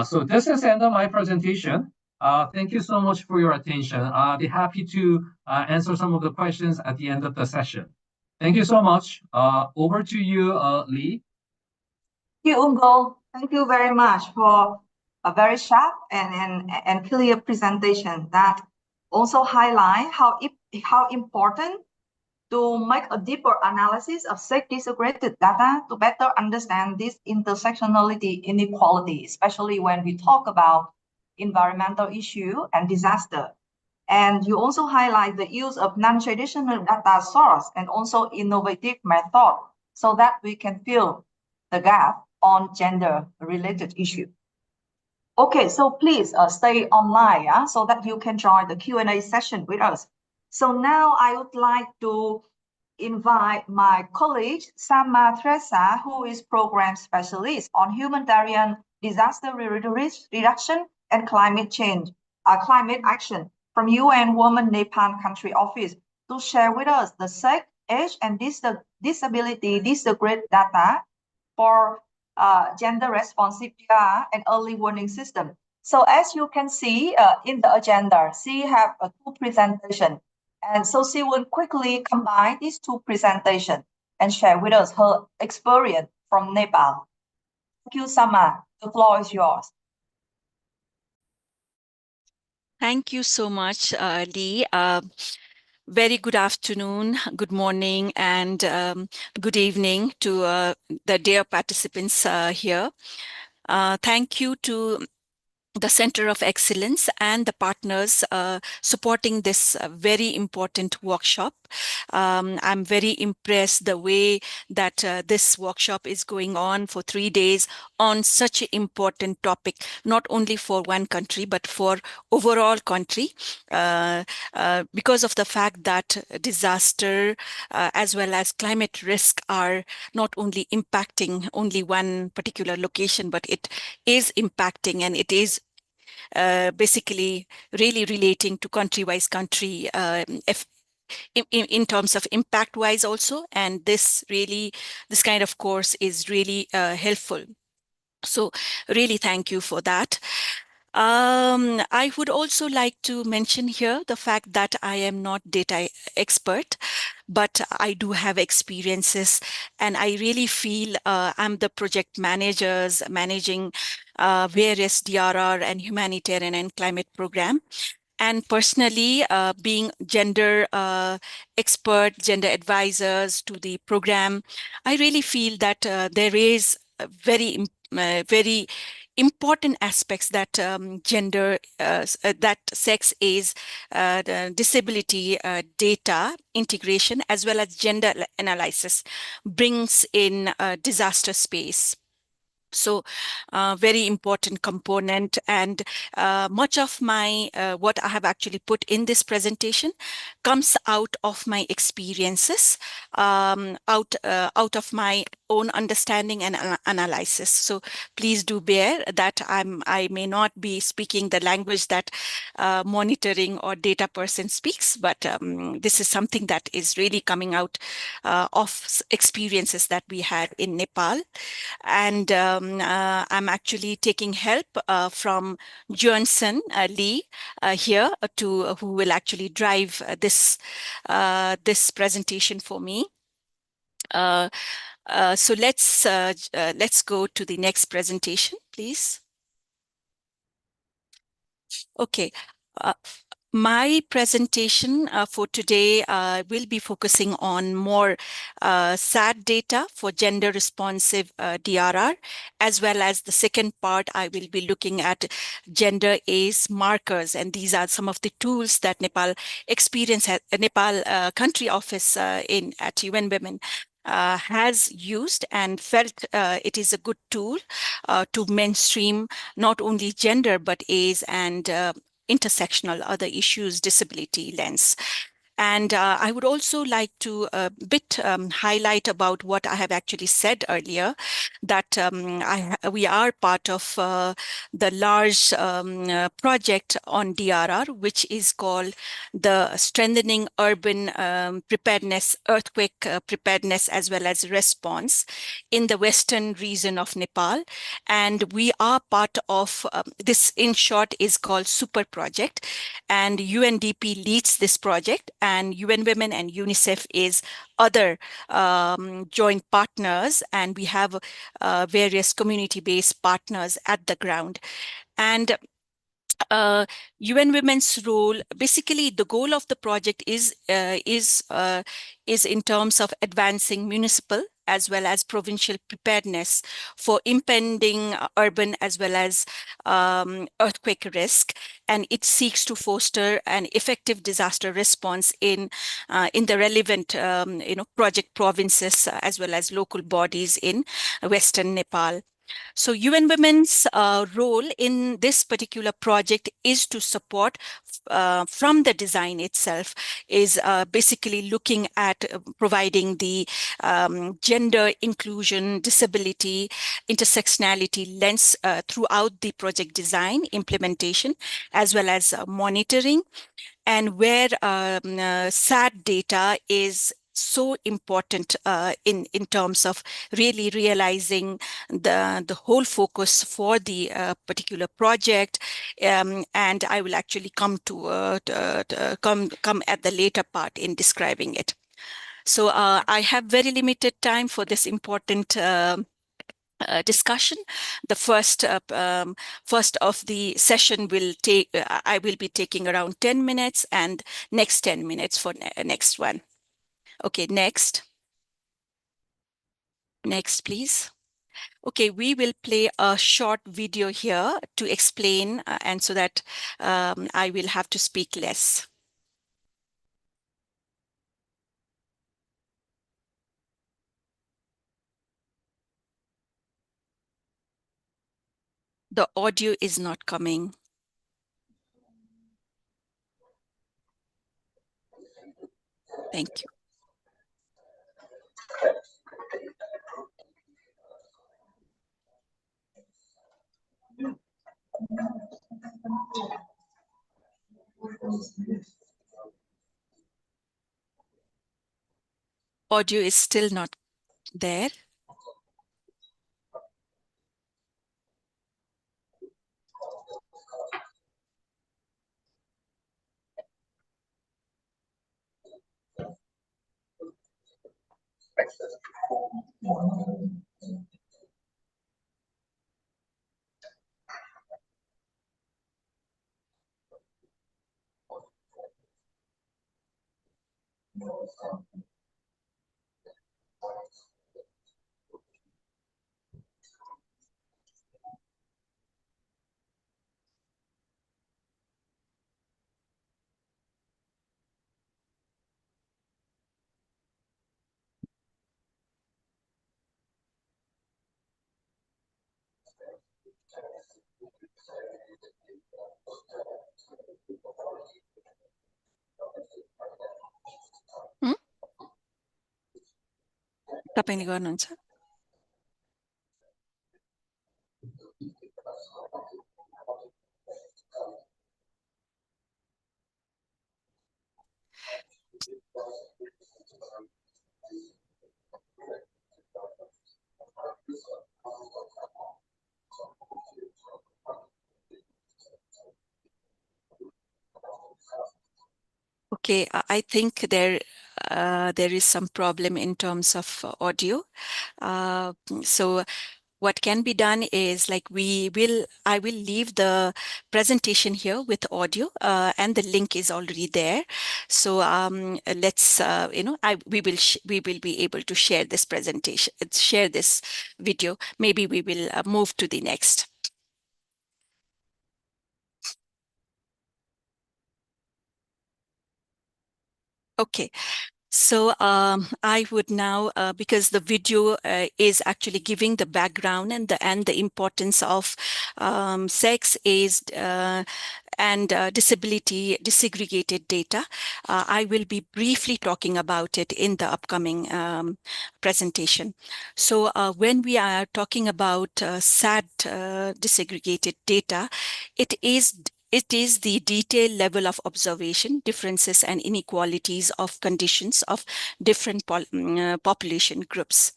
So this is the end of my presentation. Thank you so much for your attention. I'll be happy to answer some of the questions at the end of the session. Thank you so much. Over to you, Lee. Thank you, Ungo. Thank you very much for a very sharp and clear presentation that also highlight how important to make a deeper analysis of sex disaggregated data to better understand this intersectionality inequality, especially when we talk about environmental issue and disaster. And you also highlight the use of non-traditional data source and also innovative method so that we can fill the gap on gender-related issue. Okay, so please stay online so that you can join the Q&A session with us. So now I would like to invite my colleague, Sama Tresa, who is Program Specialist on Humanitarian Disaster Reduction and Climate Change, Climate Action from UN Women Nepal Country Office to share with us the sex, age, and disability disaggregate data for gender responsive PR and early warning system. So as you can see in the agenda, she have two presentations. And so she will quickly combine these two presentations and share with us her experience from Nepal. Thank you, Sama. The floor is yours. Thank you so much, Lee. Very good afternoon, good morning, and good evening to the dear participants here. Thank you to the Center of Excellence and the partners supporting this very important workshop. I'm very impressed the way that this workshop is going on for 3 days on such an important topic, not only for one country, but for overall country, because of the fact that disaster as well as climate risk are not only impacting only one particular location, but it is impacting and it is basically really relating to country-wise country in terms of impact-wise also. And this kind of course is really helpful. So really thank you for that. I would also like to mention here the fact that I am not data expert, but I do have experiences, and I really feel I'm the project managers managing various DRR and humanitarian and climate program. And personally, being gender expert, gender advisors to the program, I really feel that there is very important aspects that that sex, age, disability data integration, as well as gender analysis brings in disaster space. So very important component, and much of my what I have actually put in this presentation comes out of my experiences, out of my own understanding and analysis. So please do bear that I may not be speaking the language that monitoring or data person speaks, but this is something that is really coming out of experiences that we had in Nepal. And I'm actually taking help from Johnson Lee here who will actually drive this presentation for me. So let's go to the next presentation, please. Okay. My presentation for today will be focusing on more SAT data for gender responsive DRR, as well as the second part, I will be looking at gender age markers. And these are some of the tools that Nepal country office at UN Women has used and felt it is a good tool to mainstream not only gender, but age and intersectional other issues disability lens. And I would also like to highlight about what I have actually said earlier, that we are part of the large project on DRR, which is called the Strengthening Urban Preparedness, Earthquake Preparedness as well as Response in the Western region of Nepal. And we are part of this, in short, is called Super Project. And UNDP leads this project, and UN Women and UNICEF is other joint partners, and we have various community-based partners at the ground. And UN Women's role, basically the goal of the project is in terms of advancing municipal as well as provincial preparedness for impending urban as well as earthquake risk. And it seeks to foster an effective disaster response in the relevant project provinces as well as local bodies in Western Nepal. So UN Women's role in this particular project is to support from the design itself, is basically looking at providing the gender inclusion, disability, intersectionality lens throughout the project design, implementation, as well as monitoring. And where SAT data is so important in terms of really realizing the whole focus for the particular project, and I will actually come at the later part in describing it. So I have very limited time for this important discussion. The first of the session will take, I will be taking around 10 minutes, and next 10 minutes for next one. Okay, next. Next, please. Okay, we will play a short video here to explain, and so that I will have to speak less. The audio is not coming. Thank you. Audio is still not there. तपाईले गर्नुहुन्छ? Okay, I think there is some problem in terms of audio. So what can be done is, like, I will leave the presentation here with audio, and the link is already there. So let's we will be able to share this presentation, share this video. Maybe we will move to the next. Okay. So I would now, because the video is actually giving the background and the importance of sex, age, and disability disaggregated data. I will be briefly talking about it in the upcoming presentation. So when we are talking about SAD disaggregated data, it is the detailed level of observation, differences and inequalities of conditions of different population groups.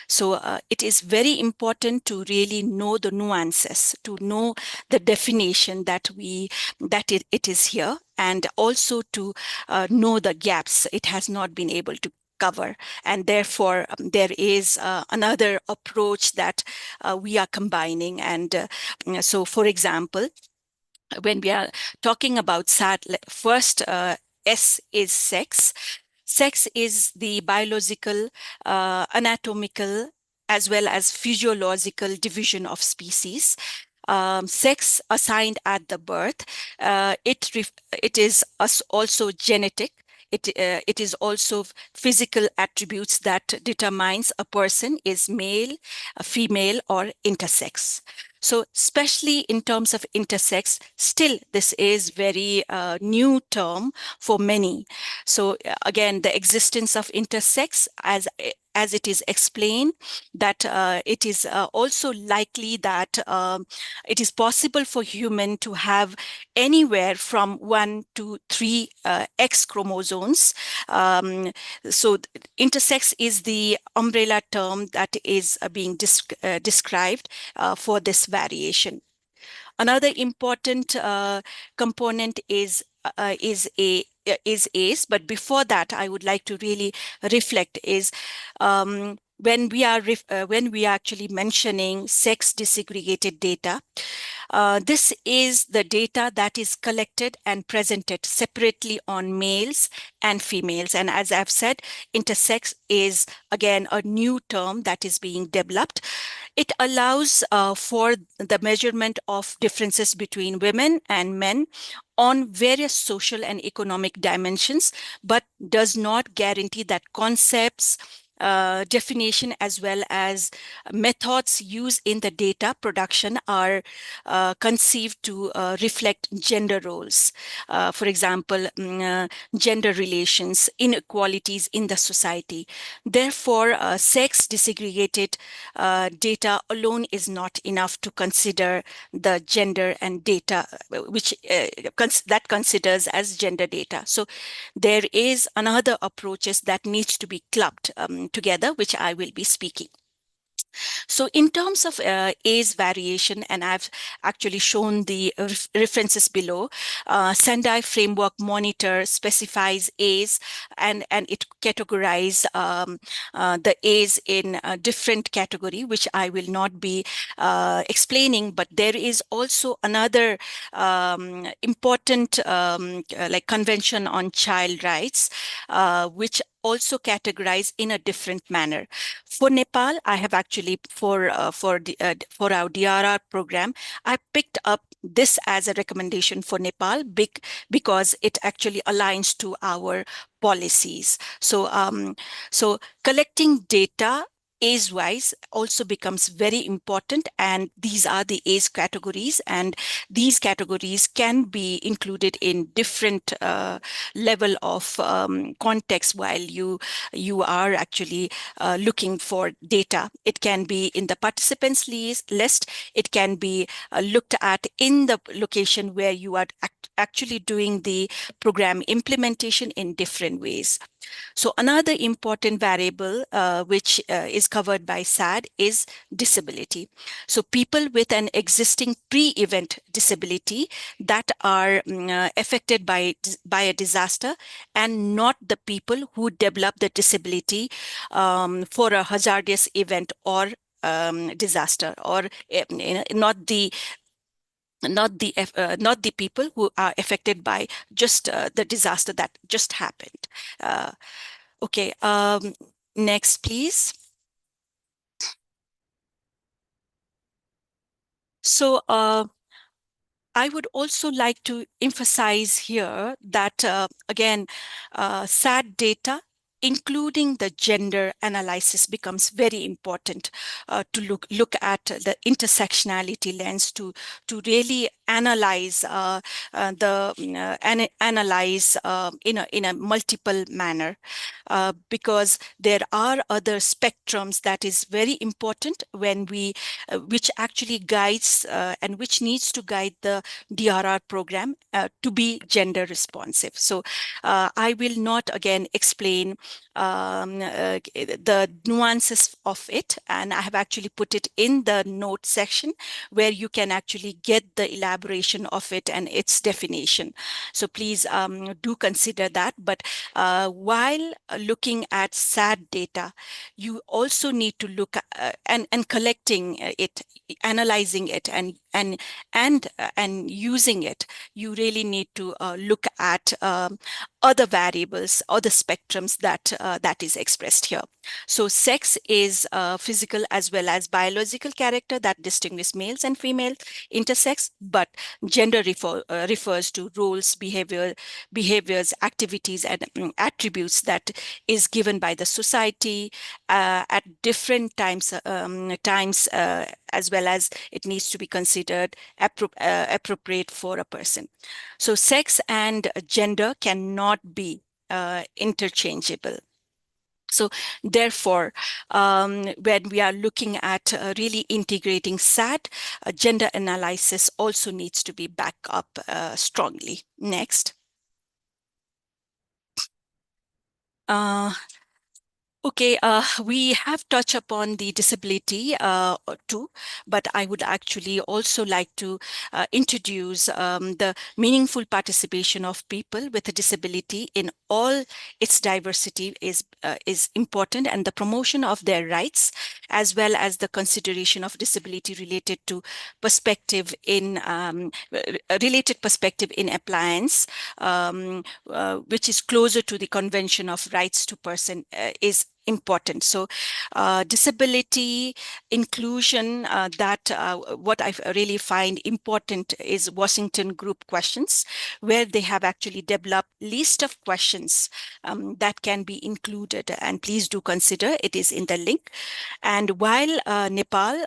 So it is very important to really know the nuances, to know the definition that it is here, and also to know the gaps it has not been able to cover. And therefore, there is another approach that we are combining. And so, for example, when we are talking about SAD, first, S is sex. Sex is the biological, anatomical, as well as physiological division of species. Sex assigned at the birth. It is also genetic. It is also physical attributes that determines a person is male, female, or intersex. So especially in terms of intersex, still this is very new term for many. So again, the existence of intersex, as it is explained, that it is also likely that it is possible for human to have anywhere from 1 to 3 X chromosomes. So intersex is the umbrella term that is being described for this variation. Another important component is ACE, but before that, I would like to really reflect is when we are actually mentioning sex disaggregated data. This is the data that is collected and presented separately on males and females. And as I've said, intersex is again a new term that is being developed. It allows for the measurement of differences between women and men on various social and economic dimensions, but does not guarantee that concepts, definition, as well as methods used in the data production are conceived to reflect gender roles. For example, gender relations, inequalities in the society. Therefore, sex disaggregated data alone is not enough to consider the gender and data, which that considers as gender data. So there is another approaches that needs to be clubbed together, which I will be speaking. So in terms of A's variation, and I've actually shown the references below, Sendai Framework Monitor specifies A's and it categorizes the A's in a different category, which I will not be explaining, but there is also another important like Convention on Child Rights, which also categorized in a different manner. For Nepal, I have actually, for our DRR program, I picked up this as a recommendation for Nepal because it actually aligns to our policies. So, so collecting data A's-wise also becomes very important, and these are the A's categories, and these categories can be included in different level of context while you are actually looking for data. It can be in the participants list. It can be looked at in the location where you are actually doing the program implementation in different ways. So another important variable which is covered by SAD is disability. So people with an existing pre-event disability that are affected by a disaster, and not the people who develop the disability for a hazardous event or disaster, or not the people who are affected by just the disaster that just happened. Okay, next, please. So I would also like to emphasize here that, again, SAD data, including the gender analysis, becomes very important to look at the intersectionality lens to really analyze in a multiple manner, because there are other spectrums that is very important when we which actually guides and which needs to guide the DRR program to be gender responsive. So I will not again explain the nuances of it, and I have actually put it in the note section where you can actually get the elaboration of it and its definition. So please do consider that. But while looking at SAD data, you also need to look at, and collecting it, analyzing it, and using it, you really need to look at other variables, other spectrums that is expressed here. So sex is physical as well as biological character that distinguish males and females, intersex, but gender refers to roles, behaviors, activities, and attributes that is given by the society at different times, as well as it needs to be considered appropriate for a person. So sex and gender cannot be interchangeable. So therefore, when we are looking at really integrating SAD, gender analysis also needs to be backed up strongly. Next. Okay, we have touched upon the disability too, but I would actually also like to introduce the meaningful participation of people with a disability in all its diversity is important, and the promotion of their rights, as well as the consideration of disability related to perspective in related perspective in appliance, which is closer to the Convention of Rights to Person is important. So disability inclusion, what I really find important is Washington Group questions, where they have actually developed list of questions that can be included, and please do consider it is in the link. And while Nepal,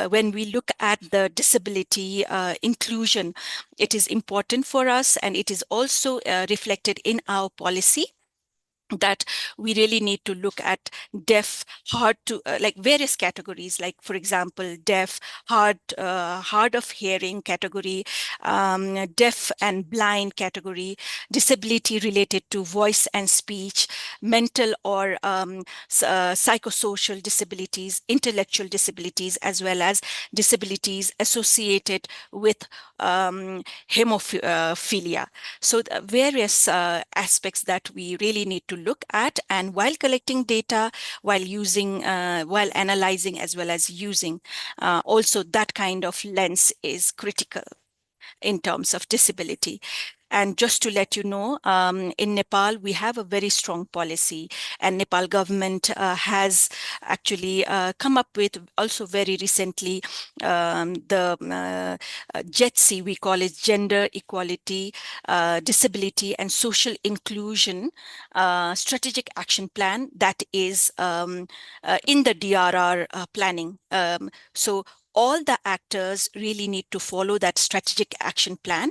when we look at the disability inclusion, it is important for us, and it is also reflected in our policy, that we really need to look at deaf, hard to like various categories, like for example, deaf, hard of hearing category, deaf and blind category, disability related to voice and speech, mental or psychosocial disabilities, intellectual disabilities, as well as disabilities associated with hemophilia. So the various aspects that we really need to look at, and while collecting data, while using, while analyzing, as well as using, also that kind of lens is critical in terms of disability. And just to let you know, in Nepal, we have a very strong policy, and Nepal government has actually come up with also very recently the JETSI, we call it Gender Equality, Disability and Social Inclusion Strategic Action Plan that is in the DRR planning. So all the actors really need to follow that strategic action plan.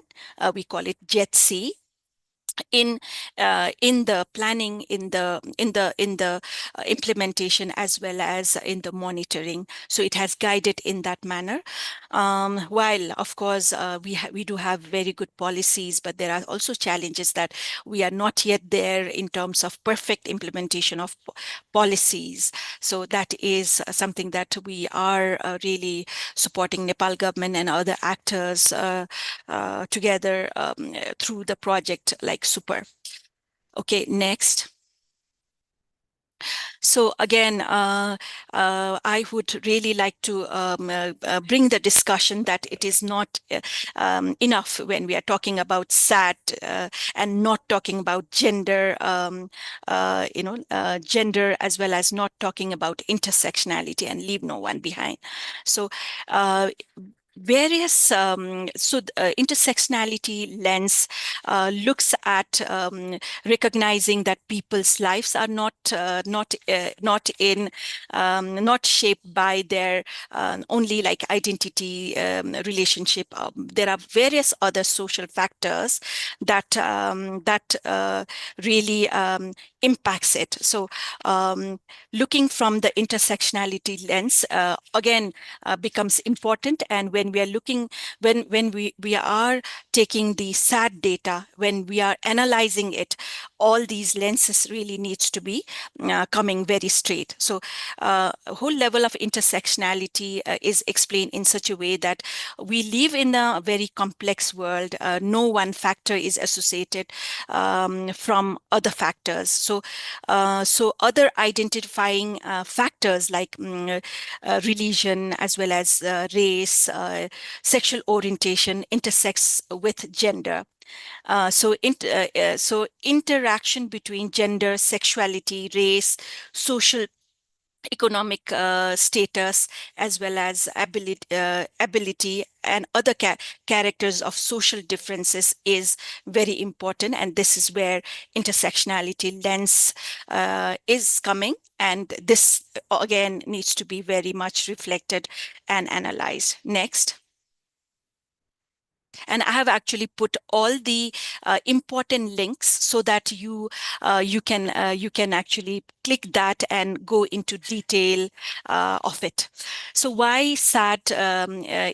We call it JETSI. In the planning, in the implementation, as well as in the monitoring. So it has guided in that manner. While of course we do have very good policies, but there are also challenges that we are not yet there in terms of perfect implementation of policies. So that is something that we are really supporting Nepal government and other actors together through the project like Super. Okay, next. So again, I would really like to bring the discussion that it is not enough when we are talking about SAT and not talking about gender, gender, as well as not talking about intersectionality and leave no one behind. So various intersectionality lens looks at recognizing that people's lives are not shaped by their only like identity relationship. There are various other social factors that really impacts it. So looking from the intersectionality lens again becomes important. And when we are looking, when we are taking the SAT data, when we are analyzing it, all these lenses really needs to be coming very straight. So a whole level of intersectionality is explained in such a way that we live in a very complex world. No one factor is associated from other factors. So so other identifying factors like religion as well as race, sexual orientation intersects with gender. So interaction between gender, sexuality, race, social economic status, as well as ability and other characters of social differences is very important. And this is where intersectionality lens is coming. And this again needs to be very much reflected and analyzed. Next. And I have actually put all the important links so that you can actually click that and go into detail of it. So why SAT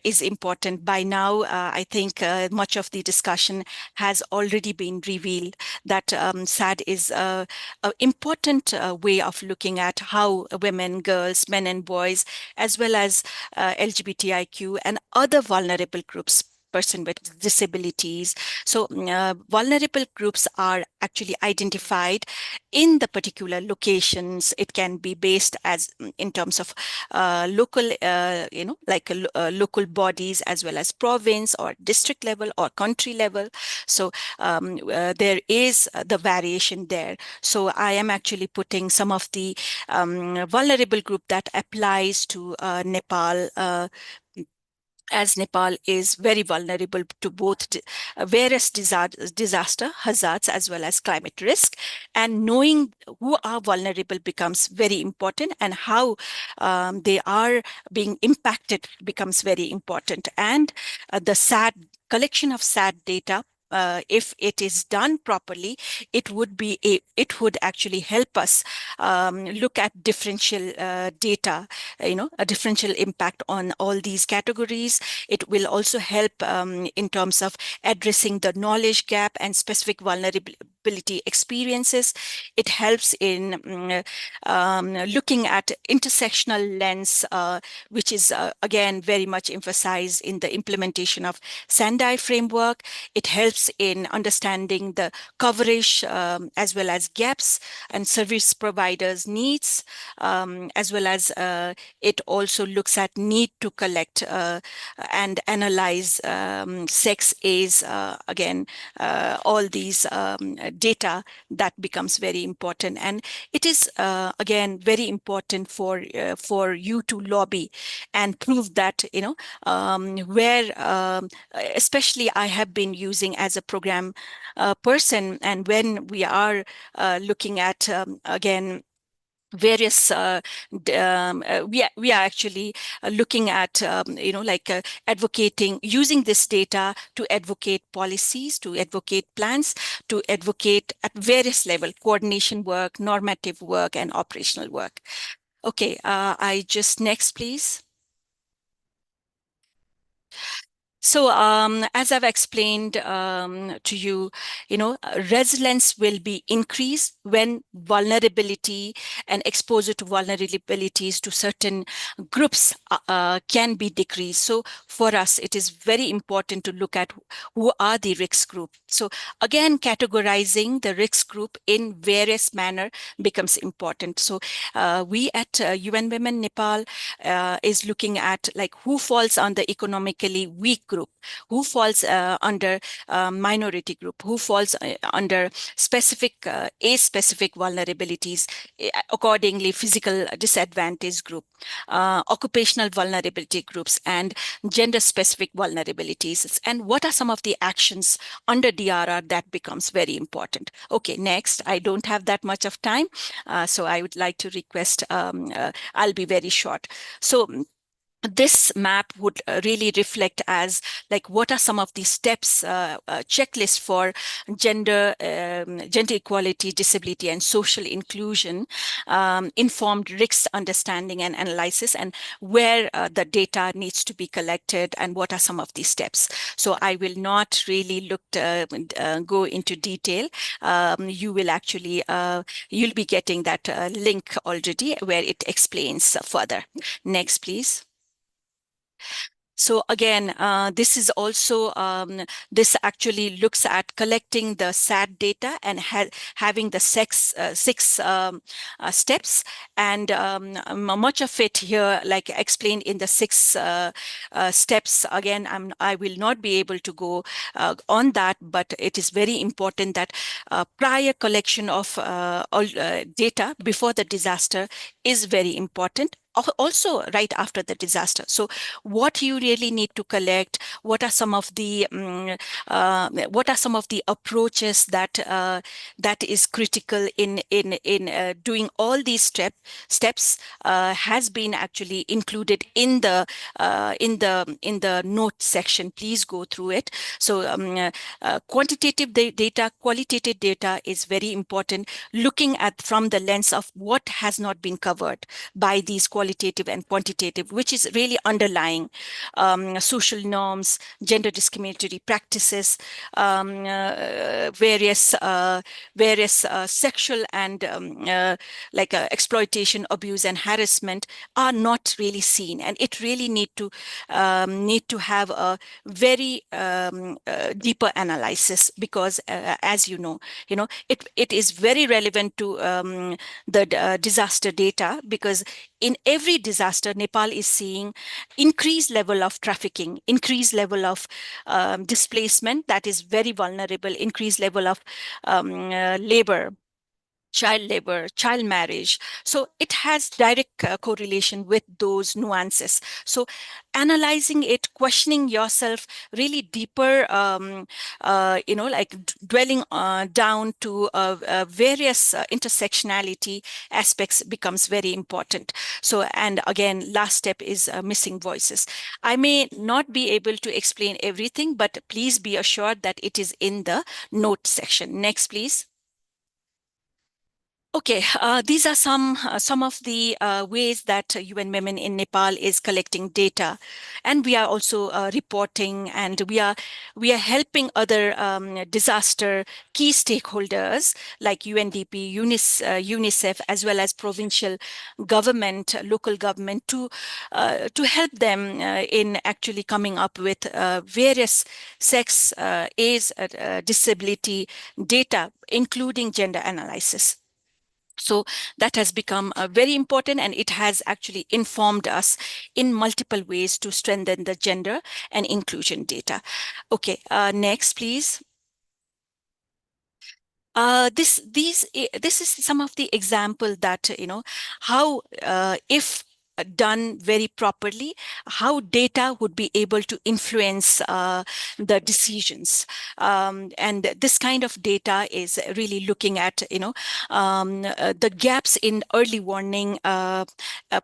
is important? By now, I think much of the discussion has already been revealed that SAT is an important way of looking at how women, girls, men and boys, as well as LGBTIQ and other vulnerable groups, person with disabilities. So vulnerable groups are actually identified in the particular locations. It can be based as in terms of local, like local bodies, as well as province or district level or country level. So there is the variation there. So I am actually putting some of the vulnerable group that applies to Nepal, as Nepal is very vulnerable to both various disaster hazards as well as climate risk. And knowing who are vulnerable becomes very important, and how they are being impacted becomes very important. And the SAT collection of SAT data, if it is done properly, it would actually help us look at differential data, a differential impact on all these categories. It will also help in terms of addressing the knowledge gap and specific vulnerability experiences. It helps in looking at intersectional lens, which is again very much emphasized in the implementation of Sendai framework. It helps in understanding the coverage as well as gaps and service providers' needs, as well as it also looks at need to collect and analyze sex, age, again, all these data that becomes very important. And it is again very important for you to lobby and prove that, where especially I have been using as a program person, and when we are looking at again various we are actually looking at advocating, using this data to advocate policies, to advocate plans, to advocate at various level, coordination work, normative work, and operational work. Okay, I just next please. So as I've explained to you, resilience will be increased when vulnerability and exposure to vulnerabilities to certain groups can be decreased. So for us, it is very important to look at who are the risk group. So again, categorizing the risk group in various manner becomes important. So we at UN Women Nepal is looking at like who falls on the economically weak group, who falls under minority group, who falls under specific age-specific vulnerabilities, accordingly physical disadvantage group, occupational vulnerability groups, and gender-specific vulnerabilities. And what are some of the actions under DRR that becomes very important? Okay, next. I don't have that much of time, so I would like to request, I'll be very short. So this map would really reflect as like what are some of the steps, checklist for gender equality, disability, and social inclusion, informed risk understanding and analysis, and where the data needs to be collected, and what are some of these steps. So I will not really go into detail. You will actually you'll be getting that link already where it explains further. Next, please. So again, this is also, this actually looks at collecting the SAT data and having the six steps. And much of it here, like explained in the 6 steps, again, I will not be able to go on that, but it is very important that prior collection of data before the disaster is very important. Also right after the disaster. So what you really need to collect, what are some of the approaches that that is critical in doing all these steps has been actually included in the note section. Please go through it. So quantitative data, qualitative data is very important, looking at from the lens of what has not been covered by these qualitative and quantitative, which is really underlying social norms, gender discriminatory practices, various sexual and exploitation, abuse, and harassment are not really seen, and it really need to have a very deeper analysis, because as you know, it is very relevant to the disaster data, because in every disaster, Nepal is seeing increased level of trafficking, increased level of displacement that is very vulnerable, increased level of labor, child labor, child marriage. So it has direct correlation with those nuances. So analyzing it, questioning yourself really deeper, dwelling down to various intersectionality aspects becomes very important. So, and again, last step is missing voices. I may not be able to explain everything, but please be assured that it is in the note section. Next, please. Okay, these are some of the ways that UN Women in Nepal is collecting data, and we are also reporting, and we are helping other disaster key stakeholders like UNDP, UNICEF, as well as provincial government, local government, to help them in actually coming up with various sex, age, disability data, including gender analysis. So that has become very important, and it has actually informed us in multiple ways to strengthen the gender and inclusion data. Okay, next, please. This is some of the example that, how if done very properly, how data would be able to influence the decisions. And this kind of data is really looking at, the gaps in early warning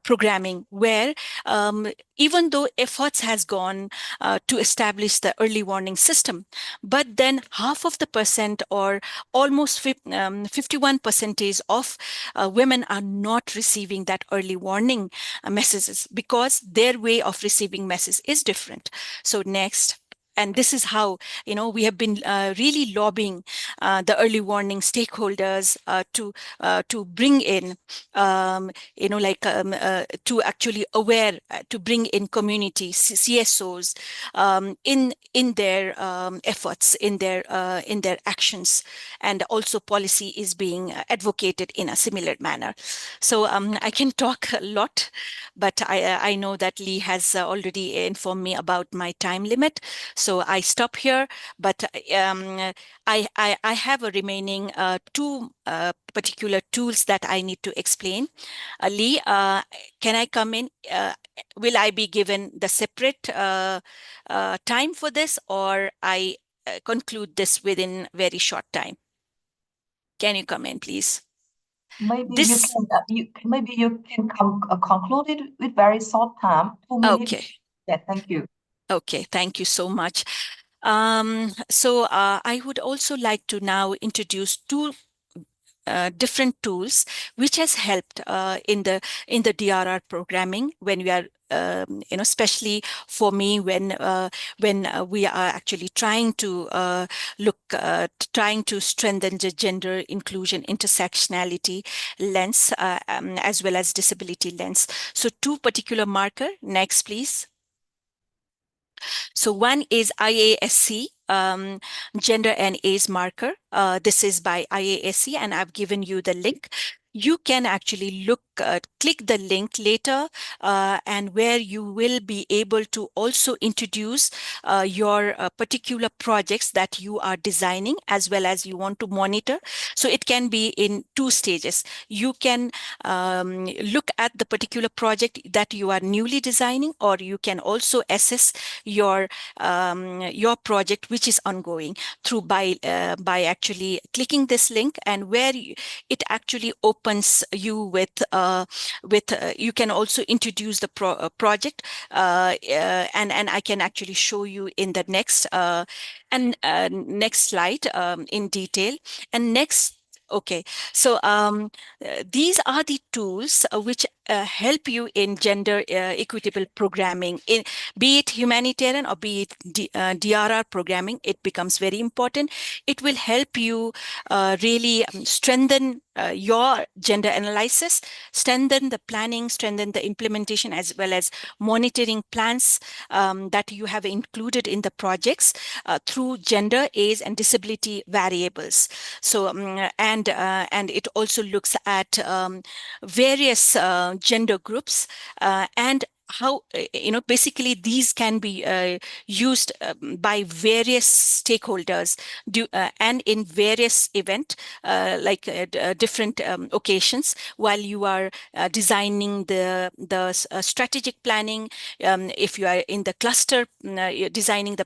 programming, where even though efforts has gone to establish the early warning system, but then 0.5% or almost 51% of women are not receiving that early warning messages, because their way of receiving messages is different. So next. and this is how, we have been really lobbying the early warning stakeholders to bring in, to actually aware, to bring in community CSOs in their efforts, in their actions, and also policy is being advocated in a similar manner. So I can talk a lot, but I know that Lee has already informed me about my time limit, so I stop here. But I have a remaining two particular tools that I need to explain. Lee, can I come in? Will I be given the separate time for this, or I conclude this within very short time? Can you come in, please? Maybe you can conclude it with very short time, 2 minutes. Okay. Yeah, thank you. Okay, thank you so much. So I would also like to now introduce two different tools which has helped in the DRR programming when we are especially for me when we are actually trying to trying to strengthen the gender inclusion intersectionality lens as well as disability lens. So two particular marker. Next, please. So one is IASC, Gender and Age Marker. This is by IASC, and I've given you the link. You can actually click the link later, and where you will be able to also introduce your particular projects that you are designing as well as you want to monitor. So it can be in two stages. You can look at the particular project that you are newly designing, or you can also assess your project which is ongoing through by actually clicking this link, and where it actually opens you with you can also introduce the project, and I can actually show you in the next next slide in detail. And next. Okay, so these are the tools which help you in gender equitable programming, be it humanitarian or be it DRR programming. It becomes very important. It will help you really strengthen your gender analysis, strengthen the planning, strengthen the implementation, as well as monitoring plans that you have included in the projects through gender, age, and disability variables. So, and it also looks at various gender groups and how basically these can be used by various stakeholders and in various different occasions while you are designing the strategic planning. If you are in the cluster, designing the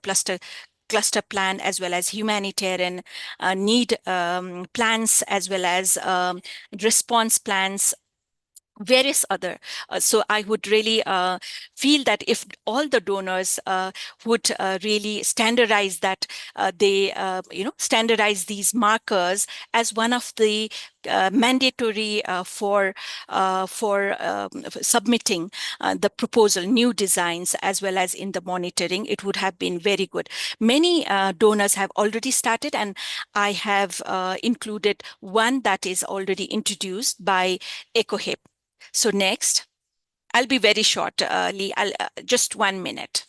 cluster plan, as well as humanitarian need plans, as well as response plans, various other. So I would really feel that if all the donors would really standardize that, they standardize these markers as one of the mandatory for submitting the proposal, new designs, as well as in the monitoring, it would have been very good. Many donors have already started, and I have included one that is already introduced by EcoHip. So next, I'll be very short, Lee. Just 1 minute.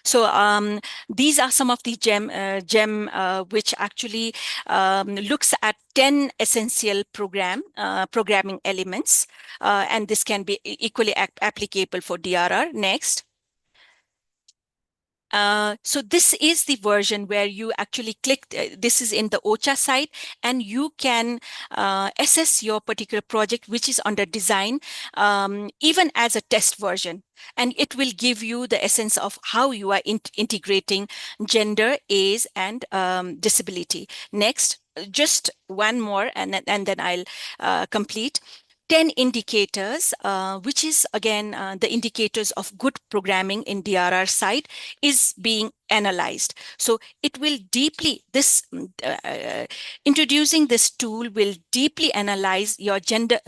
So these are some of the gem which actually looks at 10 essential programming elements, and this can be equally applicable for DRR. Next. So this is the version where you actually click, this is in the OCHA site, and you can assess your particular project, which is under design, even as a test version. And it will give you the essence of how you are integrating gender, age, and disability. Next, just one more, and then I'll complete. 10 indicators, which is again the indicators of good programming in DRR side is being analyzed. So it will deeply, introducing this tool will deeply analyze your gender,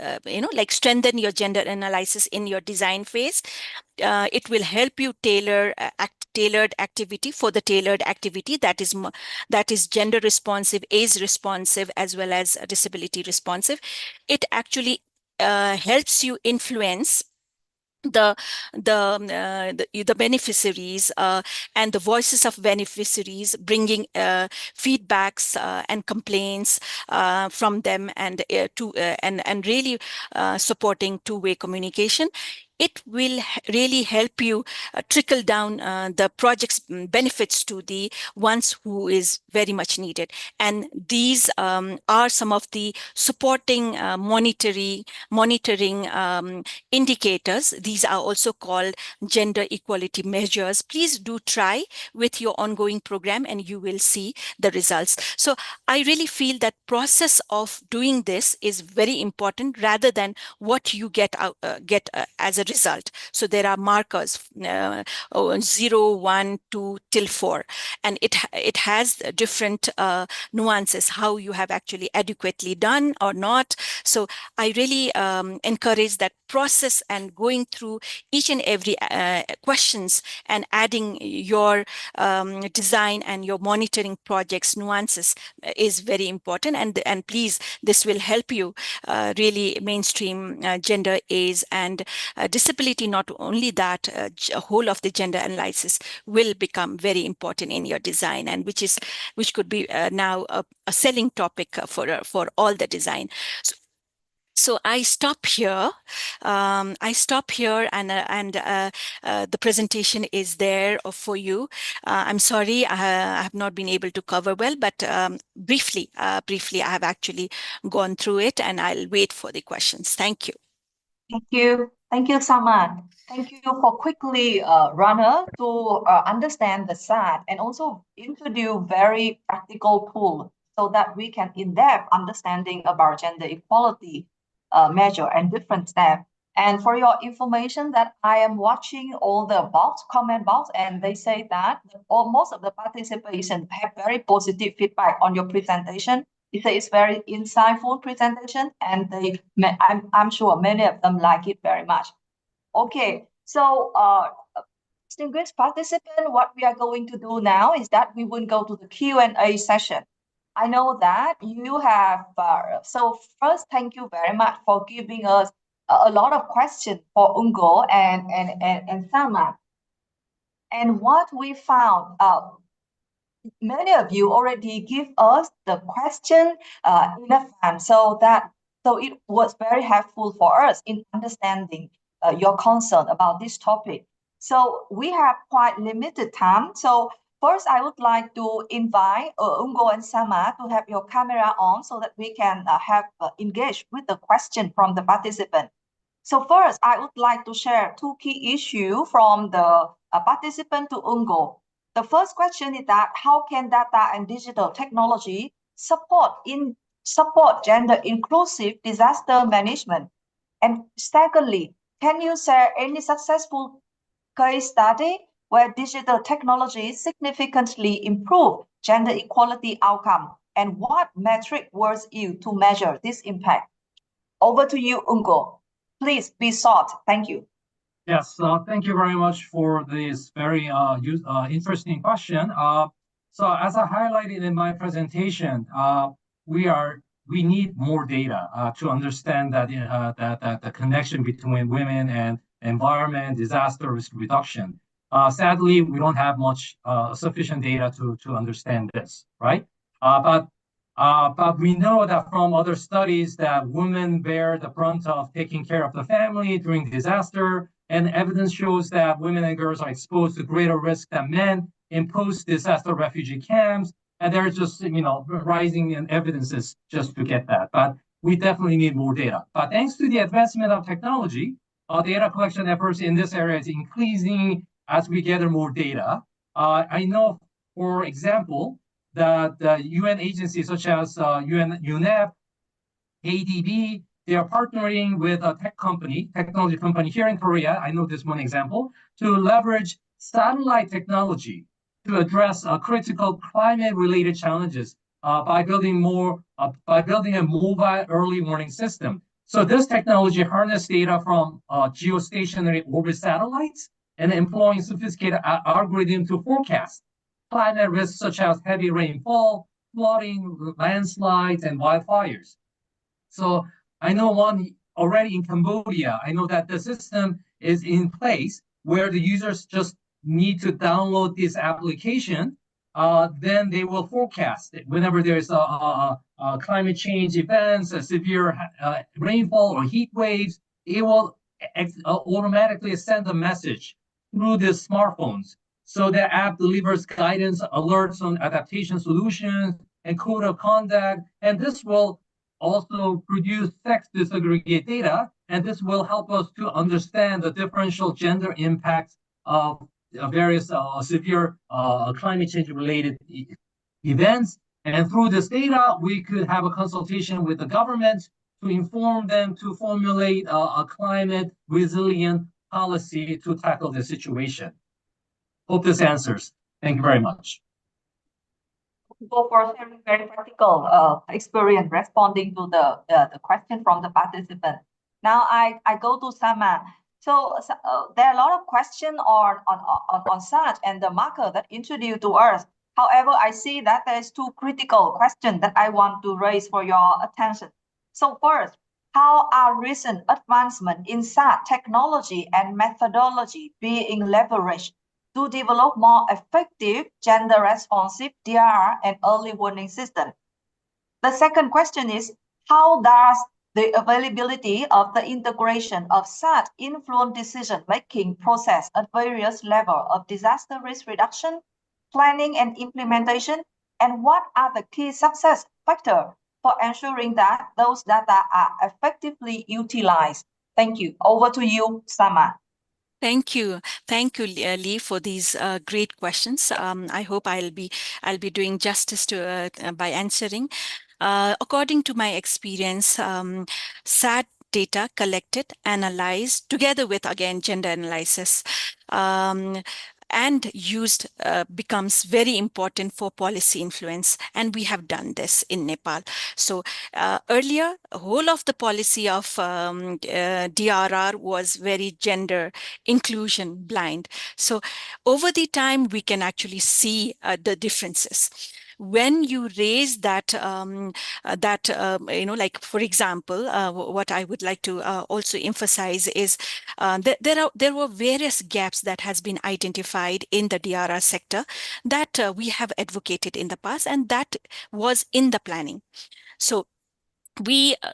like strengthen your gender analysis in your design phase. It will help you tailor tailored activity for the tailored activity that is gender responsive, age responsive, as well as disability responsive. It actually helps you influence the beneficiaries and the voices of beneficiaries, bringing feedbacks and complaints from them, and really supporting two-way communication. It will really help you trickle down the project's benefits to the ones who is very much needed. And these are some of the supporting monitoring indicators. These are also called gender equality measures. Please do try with your ongoing program and you will see the results. So I really feel that process of doing this is very important rather than what you get as a result. So there are markers 0, 1, 2 till 4, and it has different nuances how you have actually adequately done or not. So I really encourage that process and going through each and every questions and adding your design and your monitoring projects nuances is very important. And please, this will help you really mainstream gender, age, and disability. Not only that, whole of the gender analysis will become very important in your design, and which could be now a selling topic for all the design. So I stop here. And the presentation is there for you. I'm sorry I have not been able to cover well, but briefly, I have actually gone through it, and I'll wait for the questions. Thank you. Thank you, Saman. Thank you for quickly runner to understand the SAT and also introduce very practical tool so that we can in-depth understanding about gender equality measure and different steps. And for your information that I am watching all the comment box, and they say that most of the participants have very positive feedback on your presentation. They say it's very insightful presentation, and I'm sure many of them like it very much. Okay, so distinguished participant, what we are going to do now is that we will go to the Q&A session. I know that you have, so first, thank you very much for giving us a lot of questions for Ungo and Sama. And what we found, many of you already give us the question in advance, so it was very helpful for us in understanding your concern about this topic. So we have quite limited time. So first, I would like to invite Ungo and Sama to have your camera on so that we can engage with the question from the participant. So first, I would like to share two key issues from the participant to Ungo. The first question is that how can data and digital technology support gender inclusive disaster management? And secondly, can you share any successful case study where digital technology significantly improve gender equality outcome, and what metric was used to measure this impact? Over to you, Ungo. Please be short. Thank you. Yes, thank you very much for this very interesting question. So as I highlighted in my presentation, we need more data to understand that that the connection between women and environment, disaster risk reduction. Sadly, we don't have much sufficient data to understand this, right? But we know that from other studies that women bear the brunt of taking care of the family during disaster, and evidence shows that women and girls are exposed to greater risk than men in post-disaster refugee camps. And there's just, rising in evidences just to get that. But we definitely need more data. But thanks to the advancement of technology, data collection efforts in this area is increasing as we gather more data. I know, for example, that the UN agencies such as UNEP, ADB, they are partnering with a technology company here in Korea. I know this one example, to leverage satellite technology to address critical climate-related challenges by building a mobile early warning system. So this technology harnesses data from geostationary orbit satellites and employing sophisticated algorithms to forecast climate risks such as heavy rainfall, flooding, landslides, and wildfires. So I know one already in Cambodia. I know that the system is in place where the users just need to download this application. Then they will forecast it whenever there's a climate change events, a severe rainfall or heat waves. It will automatically send a message through the smartphones. So the app delivers guidance, alerts on adaptation solutions, and code of conduct, and this will also produce sex disaggregate data, and this will help us to understand the differential gender impacts of various severe climate change related events. And through this data, we could have a consultation with the government to inform them to formulate a climate resilient policy to tackle the situation. Hope this answers. Thank you very much. Go for sharing very practical experience responding to the question from the participant. Now I go to Sama. So there are a lot of questions on SAT and the marker that introduced to us. However, I see that there's two critical questions that I want to raise for your attention. So first, how are recent advancements in SAT technology and methodology being leveraged to develop more effective gender-responsive DRR and early warning system? The second question is, how does the availability of the integration of SAT influence decision-making process at various levels of disaster risk reduction, planning and implementation, and what are the key success factors for ensuring that those data are effectively utilized? Thank you. Over to you, Sama. Thank you, Lee, for these great questions. I hope I'll be doing justice to by answering. According to my experience, SAT data collected, analyzed, together with, again, gender analysis, and used becomes very important for policy influence. And we have done this in Nepal. So earlier, whole of the policy of DRR was very gender inclusion blind. So over the time, we can actually see the differences. When you raise that, like, for example, what I would like to also emphasize is there were various gaps that has been identified in the DRR sector that we have advocated in the past, and that was in the planning. So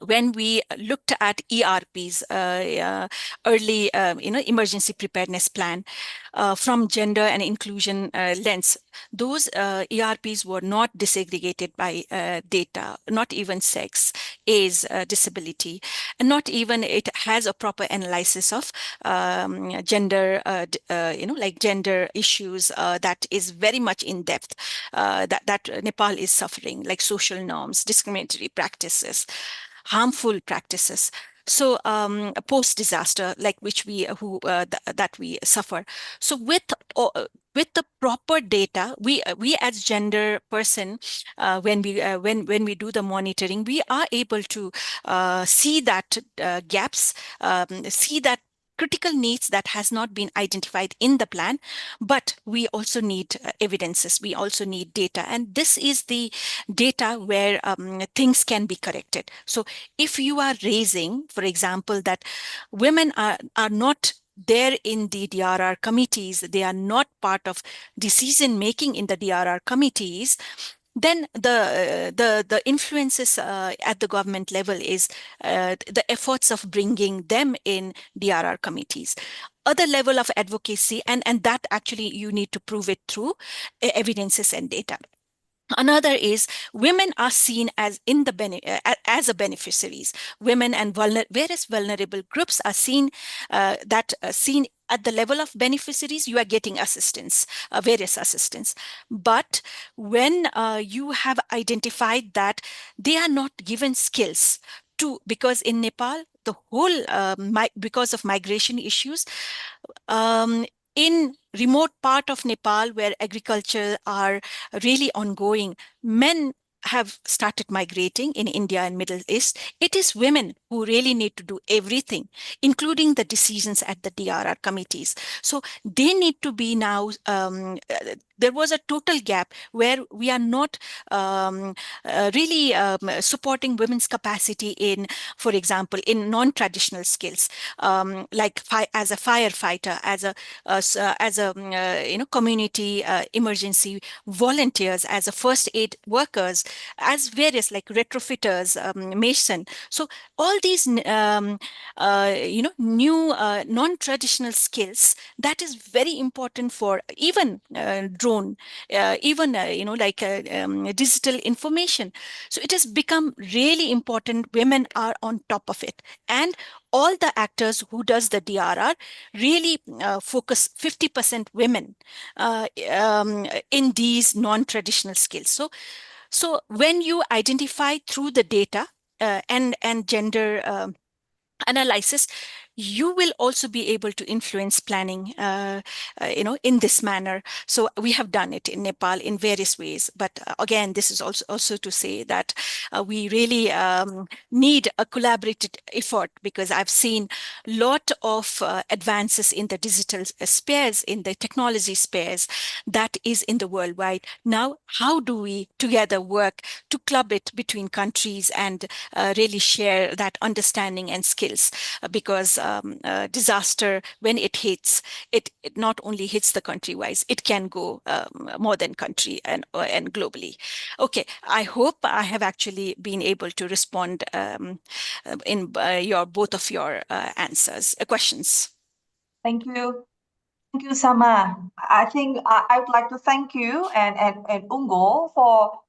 when we looked at ERPs, early emergency preparedness plan, from gender and inclusion lens, those ERPs were not disaggregated by data, not even sex, age, disability, and not even it has a proper analysis of gender, like gender issues that is very much in depth, that Nepal is suffering, like social norms, discriminatory practices, harmful practices. So post-disaster, like that we suffer. So with the proper data, we as gender person, when we do the monitoring, we are able to see that gaps, see that critical needs that has not been identified in the plan, but we also need evidences, we also need data. And this is the data where things can be corrected. So if you are raising, for example, that women are not there in the DRR committees, they are not part of decision making in the DRR committees, then the influences at the government level is the efforts of bringing them in DRR committees. Other level of advocacy, and that actually you need to prove it through evidences and data. Another is women are seen as as a beneficiaries. Women and various vulnerable groups are seen seen at the level of beneficiaries. You are getting assistance, various assistance. But when you have identified that they are not given skills because in Nepal, the whole, because of migration issues, in remote part of Nepal where agriculture are really ongoing, men have started migrating in India and Middle East. It is women who really need to do everything, including the decisions at the DRR committees. So they need to be now, there was a total gap where we are not really supporting women's capacity in, for example, in non-traditional skills, like as a firefighter, as a community emergency volunteers, as a first aid workers, as various like retrofitters, mason. So all these new non-traditional skills, that is very important for even drone, even digital information. So it has become really important. Women are on top of it, and all the actors who does the DRR really focus 50% women in these non-traditional skills. So when you identify through the data and gender analysis, you will also be able to influence planning, in this manner. So we have done it in Nepal in various ways. But again, this is also to say that we really need a collaborated effort, because I've seen a lot of advances in the digital space, in the technology space that is in the worldwide. Now, how do we together work to club it between countries and really share that understanding and skills? Because disaster, when it hits, it not only hits the country wise, it can go more than country and globally. Okay, I hope I have actually been able to respond in both of your questions. Thank you. Thank you, Sama. I think I would like to thank you and Ungo for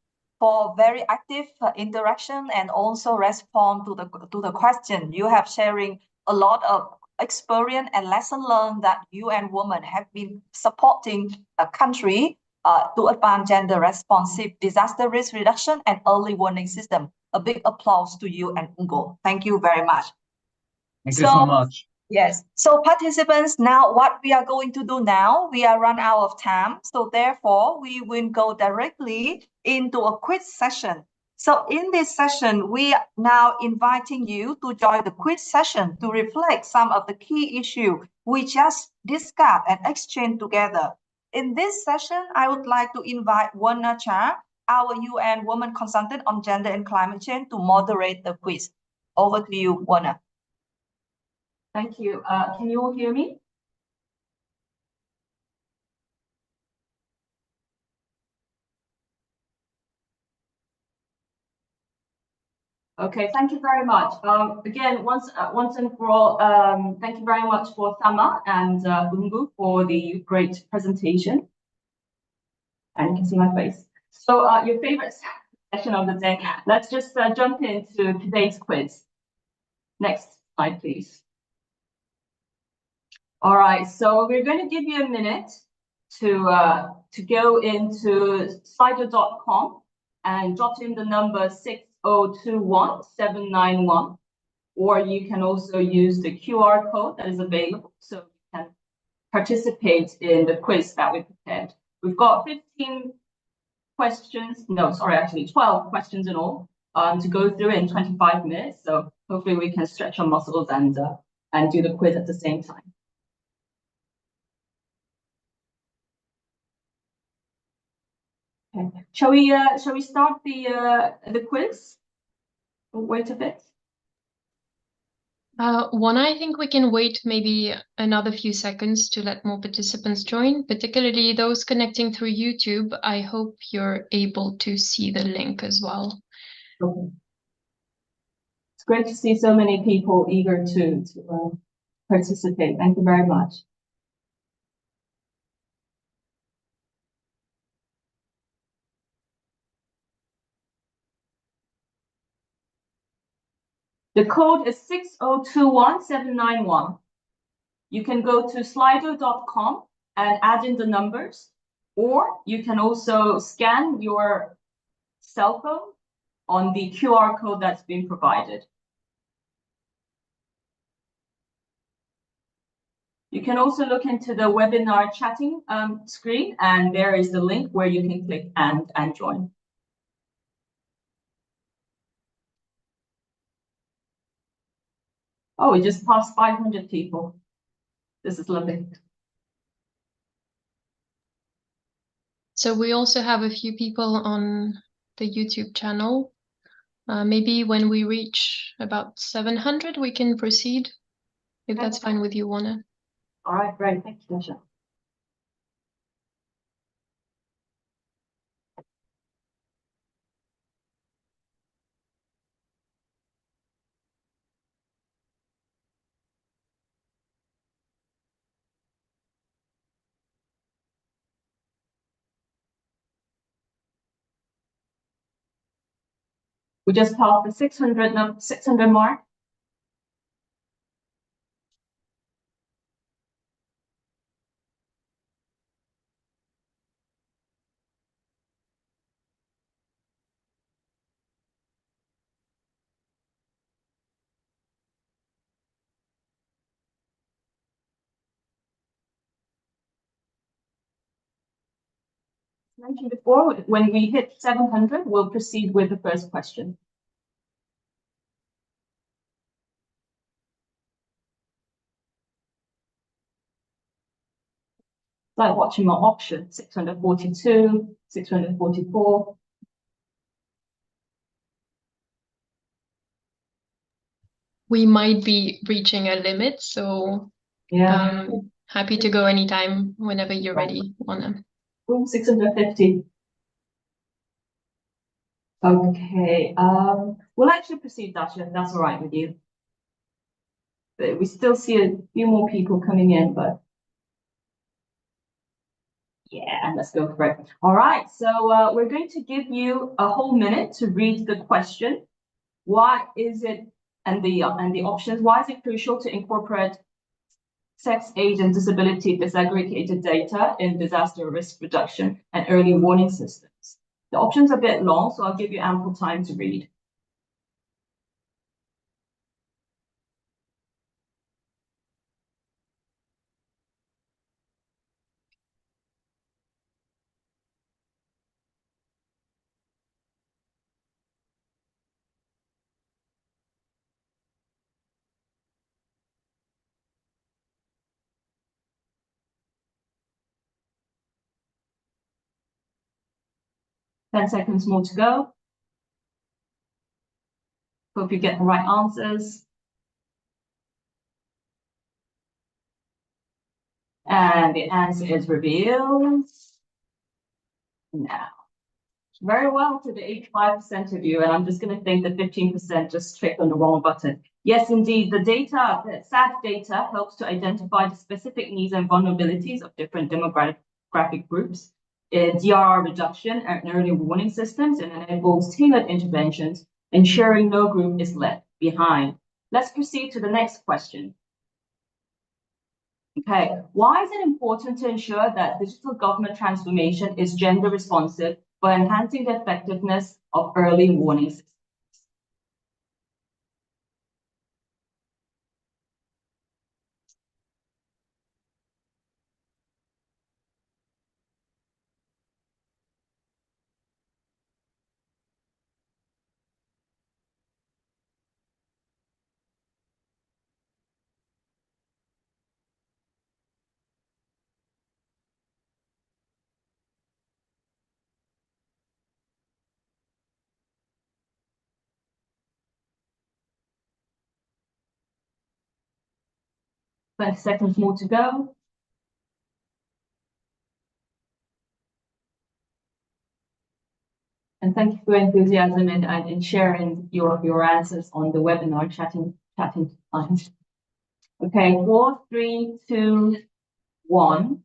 very active interaction and also respond to the question. You have sharing a lot of experience and lesson learned that you and women have been supporting a country to advance gender responsive disaster risk reduction and early warning system. A big applause to you and Ungo. Thank you very much. Thank you so much. Yes. So participants, now what we are going to do now, we are run out of time. So therefore, we will go directly into a quiz session. So in this session, we are now inviting you to join the quiz session to reflect some of the key issues we just discussed and exchanged together. In this session, I would like to invite Warna Cha, our UN Women Consultant on Gender and Climate Change, to moderate the quiz. Over to you, Warna. Thank you. Can you all hear me? Okay, thank you very much. Again, once and for all, thank you very much for Sama and Bungu for the great presentation. And you can see my face. So your favorite session of the day. Let's just jump into today's quiz. Next slide, please. All right, so we're going to give you a minute to go into slido.com and jot in the number 6021791, or you can also use the QR code that is available so you can participate in the quiz that we prepared. We've got 15 questions, no, sorry, actually 12 questions in all to go through in 25 minutes. So hopefully we can stretch our muscles and do the quiz at the same time. Okay. Shall we start the quiz? Wait a bit. I think we can wait maybe another few seconds to let more participants join, particularly those connecting through YouTube. I hope you're able to see the link as well. Okay. It's great to see so many people eager to participate. Thank you very much. The code is 6021791. You can go to slido.com and add in the numbers, or you can also scan your cell phone on the QR code that's been provided. You can also look into the webinar chatting screen, and there is the link where you can click and join. Oh, we just passed 500 people. This is lovely. So we also have a few people on the YouTube channel. Maybe when we reach about 700, we can proceed, if that's fine with you, Warner. All right, great. Thank you, Dasha. We just passed the 600 mark. Mentioned before, when we hit 700, we'll proceed with the first question. It's like watching my option, 642, 644. We might be reaching a limit, so yeah, happy to go anytime whenever you're ready, Warner. 650. Okay, we'll actually proceed, Dasha, if that's all right with you. But we still see a few more people coming in, but yeah, let's go for it. All right, so we're going to give you a whole minute to read the question. Why is it, and the options, why is it crucial to incorporate sex, age, and disability disaggregated data in disaster risk reduction and early warning systems? The options are a bit long, so I'll give you ample time to read. Ten seconds more to go. Hope you get the right answers. And the answer is revealed now. Very well to the 85% of you, and I'm just going to think that 15% just clicked on the wrong button. Yes, indeed, the data, the SAT data helps to identify the specific needs and vulnerabilities of different demographic groups, DRR reduction and early warning systems, and enables tailored interventions, ensuring no group is left behind. Let's proceed to the next question. Okay, why is it important to ensure that digital government transformation is gender responsive by enhancing the effectiveness of early warning systems? Twenty seconds more to go. And thank you for your enthusiasm and sharing your answers on the webinar chatting lines. Okay, 4, 3, 2, 1.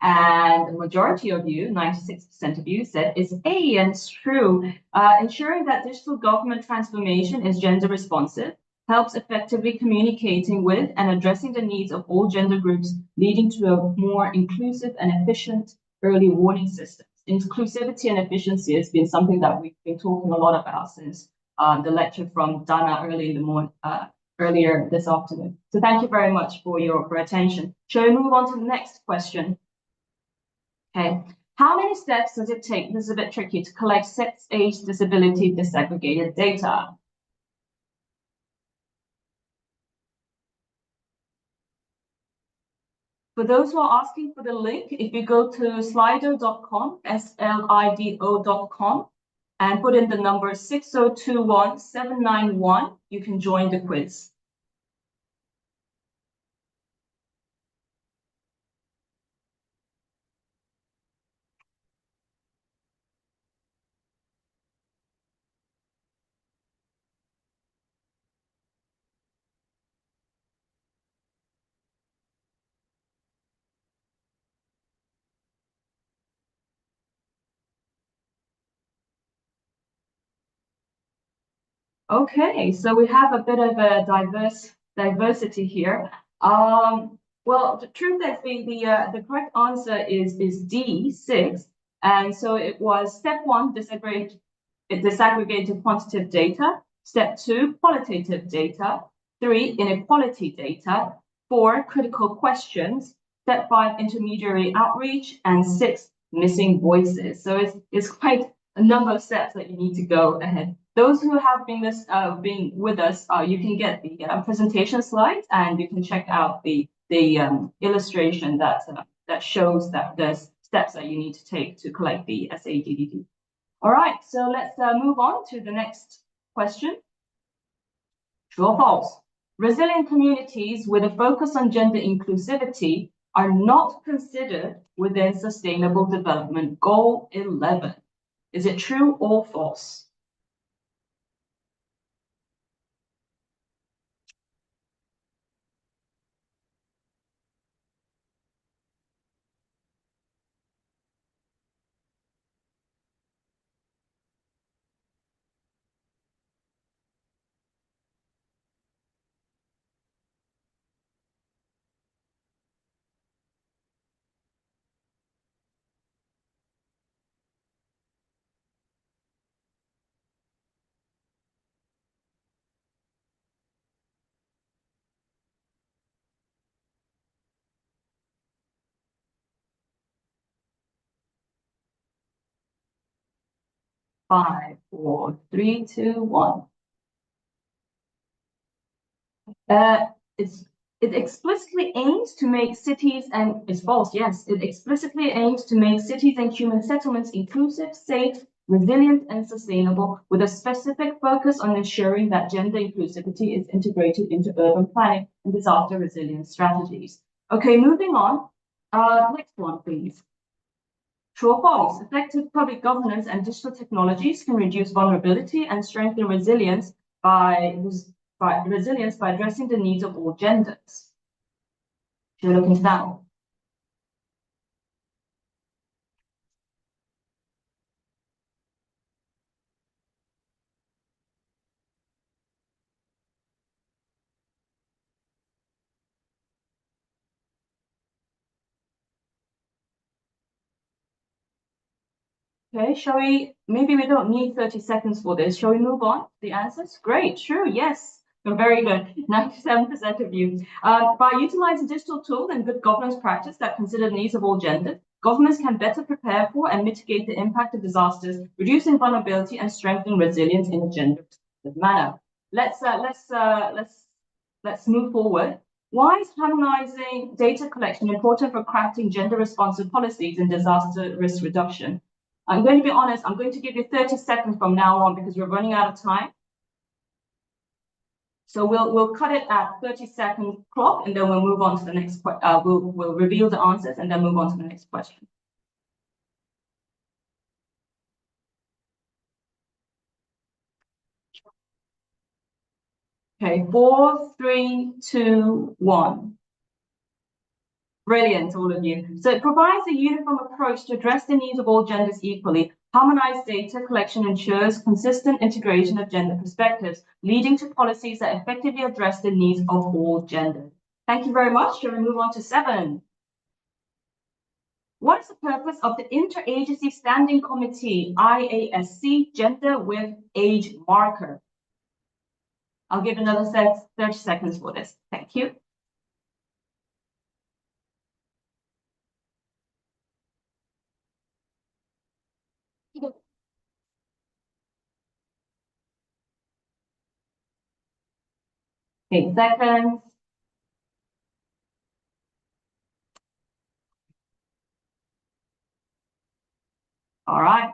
And the majority of you, 96% of you, said it's A, and it's true. Ensuring that digital government transformation is gender responsive helps effectively communicating with and addressing the needs of all gender groups, leading to a more inclusive and efficient early warning system. Inclusivity and efficiency has been something that we've been talking a lot about since the lecture from Dana early in the morning, earlier this afternoon. So thank you very much for your attention. Shall we move on to the next question? Okay. How many steps does it take, this is a bit tricky, to collect sex, age, disability disaggregated data? For those who are asking for the link, if you go to slido.com, slido.com, and put in the number 6021791, you can join the quiz. Okay, so we have a bit of a diversity here. Well, the truth is the correct answer is D, 6. And so it was step 1, disaggregated quantitative data. Step 2, qualitative data. 3, inequality data. 4, critical questions. Step 5, intermediary outreach. And 6, missing voices. So it's quite a number of steps that you need to go ahead. Those who have been with us, you can get the presentation slides, and you can check out the illustration that shows that there's steps that you need to take to collect the SADDD. All right, so let's move on to the next question. True or false? Resilient communities with a focus on gender inclusivity are not considered within Sustainable Development Goal 11. Is it true or false? Five, four, three, two, one. It explicitly aims to make cities, and it's false, yes. It explicitly aims to make cities and human settlements inclusive, safe, resilient, and sustainable, with a specific focus on ensuring that gender inclusivity is integrated into urban planning and disaster resilience strategies. Okay, moving on. Next one, please. True or false? Effective public governance and digital technologies can reduce vulnerability and strengthen resilience by addressing the needs of all genders. Should we look into that one? Okay, maybe we don't need 30 seconds for this. Shall we move on to the answers? Great, true, yes. Very good, 97% of you. By utilizing digital tools and good governance practice that consider the needs of all genders, governments can better prepare for and mitigate the impact of disasters, reducing vulnerability and strengthening resilience in a gender-responsive manner. Let's move forward. Why is harmonizing data collection important for crafting gender-responsive policies in disaster risk reduction? I'm going to be honest, I'm going to give you 30 seconds from now on because we're running out of time. So we'll cut it at 30-second clock, and then we'll move on to the next question. We'll reveal the answers and then move on to the next question. Okay, 4, 3, 2, 1. Brilliant, all of you. So it provides a uniform approach to address the needs of all genders equally. Harmonized data collection ensures consistent integration of gender perspectives, leading to policies that effectively address the needs of all genders. Thank you very much. Shall we move on to 7? What is the purpose of the Interagency Standing Committee, IASC, Gender with Age Marker? I'll give another 30 seconds for this. Thank you. Eight seconds. All right,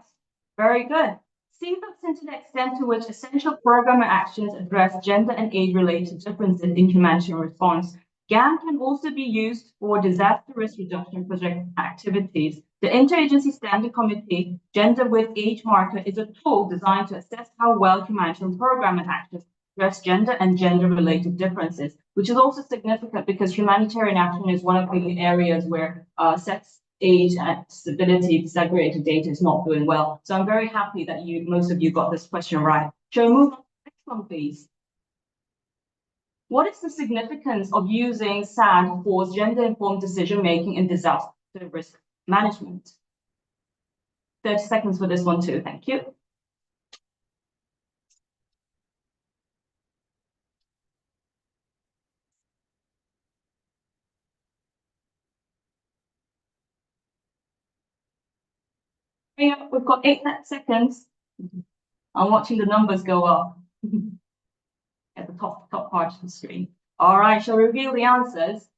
very good. See looks into the extent to which essential program actions address gender and age-related differences in humanitarian response. GAM can also be used for disaster risk reduction project activities. The Interagency Standing Committee Gender with Age Marker is a tool designed to assess how well humanitarian program and actions address gender and gender-related differences, which is also significant because humanitarian action is one of the areas where sex, age, and disability disaggregated data is not doing well. So I'm very happy that most of you got this question right. Shall we move on to the next one, please? What is the significance of using SAD for gender-informed decision-making in disaster risk management? 30 seconds for this one too, thank you. Yeah, we've got 8 seconds. I'm watching the numbers go up at the top part of the screen. All right, shall we reveal the answers?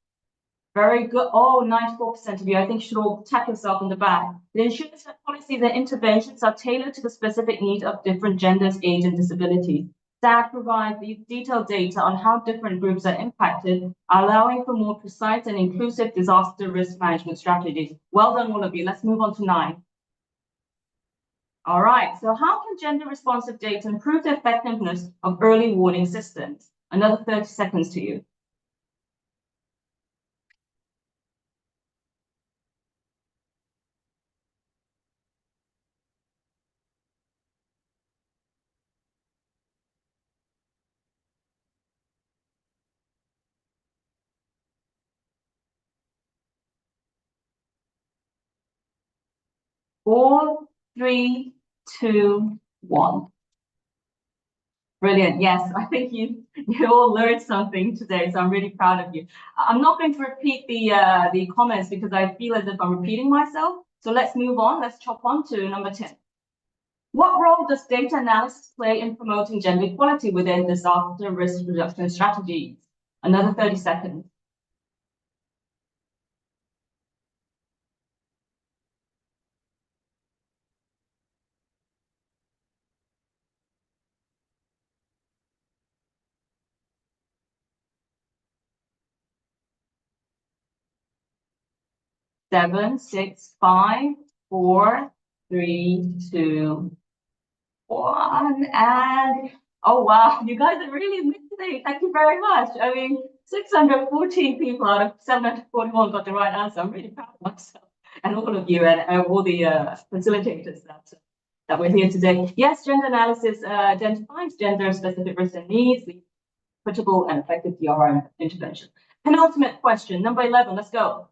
Very good. Oh, 94% of you. I think you should all tap yourself on the back. The ensures that policies and interventions are tailored to the specific needs of different genders, age, and disability. SAD provides the detailed data on how different groups are impacted, allowing for more precise and inclusive disaster risk management strategies. Well done, all of you. Let's move on to 9. All right, so how can gender responsive data improve the effectiveness of early warning systems? Another 30 seconds to you. Four, 3, 2, 1. Brilliant. Yes, I think you all learned something today, so I'm really proud of you. I'm not going to repeat the comments because I feel as if I'm repeating myself. So let's move on. Let's chop on to number 10. What role does data analysis play in promoting gender equality within disaster risk reduction strategies? Another 30 seconds. Seven, 6, 5, 4, 3, 2, 1. And oh wow, you guys are really amazing. Thank you very much. I mean, 614 people out of 741 got the right answer. I'm really proud of myself and all of you and all the facilitators that were here today. Yes, gender analysis identifies gender-specific risks and needs, the equitable and effective DRRM intervention. Penultimate question, number 11. Let's go.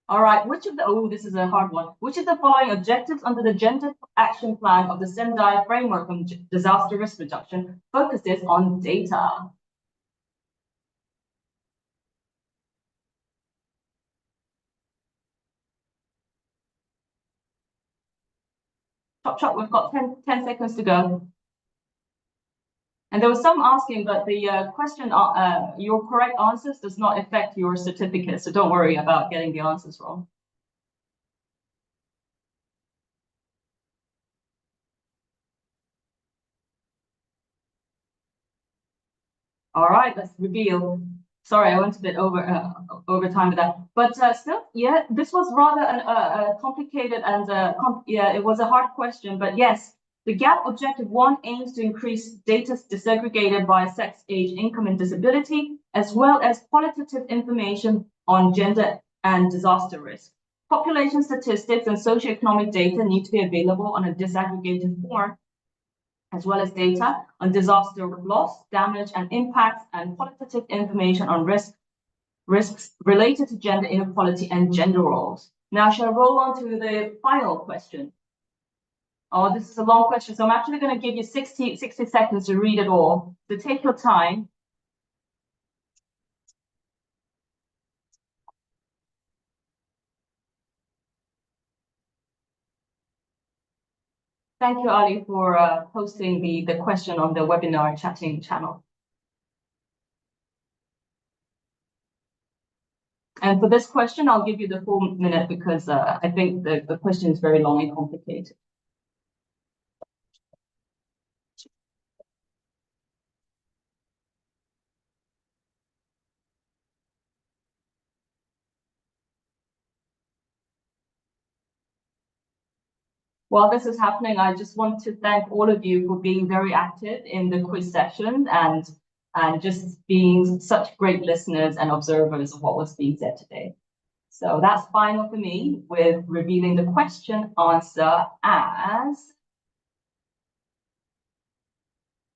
All right, this is a hard one. Which of the following objectives under the Gender Action Plan of the Sendai Framework on Disaster Risk Reduction focuses on data? Chop, we've got 10 seconds to go. And there was some asking, but the question, your correct answers does not affect your certificate, so don't worry about getting the answers wrong. All right, let's reveal. Sorry, I went a bit over time with that, but still, yeah, this was rather complicated and yeah, it was a hard question. But yes, the GAP Objective 1 aims to increase data disaggregated by sex, age, income, and disability, as well as qualitative information on gender and disaster risk. Population statistics and socioeconomic data need to be available on a disaggregated form, as well as data on disaster loss, damage, and impacts, and qualitative information on risks related to gender inequality and gender roles. Now, shall I roll on to the final question? Oh, this is a long question. So I'm actually going to give you 60 seconds to read it all. So take your time. Thank you, Ali, for posting the question on the webinar chatting channel. And for this question, I'll give you the full minute because I think the question is very long and complicated. While this is happening, I just want to thank all of you for being very active in the quiz session and just being such great listeners and observers of what was being said today. So that's final for me with revealing the question answer as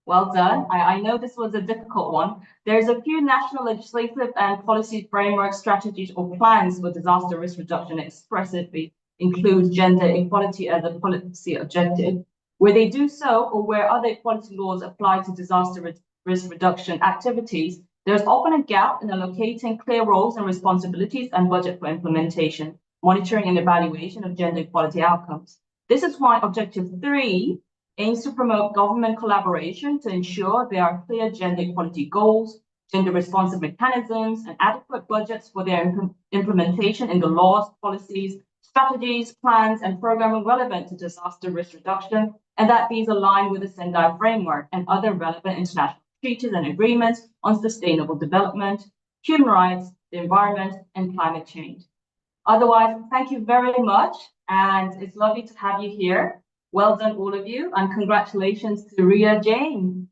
well done. I know this was a difficult one. There's a few national legislative and policy framework strategies or plans for disaster risk reduction expressively include gender equality as a policy objective. Where they do so, or where other equality laws apply to disaster risk reduction activities, there's often a gap in allocating clear roles and responsibilities and budget for implementation, monitoring and evaluation of gender equality outcomes. This is why Objective 3 aims to promote government collaboration to ensure there are clear gender equality goals, gender responsive mechanisms, and adequate budgets for their implementation in the laws, policies, strategies, plans, and programming relevant to disaster risk reduction, and that these align with the Sendai framework and other relevant international treaties and agreements on sustainable development, human rights, the environment, and climate change. Otherwise, thank you very much, and it's lovely to have you here. Well done, all of you, and congratulations to Ria Jane.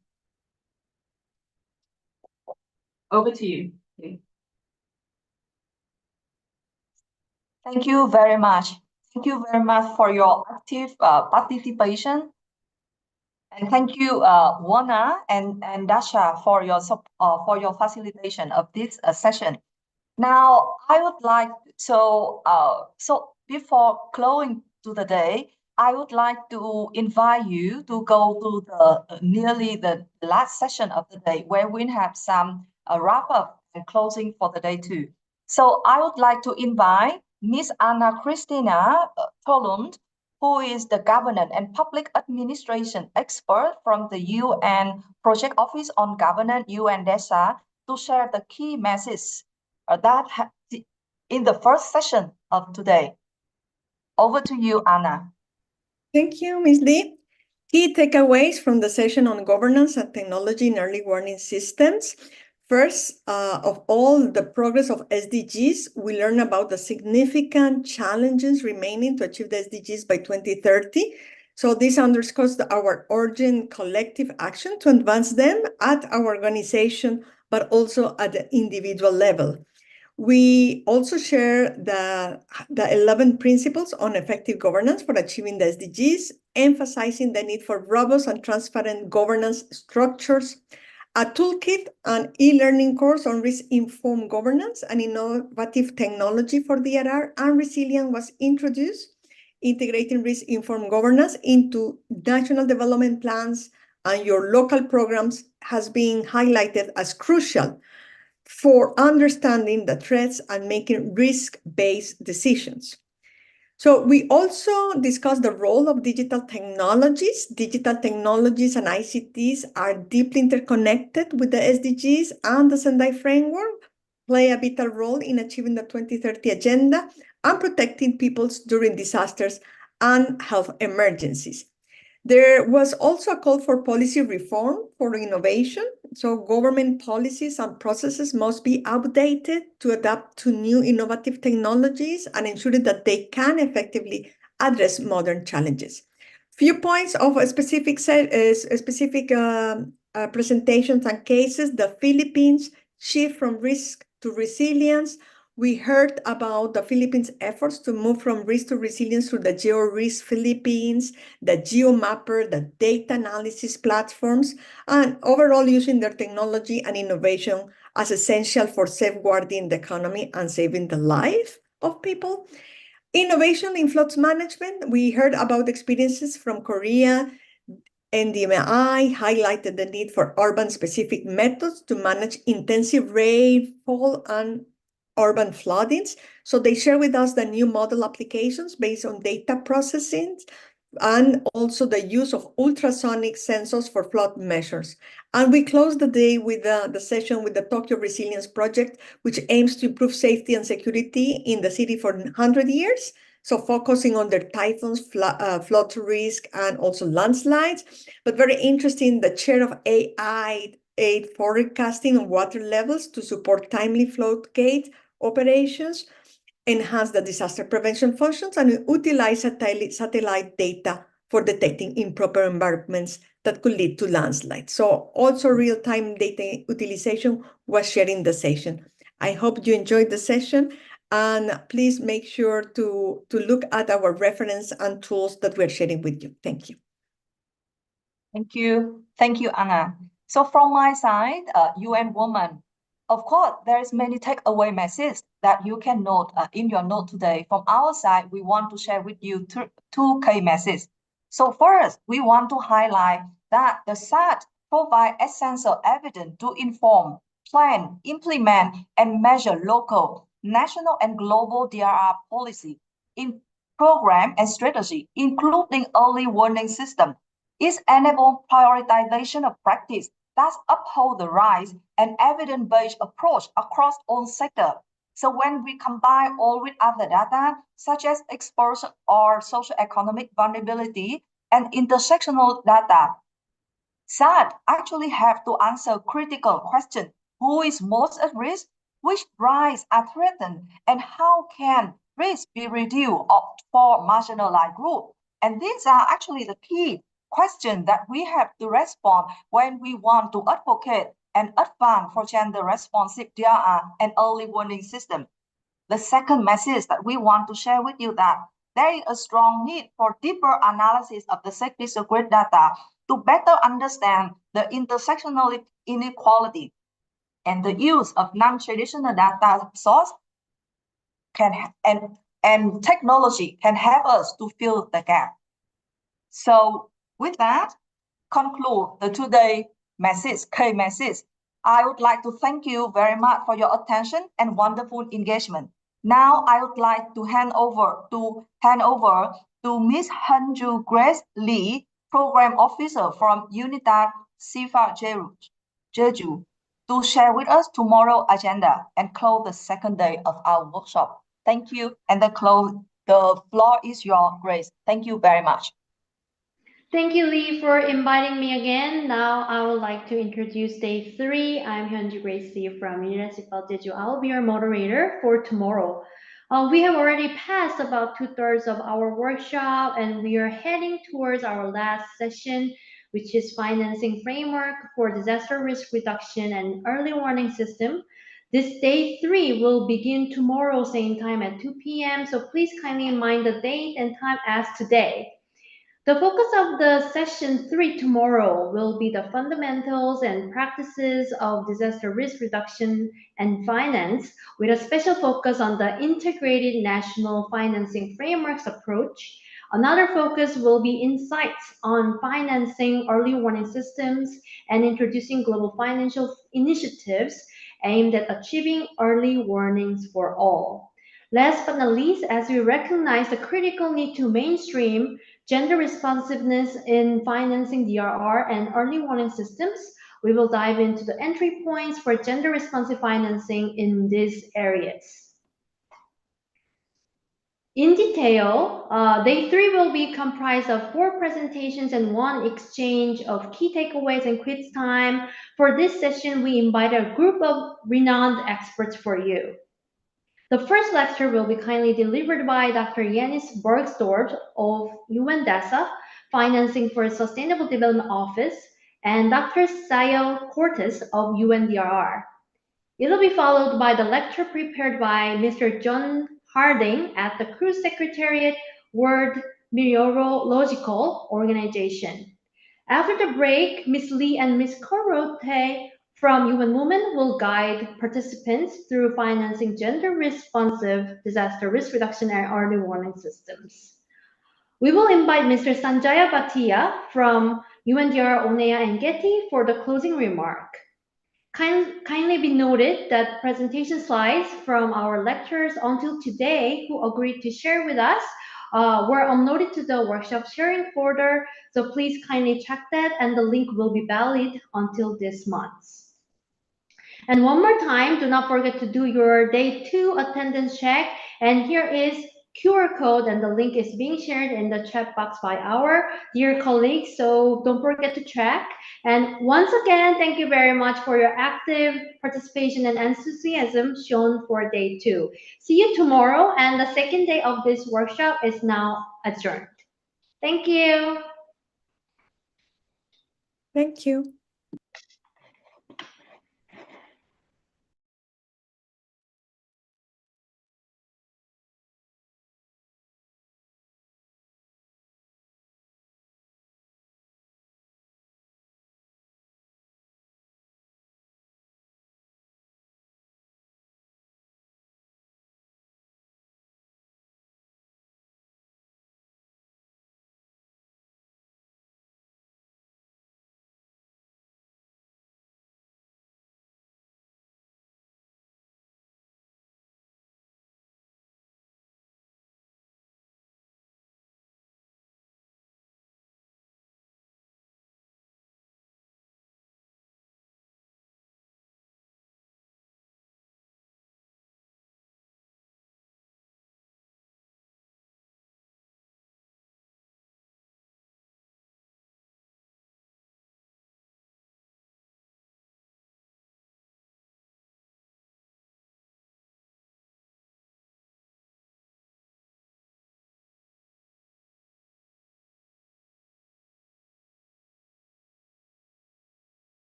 Over to you. Thank you very much. Thank you very much for your active participation. And thank you, Wana and Dasha, for your facilitation of this session. Now, I would like so before closing to the day, I would like to invite you to go to the nearly the last session of the day, where we have some wrap up and closing for the day too. So I would like to invite Ms. Anna Christina Tolund, who is the governance and public administration expert from the UN Project Office on Governance, UNDESA, to share the key messages that in the first session of today. Over to you, Anna. Thank you, Ms. Lee. Key takeaways from the session on governance and technology in early warning systems. First of all, the progress of SDGs. We learn about the significant challenges remaining to achieve the SDGs by 2030. So this underscores our urgent collective action to advance them at our organization, but also at the individual level. We also share the 11 principles on effective governance for achieving the SDGs, emphasizing the need for robust and transparent governance structures, a toolkit, an e-learning course on risk-informed governance and innovative technology for DRR and resilience was introduced, integrating risk-informed governance into national development plans and your local programs has been highlighted as crucial for understanding the threats and making risk-based decisions. So we also discussed the role of digital technologies. Digital technologies and ICTs are deeply interconnected with the SDGs and the Sendai framework, play a vital role in achieving the 2030 agenda and protecting peoples during disasters and health emergencies. There was also a call for policy reform for innovation. So government policies and processes must be updated to adapt to new innovative technologies and ensure that they can effectively address modern challenges. Few points of specific presentations and cases. The Philippines shift from risk to resilience. We heard about the Philippines' efforts to move from risk to resilience through the GeoRisk Philippines, the GeoMapper, the data analysis platforms, and overall using their technology and innovation as essential for safeguarding the economy and saving the life of people. Innovation in floods management. We heard about experiences from Korea. NDMI highlighted the need for urban-specific methods to manage intensive rainfall and urban floodings. So they share with us the new model applications based on data processing and also the use of ultrasonic sensors for flood measures. And we close the day with the session with the Tokyo Resilience Project, which aims to improve safety and security in the city for 100 years. So focusing on the typhoons, flood risk, and also landslides. But very interesting, the share of AI aid forecasting on water levels to support timely flood gate operations, enhance the disaster prevention functions, and utilize satellite data for detecting improper environments that could lead to landslides. So also real-time data utilization was shared in the session. I hope you enjoyed the session, and please make sure to look at our reference and tools that we're sharing with you. Thank you. Thank you. Thank you, Anna. So from my side, UN Woman, of course, there is many takeaway messages that you can note in your note today. From our side, we want to share with you two key messages. So first, we want to highlight that the SAT provide essential evidence to inform, plan, implement, and measure local, national, and global DRR policy in program and strategy, including early warning system. It enables prioritization of practice that uphold the rights and evidence-based approach across all sectors. So when we combine all with other data, such as exposure or socioeconomic vulnerability and intersectional data, SAT actually have to answer critical questions. Who is most at risk? Which rights are threatened? And how can risk be reduced for marginalized groups? And these are actually the key questions that we have to respond when we want to advocate and advance for gender responsive DRR and early warning system. The second message that we want to share with you that there is a strong need for deeper analysis of the safety secret data to better understand the intersectional inequality, and the use of non-traditional data source and technology can help us to fill the gap. So with that, conclude the today message, key message. I would like to thank you very much for your attention and wonderful engagement. Now I would like to hand over to Ms. Hanju Grace Lee, Program Officer from UNITAD Sifa Jeju, to share with us tomorrow's agenda and close the second day of our workshop. Thank you, and the floor is yours, Grace. Thank you very much. Thank you, Lee, for inviting me again. Now I would like to introduce day 3. I'm Hyunju Grace Lee from University of Jeju. I will be your moderator for tomorrow. We have already passed about 2/3 of our workshop, and we are heading towards our last session, which is Financing Framework for Disaster Risk Reduction and Early Warning System. This day 3 will begin tomorrow, same time at 2 p.m. So please kindly mind the date and time as today. The focus of the session 3 tomorrow will be the fundamentals and practices of disaster risk reduction and finance, with a special focus on the integrated national financing frameworks approach. Another focus will be insights on financing early warning systems and introducing global financial initiatives aimed at achieving early warnings for all. Last but not least, as we recognize the critical need to mainstream gender responsiveness in financing DRR and early warning systems, we will dive into the entry points for gender responsive financing in these areas. In detail, day 3 will be comprised of 4 presentations and 1 exchange of key takeaways and quiz time. For this session, we invite a group of renowned experts for you. The first lecture will be kindly delivered by Dr. Yanis Bergsdorf of UNDESA, Financing for Sustainable Development Office, and Dr. Sayel Cortes of UNDRR. It will be followed by the lecture prepared by Mr. John Harding at the Cruise Secretariat World Meteorological Organization. After the break, Ms. Lee and Ms. Korote from UN Women will guide participants through financing gender-responsive disaster risk reduction and early warning systems. We will invite Mr. Sanjaya Bhatia from UNDR ONEA and Getty for the closing remark. Kindly be noted that presentation slides from our lecturers until today who agreed to share with us were uploaded to the workshop sharing folder, so please kindly check that, and the link will be valid until this month. And one more time, do not forget to do your day 2 attendance check, and here is QR code, and the link is being shared in the chat box by our dear colleagues, so don't forget to check. And once again, thank you very much for your active participation and enthusiasm shown for day 2. See you tomorrow, and the second day of this workshop is now adjourned. Thank you. Thank you.